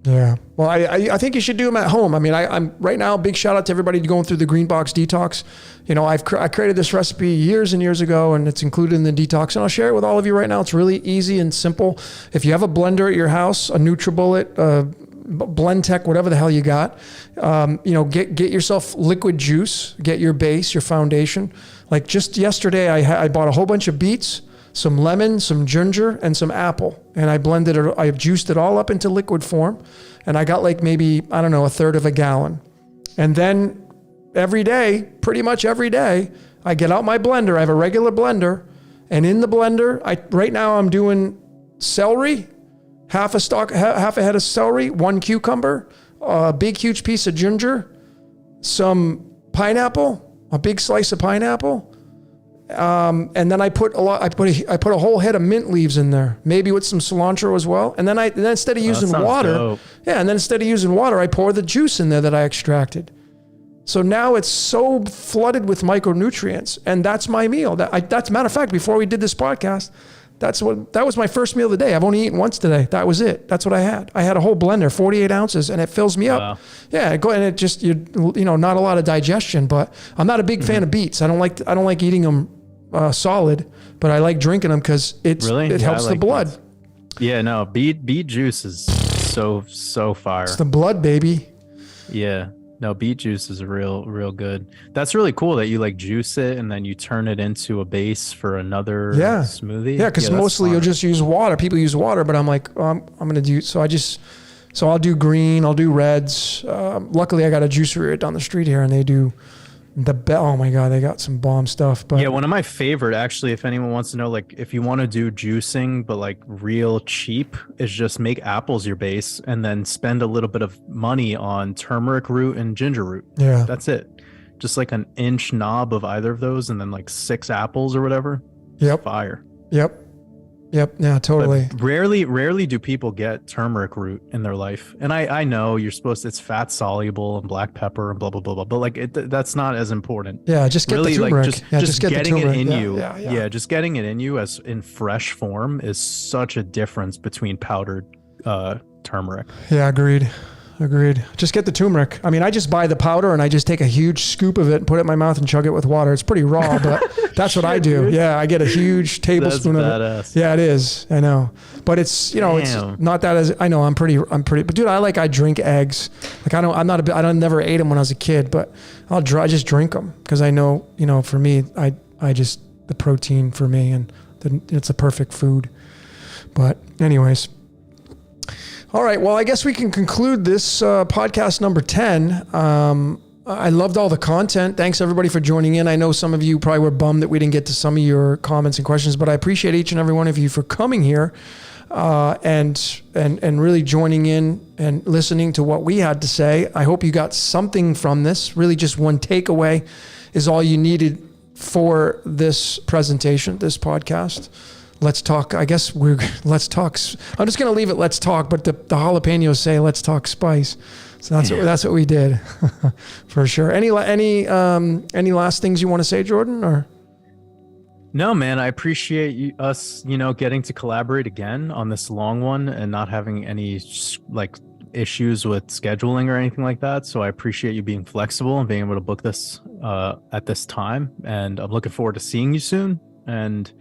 [SPEAKER 1] Yeah. Well, I think you should do them at home. I mean, I'm right now, big shout out to everybody going through the Green Box Detox. I created this recipe years and years ago, and it's included in the detox, and I'll share it with all of you right now. It's really easy and simple. If you have a blender at your house, a NutriBullet, Blendtec, whatever the hell you got, get yourself liquid juice, get your base, your foundation. Like just yesterday, I bought a whole bunch of beets, some lemon, some ginger, and some apple. And I juiced it all up into liquid form. And I got like maybe, I don't know, a third of a gallon. And then pretty much every day, I get out my blender. I have a regular blender. And in the blender, right now I'm doing celery, half a head of celery, 1 cucumber, a big, huge piece of ginger, some pineapple, a big slice of pineapple. And then I put a whole head of mint leaves in there, maybe with some cilantro as well. And then instead of using water, I pour the juice in there that I extracted. So now it's so flooded with micronutrients, and that's my meal. That's a matter of fact, before we did this podcast, that was my first meal of the day. I've only eaten once today. That was it. That's what I had. I had a whole blender, 48 ounces, and it fills me up. Wow. Yeah, and it just not a lot of digestion. But I'm not a big fan of beets. I don't like eating them solid, but I like drinking them because it helps the blood.
[SPEAKER 2] Beets. Yeah, no, beet juice is so fire.
[SPEAKER 1] It's the blood, baby.
[SPEAKER 2] Yeah. No, beet juice is real good. That's really cool that you like juice it and then you turn it into a base for another
[SPEAKER 1] Yeah.
[SPEAKER 2] smoothie.
[SPEAKER 1] Yeah, because
[SPEAKER 2] that's
[SPEAKER 1] mostly you'll
[SPEAKER 2] smart.
[SPEAKER 1] just use water. People use water, but I'm like, I'm gonna do. So I'll do green. I'll do reds. Luckily, I got a juicery right down the street here, and they do oh my god, they got some bomb stuff. But
[SPEAKER 2] Yeah, one of my favorite, actually, if anyone wants to know, like if you want to do juicing, but like real cheap, is just make apples your base and then spend a little bit of money on turmeric root and ginger root.
[SPEAKER 1] yeah,
[SPEAKER 2] That's it. Just like an inch knob of either of those and then like 6 apples or whatever.
[SPEAKER 1] yep,
[SPEAKER 2] Fire.
[SPEAKER 1] yep. Yeah, totally.
[SPEAKER 2] But rarely do people get turmeric root in their life. And I know you're supposed to, it's fat soluble and black pepper and blah blah blah blah, but like that's not as important.
[SPEAKER 1] Yeah, just get
[SPEAKER 2] Really,
[SPEAKER 1] the
[SPEAKER 2] like
[SPEAKER 1] turmeric.
[SPEAKER 2] just
[SPEAKER 1] get the
[SPEAKER 2] getting it
[SPEAKER 1] turmeric.
[SPEAKER 2] in
[SPEAKER 1] Yeah,
[SPEAKER 2] you.
[SPEAKER 1] Yeah.
[SPEAKER 2] Just getting it in you as in fresh form is such a difference between powdered turmeric.
[SPEAKER 1] Yeah, agreed. Just get the turmeric. I mean, I just buy the powder and I just take a huge scoop of it and put it in my mouth and chug it with water. It's pretty raw, but that's what I do.
[SPEAKER 2] Dude.
[SPEAKER 1] Yeah, I get a huge tablespoon of it.
[SPEAKER 2] Badass.
[SPEAKER 1] Yeah, it is. I know, but it's
[SPEAKER 2] Damn.
[SPEAKER 1] it's not that as I know. I'm pretty. But dude, I drink eggs. Like I don't. I'm not. I don't never ate them when I was a kid, but I just drink them because I know. For me, I just the protein for me and it's a perfect food. But anyways. All right. Well, I guess we can conclude this podcast number 10. I loved all the content. Thanks everybody for joining in. I know some of you probably were bummed that we didn't get to some of your comments and questions, but I appreciate each and every one of you for coming here and really joining in and listening to what we had to say. I hope you got something from this. Really, just one takeaway is all you needed for this presentation, this podcast. Let's talk. I guess let's talk. I'm just going to leave it. Let's talk. But the jalapenos say, let's talk spice. So that's what we did for sure. Any last things you want to say, Jordan, or?
[SPEAKER 2] No, man, I appreciate us, getting to collaborate again on this long one and not having any like issues with scheduling or anything like that. So I appreciate you being flexible and being able to book this at this time. And I'm looking forward to seeing you soon. And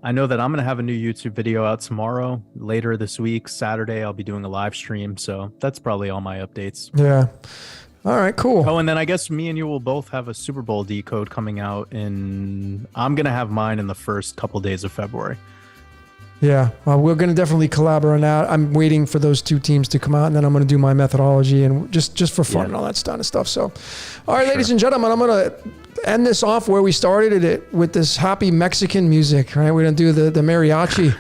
[SPEAKER 2] I know that I'm going to have a new YouTube video out tomorrow. Later this week, Saturday, I'll be doing a live stream. So that's probably all my updates.
[SPEAKER 1] Yeah. All right, cool.
[SPEAKER 2] Oh, and then I guess me and you will both have a Super Bowl decode coming out I'm going to have mine in the first couple days of February.
[SPEAKER 1] Yeah, we're going to definitely collaborate on that. I'm waiting for those two teams to come out, and then I'm going to do my methodology and just for fun and all that kind of stuff. So, all right, ladies and gentlemen, I'm going to end this off where we started it with this happy Mexican music. Right, we're going to do the mariachi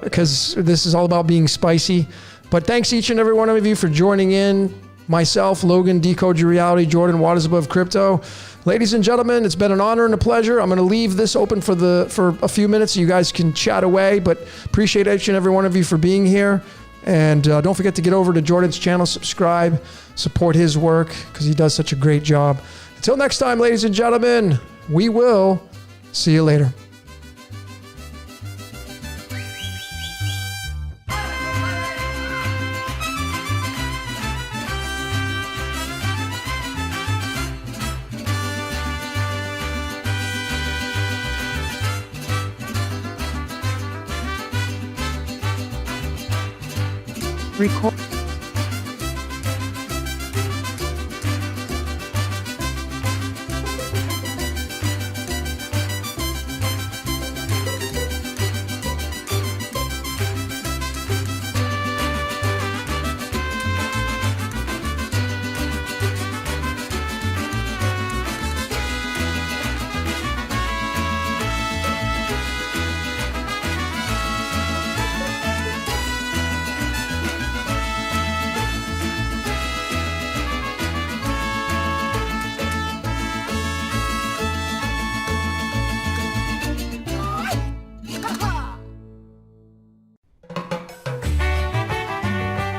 [SPEAKER 1] because this is all about being spicy. But thanks each and every one of you for joining in. Myself, Logan, Decode Your Reality, Jordan, Waters Above Crypto. Ladies and gentlemen, it's been an honor and a pleasure. I'm going to leave this open for a few minutes so you guys can chat away, but appreciate each and every one of you for being here. And don't forget to get over to Jordan's channel, subscribe, support his work because he does such a great job. Until next time, ladies and gentlemen, we will see you later.
[SPEAKER 3] Record.